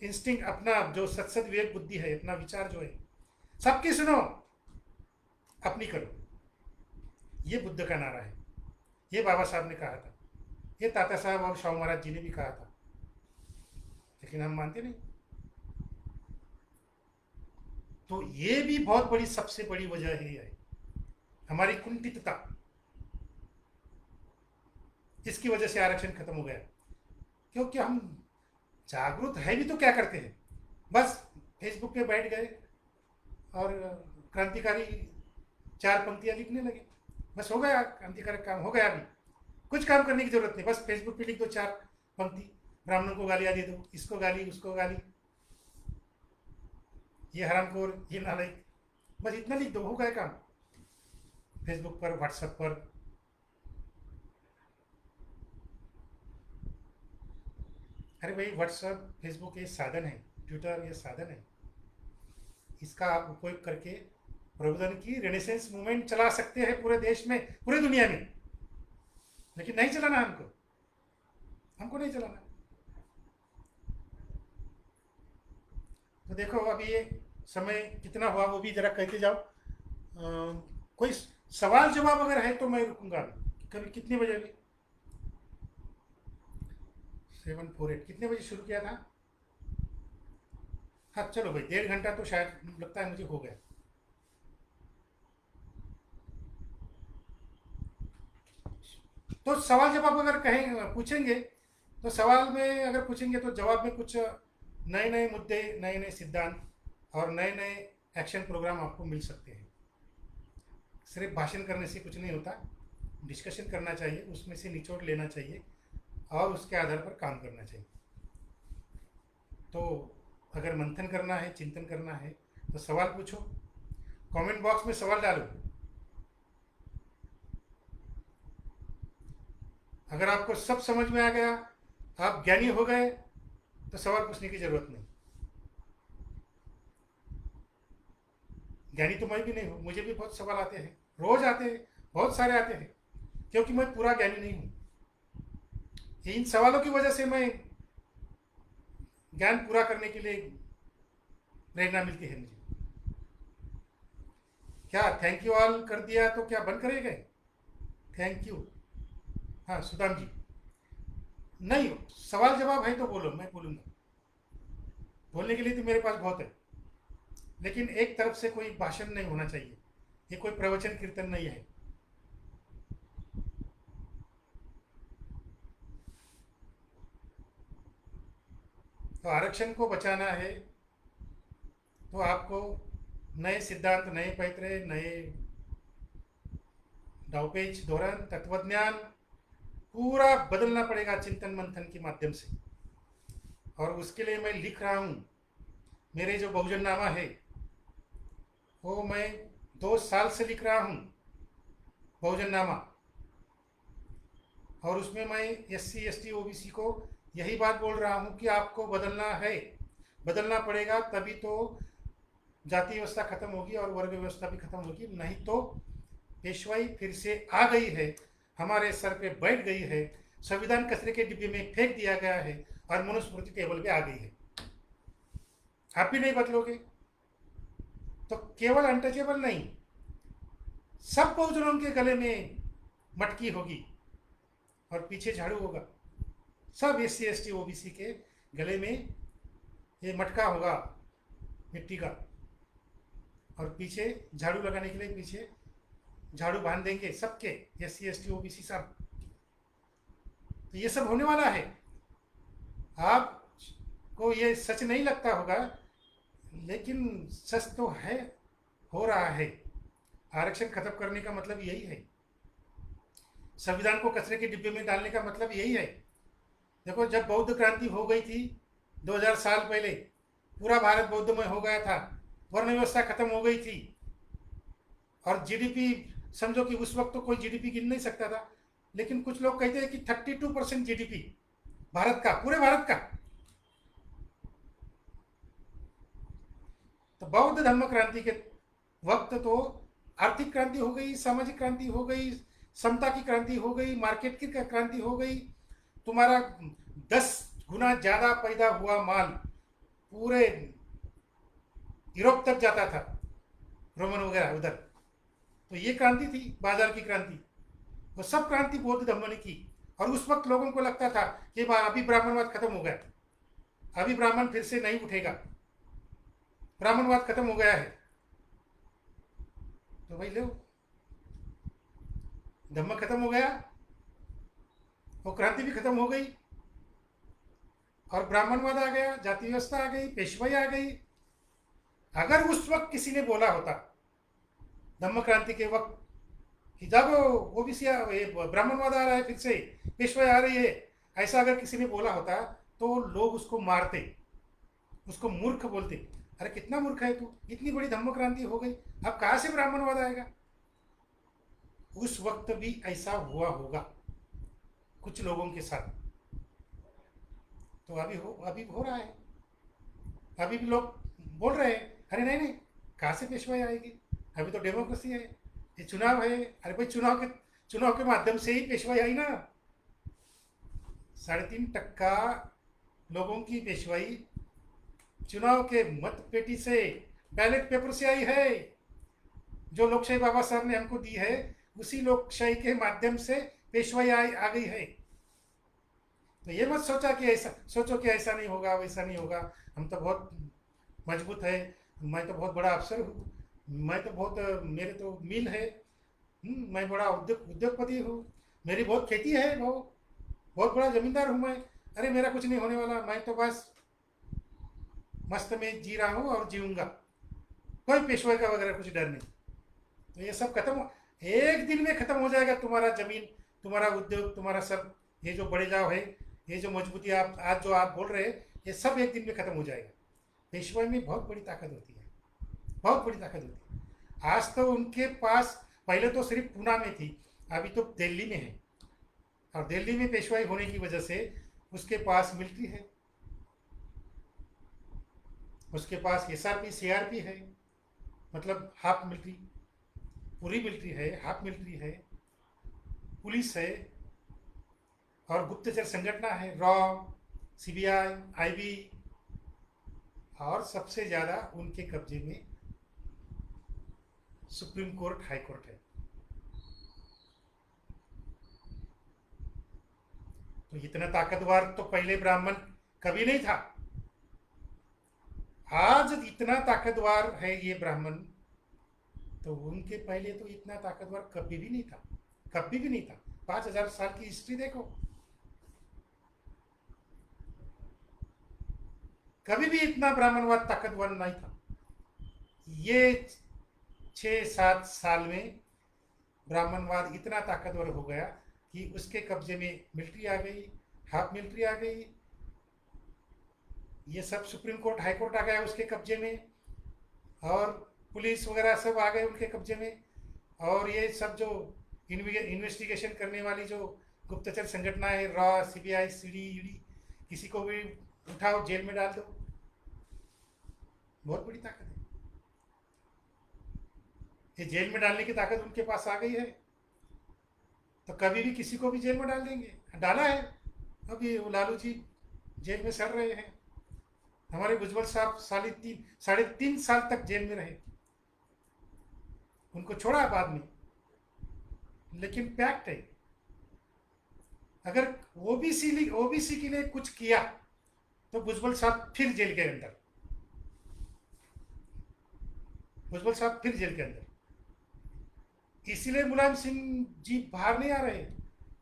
इंस्टिंक्ट अपना जो सत्सद विवेक बुद्धि है, अपना विचार जो है सबकी सुनो, अपनी करो, ये बुद्ध का नारा है। ये बाबा साहब ने कहा था, ये तात्या साहब और शाहू महाराज जी ने भी कहा था, लेकिन हम मानते नहीं। तो ये भी बहुत बड़ी, सबसे बड़ी वजह है हमारी कुंठितता। इसकी वजह से आरक्षण खत्म हो गया, क्योंकि हम जागरूक है भी तो क्या करते हैं, बस फेसबुक पे बैठ गए और क्रांतिकारी 4 पंक्तियां लिखने लगे, बस हो गया क्रांतिकारी काम, हो गया। अभी कुछ काम करने की जरूरत नहीं, बस फेसबुक पे लिख दो 4 पंक्ति, ब्राह्मणों को गालियां दे दो, इसको गाली उसको गाली, ये हरामखोर, ये नालायक, बस इतना लिख दो, हो गया काम। फेसबुक पर, व्हाट्सएप पर। अरे भाई, व्हाट्सएप फेसबुक ये साधन है, ट्विटर ये साधन है, इसका आप उपयोग करके प्रबोधन की रेनेसेंस मूवमेंट चला सकते हैं पूरे देश में, पूरी दुनिया में, लेकिन नहीं चलाना हमको नहीं चलाना। तो देखो अभी ये समय कितना हुआ वो भी जरा कहते जाओ। कोई सवाल जवाब अगर है तो मैं रुकूंगा। कभी कितने बजे? अभी 7:48, कितने बजे शुरू किया था? हाँ चलो भाई, 1.5 घंटा तो शायद लगता है मुझे हो गया। तो सवाल जवाब अगर कहें पूछेंगे, तो सवाल में अगर पूछेंगे तो जवाब में कुछ नए नए मुद्दे, नए नए सिद्धांत और नए नए एक्शन प्रोग्राम आपको मिल सकते हैं। सिर्फ भाषण करने से कुछ नहीं होता, डिस्कशन करना चाहिए, उसमें से निचोड़ लेना चाहिए और उसके आधार पर काम करना चाहिए। तो अगर मंथन करना है, चिंतन करना है तो सवाल पूछो, कमेंट बॉक्स में सवाल डालो। अगर आपको सब समझ में आ गया, आप ज्ञानी हो गए, तो सवाल पूछने की जरूरत नहीं। ज्ञानी तो मैं भी नहीं हूँ, मुझे भी बहुत सवाल आते हैं, रोज आते हैं, बहुत सारे आते हैं, क्योंकि मैं पूरा ज्ञानी नहीं हूँ। इन सवालों की वजह से मैं ज्ञान पूरा करने के लिए प्रेरणा मिलती है मुझे। क्या थैंक यू ऑल कर दिया तो क्या बंद करेंगे? Thank you. हाँ सुदाम जी, नहीं सवाल जवाब है तो बोलो, मैं बोलूँगा। बोलने के लिए तो मेरे पास बहुत है, लेकिन एक तरफ से कोई भाषण नहीं होना चाहिए, ये कोई प्रवचन कीर्तन नहीं है। तो आरक्षण को बचाना है तो आपको नए सिद्धांत, नए पैतरे, नए डाउपेच, धोरण, तत्वज्ञान पूरा बदलना पड़ेगा चिंतन मंथन के माध्यम से। और उसके लिए मैं लिख रहा हूँ, मेरे जो बहुजननामा है वो मैं 2 साल से लिख रहा हूँ बहुजननामा, और उसमें मैं SC ST OBC को यही बात बोल रहा हूँ कि आपको बदलना है, बदलना पड़ेगा, तभी तो जाति व्यवस्था खत्म होगी और वर्ग व्यवस्था भी खत्म होगी। नहीं तो पेशवाई फिर से आ गई है, हमारे सर पे बैठ गई है, संविधान कचरे के डिब्बे में फेंक दिया गया है और मनुस्मृति टेबल पे आ गई है। आप भी नहीं बदलोगे तो केवल अनटचेबल नहीं, सब बहुजनों के गले में मटकी होगी और पीछे झाड़ू होगा। सब SC ST OBC के गले में ये मटका होगा मिट्टी का, और पीछे झाड़ू लगाने के लिए पीछे झाड़ू बांध देंगे सबके, SC ST OBC सब। तो ये सब होने वाला है। आपको ये सच नहीं लगता होगा, लेकिन सच तो है, हो रहा है। आरक्षण खत्म करने का मतलब यही है। संविधान को कचरे के डिब्बे में डालने का मतलब यही है। देखो, जब बौद्ध क्रांति हो गई थी 2000 साल पहले, पूरा भारत बौद्धमय हो गया था, वर्ण व्यवस्था खत्म हो गई थी, और GDP समझो कि उस वक्त तो कोई GDP गिन नहीं सकता था, लेकिन कुछ लोग कहते हैं कि 32% GDP भारत का, पूरे भारत का। तो बौद्ध धर्म क्रांति के वक्त तो आर्थिक क्रांति हो गई, सामाजिक क्रांति हो गई, समता की क्रांति हो गई, मार्केट की क्रांति हो गई। तुम्हारा 10 गुना ज्यादा पैदा हुआ माल पूरे यूरोप तक जाता था, रोमन वगैरह उधर। तो ये क्रांति थी, बाजार की क्रांति। वो सब क्रांति बौद्ध धर्म ने की। और उस वक्त लोगों को लगता था कि अभी ब्राह्मणवाद खत्म हो गया, अभी ब्राह्मण फिर से नहीं उठेगा, ब्राह्मणवाद खत्म हो गया है। तो भाई लो, धम्म खत्म हो गया, वो क्रांति भी खत्म हो गई, और ब्राह्मणवाद आ गया, जाति व्यवस्था आ गई, पेशवाई आ गई। अगर उस वक्त किसी ने बोला होता, धम्म क्रांति के वक्त, कि जागो, OBC ब्राह्मणवाद आ रहा है, फिर से पेशवाई आ रही है, ऐसा अगर किसी ने बोला होता तो लोग उसको मारते, उसको मूर्ख बोलते। अरे कितना मूर्ख है तू, इतनी बड़ी धम्म क्रांति हो गई, अब कहाँ से ब्राह्मणवाद आएगा। उस वक्त भी ऐसा हुआ होगा कुछ लोगों के साथ। तो अभी हो रहा है। अभी भी लोग बोल रहे हैं, अरे नहीं नहीं, कहाँ से पेशवाई आएगी, अभी तो डेमोक्रेसी है, ये चुनाव है। अरे भाई, चुनाव के माध्यम से ही पेशवाई आई ना। 3.5% लोगों की पेशवाई चुनाव के मत पेटी से, बैलेट पेपर से आई है। जो लोकशाही बाबा साहब ने हमको दी है, उसी लोकशाही के माध्यम से पेशवाई आ गई है। तो ये मत सोचो कि ऐसा नहीं होगा, वैसा नहीं होगा, हम तो बहुत मजबूत है, मैं तो बहुत बड़ा अफसर हूँ, मैं तो बहुत, मेरे तो मिल है, मैं बड़ा उद्योगपति हूँ, मेरी बहुत खेती है, बहुत बड़ा जमींदार हूँ मैं। अरे मेरा कुछ नहीं होने वाला, मैं तो बस मस्त में जी रहा हूँ और जीऊँगा, कोई पेशवाई का वगैरह कुछ डर नहीं। तो ये सब एक दिन में खत्म हो जाएगा। तुम्हारा जमीन, तुम्हारा उद्योग, तुम्हारा सब, ये जो बड़े जाओ है, ये जो मजबूती आप बोल रहे हैं, ये सब एक दिन में खत्म हो जाएगा। पेशवाई में बहुत बड़ी ताकत होती है, बहुत बड़ी ताकत होती है। आज तो उनके पास, पहले तो सिर्फ पूना में थी, अभी तो दिल्ली में है, और दिल्ली में पेशवाई होने की वजह से उसके पास मिलिट्री है, उसके पास SRP CRP है, मतलब हाफ मिलिट्री, पूरी मिलिट्री है, हाफ मिलिट्री है, पुलिस है, और गुप्तचर संगठन है, रॉ, CBI, IB, और सबसे ज़्यादा उनके कब्जे में सुप्रीम कोर्ट, हाई कोर्ट है। तो इतना ताकतवर तो पहले ब्राह्मण कभी नहीं था। आज इतना ताकतवर है ये ब्राह्मण, तो उनके पहले तो इतना ताकतवर कभी भी नहीं था, कभी भी नहीं था। 5000 साल की हिस्ट्री देखो, कभी भी इतना ब्राह्मणवाद ताकतवर नहीं था। ये 6-7 साल में ब्राह्मणवाद इतना ताकतवर हो गया कि उसके कब्जे में मिलिट्री आ गई, हाफ मिलिट्री आ गई, ये सब सुप्रीम कोर्ट, हाई कोर्ट आ गया उसके कब्जे में, और पुलिस वगैरह सब आ गए उनके कब्जे में। और ये सब जो इन्वेस्टिगेशन करने वाली जो गुप्तचर संगठन है, रॉ, CBI, CD, ED, किसी को भी उठाओ, जेल में डाल दो, बहुत बड़ी ताकत है। ये जेल में डालने की ताकत उनके पास आ गई है, तो कभी भी किसी को भी जेल में डाल देंगे। डाला है, अभी लालू जी जेल में सड़ रहे हैं, हमारे भुजबल साहब 3.5 साल तक जेल में रहे, उनको छोड़ा बाद में, लेकिन पैक्ट है। अगर ओबीसी के लिए कुछ किया तो भुजबल साहब फिर जेल के अंदर, भुजबल साहब फिर जेल के अंदर। इसीलिए मुलायम सिंह जी बाहर नहीं आ रहे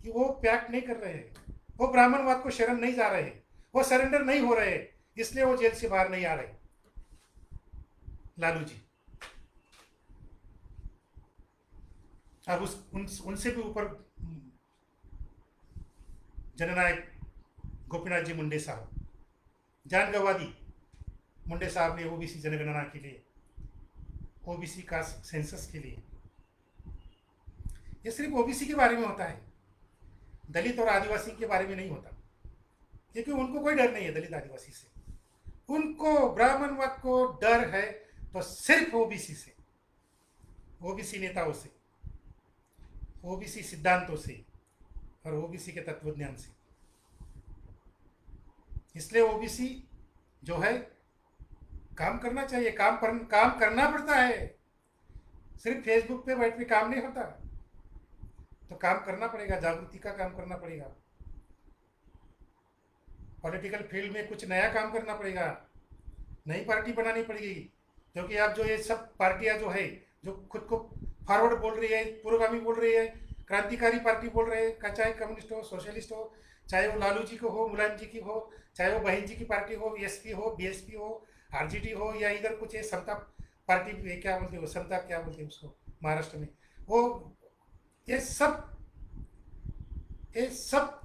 कि वो पैक्ट नहीं कर रहे हैं, वो ब्राह्मणवाद को शरण नहीं जा रहे, वो सरेंडर नहीं हो रहे, इसलिए वो जेल से बाहर नहीं आ रहे लालू जी। अब उनसे भी ऊपर जननायक गोपीनाथ जी मुंडे साहब, जान गंवा दी मुंडे साहब ने ओबीसी जनगणना के लिए, ओबीसी का सेंसस के लिए। ये सिर्फ ओबीसी के बारे में होता है, दलित और आदिवासी के बारे में नहीं होता, क्योंकि उनको कोई डर नहीं है दलित आदिवासी से। उनको ब्राह्मणवाद को डर है तो सिर्फ ओबीसी से, ओबीसी नेताओं से, ओबीसी सिद्धांतों से और ओबीसी के तत्वज्ञान से। इसलिए ओबीसी जो है काम करना चाहिए, काम करना पड़ता है। सिर्फ फेसबुक पे बैठ के काम नहीं होता, तो काम करना पड़ेगा, जागृति का काम करना पड़ेगा, पॉलिटिकल फील्ड में कुछ नया काम करना पड़ेगा, नई पार्टी बनानी पड़ेगी। क्योंकि अब जो ये सब पार्टियां जो है, जो खुद को फॉरवर्ड बोल रही है, पुरोगामी बोल रही है, क्रांतिकारी पार्टी बोल रहे हैं, चाहे कम्युनिस्ट हो, सोशलिस्ट हो, चाहे वो लालू जी को हो, मुलायम जी की हो, चाहे वो बहन जी की पार्टी हो, एसपी हो, बीएसपी हो, आरजेडी हो, या इधर कुछ समता पार्टी, क्या बोलते हो, समता क्या बोलते हैं उसको महाराष्ट्र में, वो ये सब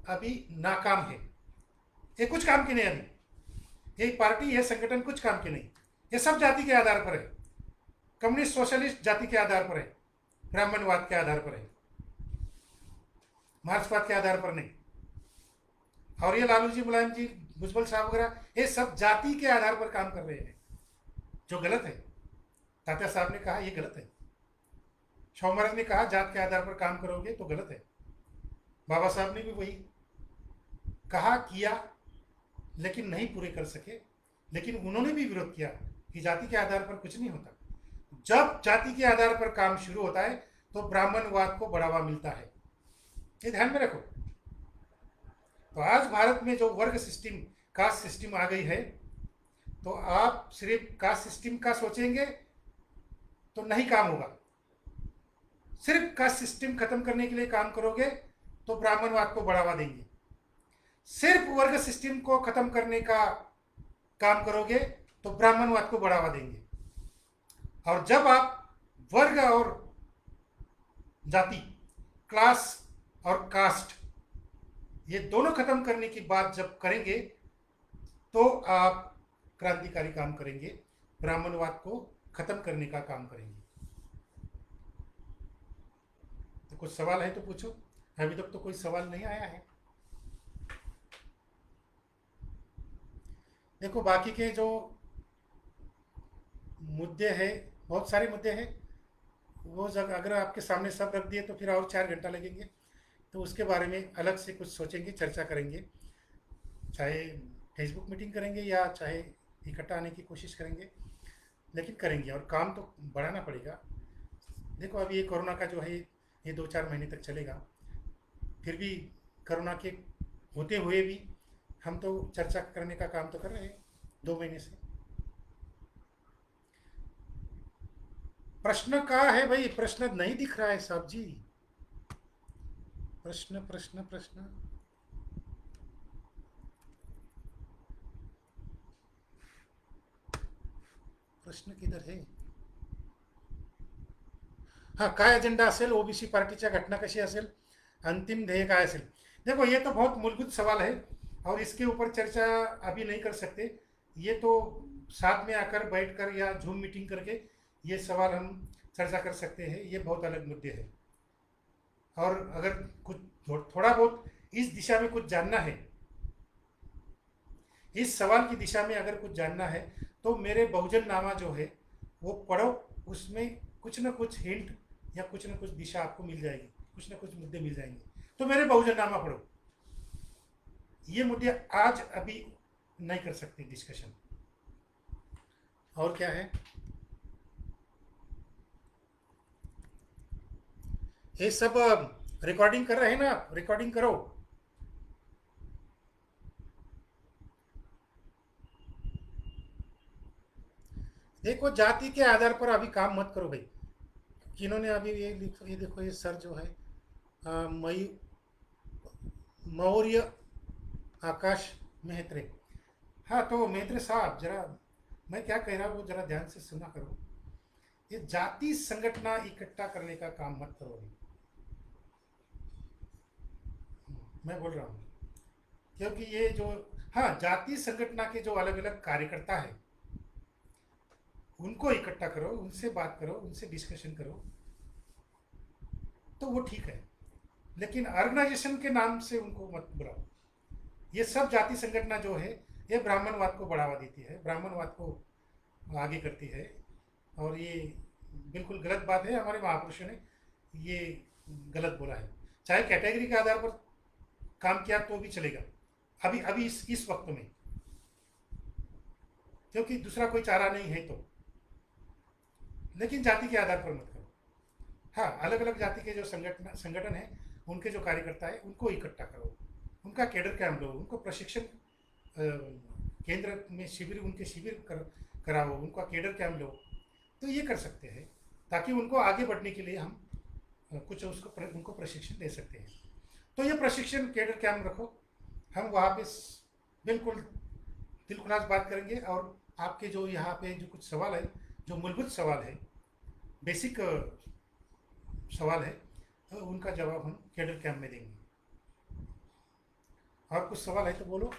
अभी नाकाम है। ये कुछ काम की नहीं, अभी ये पार्टी, ये संगठन कुछ काम की नहीं। ये सब जाति के आधार पर है, कम्युनिस्ट सोशलिस्ट जाति के आधार पर है, ब्राह्मणवाद के आधार पर है, मार्क्सवाद के आधार पर नहीं। और ये लालू जी, मुलायम जी, भुजबल साहब वगैरह, ये सब जाति के आधार पर काम कर रहे हैं, जो गलत है। तात्या साहब ने कहा ये गलत है, शव महाराज ने कहा जात के आधार पर काम करोगे तो गलत है, बाबा साहब ने भी वही कहा किया, लेकिन नहीं पूरे कर सके। लेकिन उन्होंने भी विरोध किया कि जाति के आधार पर कुछ नहीं होता। जब जाति के आधार पर काम शुरू होता है तो ब्राह्मणवाद को बढ़ावा मिलता है, ये ध्यान में रखो। तो आज भारत में जो वर्ग सिस्टम, कास्ट सिस्टम आ गई है, तो आप सिर्फ कास्ट सिस्टम का सोचेंगे तो नहीं काम होगा। सिर्फ कास्ट सिस्टम खत्म करने के लिए काम करोगे तो ब्राह्मणवाद को बढ़ावा देंगे। सिर्फ वर्ग सिस्टम को खत्म करने का काम करोगे तो ब्राह्मणवाद को बढ़ावा देंगे। और जब आप वर्ग और जाति, क्लास और कास्ट, ये दोनों खत्म करने की बात जब करेंगे तो आप क्रांतिकारी काम करेंगे, ब्राह्मणवाद को खत्म करने का काम करेंगे। तो कुछ सवाल है तो पूछो, अभी तक तो कोई सवाल नहीं आया है। देखो बाकी के जो मुद्दे हैं, बहुत सारे मुद्दे हैं, वो अगर आपके सामने सब रख दिए तो फिर और 4 घंटा लगेंगे। तो उसके बारे में अलग से कुछ सोचेंगे, चर्चा करेंगे, चाहे फेसबुक मीटिंग करेंगे या चाहे इकट्ठा आने की कोशिश करेंगे, लेकिन करेंगे। और काम तो बढ़ाना पड़ेगा। देखो अभी ये कोरोना का जो है ये 2-4 महीने तक चलेगा, फिर भी कोरोना के होते हुए भी हम तो चर्चा करने का काम तो कर रहे हैं 2 महीने से। प्रश्न कहाँ है भाई? प्रश्न नहीं दिख रहा है साहब जी। प्रश्न प्रश्न प्रश्न प्रश्न किधर है? हाँ, काय एजेंडा असेल ओबीसी पार्टीच्या घटना कशी असेल, अंतिम ध्येय काय असेल? देखो ये तो बहुत मूलभूत सवाल है और इसके ऊपर चर्चा अभी नहीं कर सकते। ये तो साथ में आकर बैठकर या जूम मीटिंग करके ये सवाल हम चर्चा कर सकते हैं। ये बहुत अलग मुद्दे हैं। और अगर कुछ थोड़ा बहुत इस दिशा में कुछ जानना है, इस सवाल की दिशा में अगर कुछ जानना है तो मेरे बहुजन नामा जो है वो पढ़ो, उसमें कुछ ना कुछ हिंट या कुछ ना कुछ दिशा आपको मिल जाएगी, कुछ ना कुछ मुद्दे मिल जाएंगे। तो मेरे बहुजन नामा पढ़ो। ये मुद्दे आज अभी नहीं कर सकते डिस्कशन। और क्या है? ये सब रिकॉर्डिंग कर रहे हैं ना आप? रिकॉर्डिंग करो। देखो, जाति के आधार पर अभी काम मत करो भाई। इन्होंने अभी ये लिखो, ये देखो, ये सर जो है मई मौर्य आकाश मेहत्रे। हाँ, तो मेहत्रे साहब, जरा मैं क्या कह रहा हूँ वो जरा ध्यान से सुना करो। ये जाति संगठना इकट्ठा करने का काम मत करो अभी। मैं बोल रहा हूँ क्योंकि ये जो, हाँ, जाति संगठना के जो अलग अलग कार्यकर्ता है उनको इकट्ठा करो, उनसे बात करो, उनसे डिस्कशन करो, तो वो ठीक है। लेकिन ऑर्गेनाइजेशन के नाम से उनको मत बुलाओ। ये सब जाति संगठना जो है ये ब्राह्मणवाद को बढ़ावा देती है, ब्राह्मणवाद को आगे करती है, और ये बिल्कुल गलत बात है। हमारे महापुरुषों ने ये गलत बोला है। चाहे कैटेगरी के आधार पर काम किया तो भी चलेगा अभी अभी इस वक्त में, क्योंकि दूसरा कोई चारा नहीं है तो। लेकिन जाति के आधार पर मत करो। हाँ, अलग अलग जाति के जो संगठन है, उनके जो कार्यकर्ता है उनको इकट्ठा करो, उनका कैडर कैम्प लो, उनको प्रशिक्षण केंद्र में शिविर, उनके शिविर कराओ, उनका कैडर कैम्प लो। तो ये कर सकते हैं ताकि उनको आगे बढ़ने के लिए हम कुछ उनको प्रशिक्षण दे सकते हैं। तो ये प्रशिक्षण कैडर कैम्प रखो, हम वहाँ पे बिल्कुल दिलखुलास बात करेंगे, और आपके जो यहाँ पे जो कुछ सवाल है, जो मूलभूत सवाल है, बेसिक सवाल है, तो उनका जवाब हम कैडर कैम्प में देंगे। और कुछ सवाल है तो बोलो।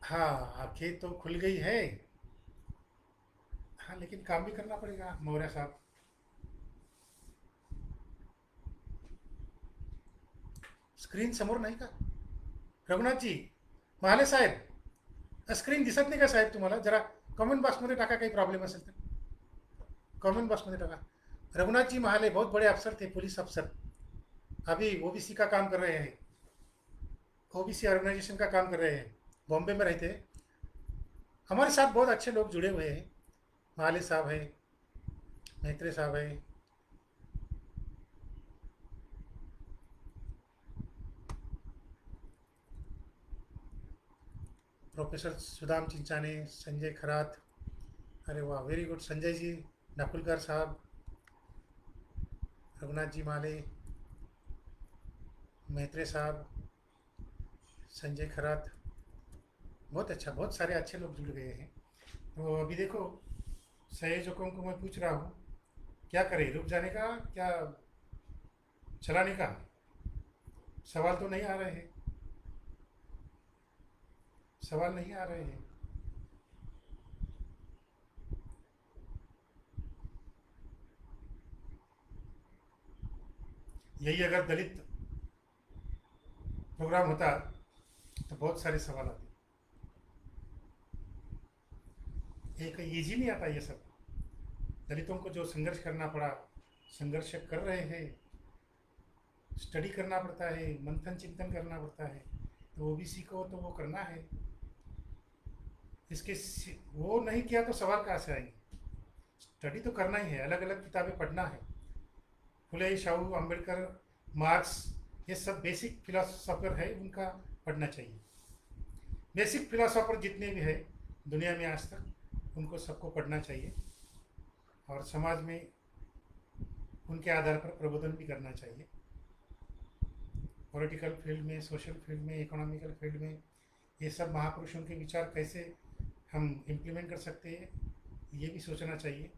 हाँ, आंखें तो खुल गई है। हाँ, लेकिन काम भी करना पड़ेगा मौर्य साहब। स्क्रीन समोर नाही का रघुनाथजी? महाले साहेब, स्क्रीन दिसत नाही का साहेब तुम्हाला? जरा कमेंट बॉक्समध्ये टाका, काही प्रॉब्लेम असेल तर कमेंट बॉक्समध्ये टाका। रघुनाथ जी महाले बहुत बड़े अफसर थे, पुलिस अफसर, अभी ओबीसी का काम कर रहे हैं, ओबीसी ऑर्गेनाइजेशन का काम कर रहे हैं, बॉम्बे में रहते हैं। हमारे साथ बहुत अच्छे लोग जुड़े हुए हैं, महाले साहब है, मेहत्रे साहब है, प्रोफेसर सुदाम चिंचाने, संजय खरात, अरे वाह, वेरी गुड, संजय जी, नकुलकर साहब, रघुनाथ जी माले, मेहत्रे साहब, संजय खरात, बहुत अच्छा, बहुत सारे अच्छे लोग जुड़ गए हैं। तो अभी देखो, संयोजकों को मैं पूछ रहा हूँ क्या करें, रुक जाने का, क्या चलाने का? सवाल तो नहीं आ रहे हैं, सवाल नहीं आ रहे हैं। यही अगर दलित प्रोग्राम होता तो बहुत सारे सवाल आते। एक ईजी नहीं आता ये सब। दलितों को जो संघर्ष करना पड़ा, संघर्ष कर रहे हैं, स्टडी करना पड़ता है, मंथन चिंतन करना पड़ता है, तो ओबीसी को तो वो करना है। इसके वो नहीं किया तो सवाल कहाँ से आएंगे? स्टडी तो करना ही है, अलग अलग किताबें पढ़ना है, फुले शाहू अम्बेडकर, मार्क्स, ये सब बेसिक फिलोसोफर है, उनका पढ़ना चाहिए। बेसिक फिलोसोफर जितने भी है दुनिया में आज तक, उनको सबको पढ़ना चाहिए, और समाज में उनके आधार पर प्रबोधन भी करना चाहिए। पॉलिटिकल फील्ड में, सोशल फील्ड में, इकोनॉमिकल फील्ड में, ये सब महापुरुषों के विचार कैसे हम इम्प्लीमेंट कर सकते हैं, ये भी सोचना चाहिए।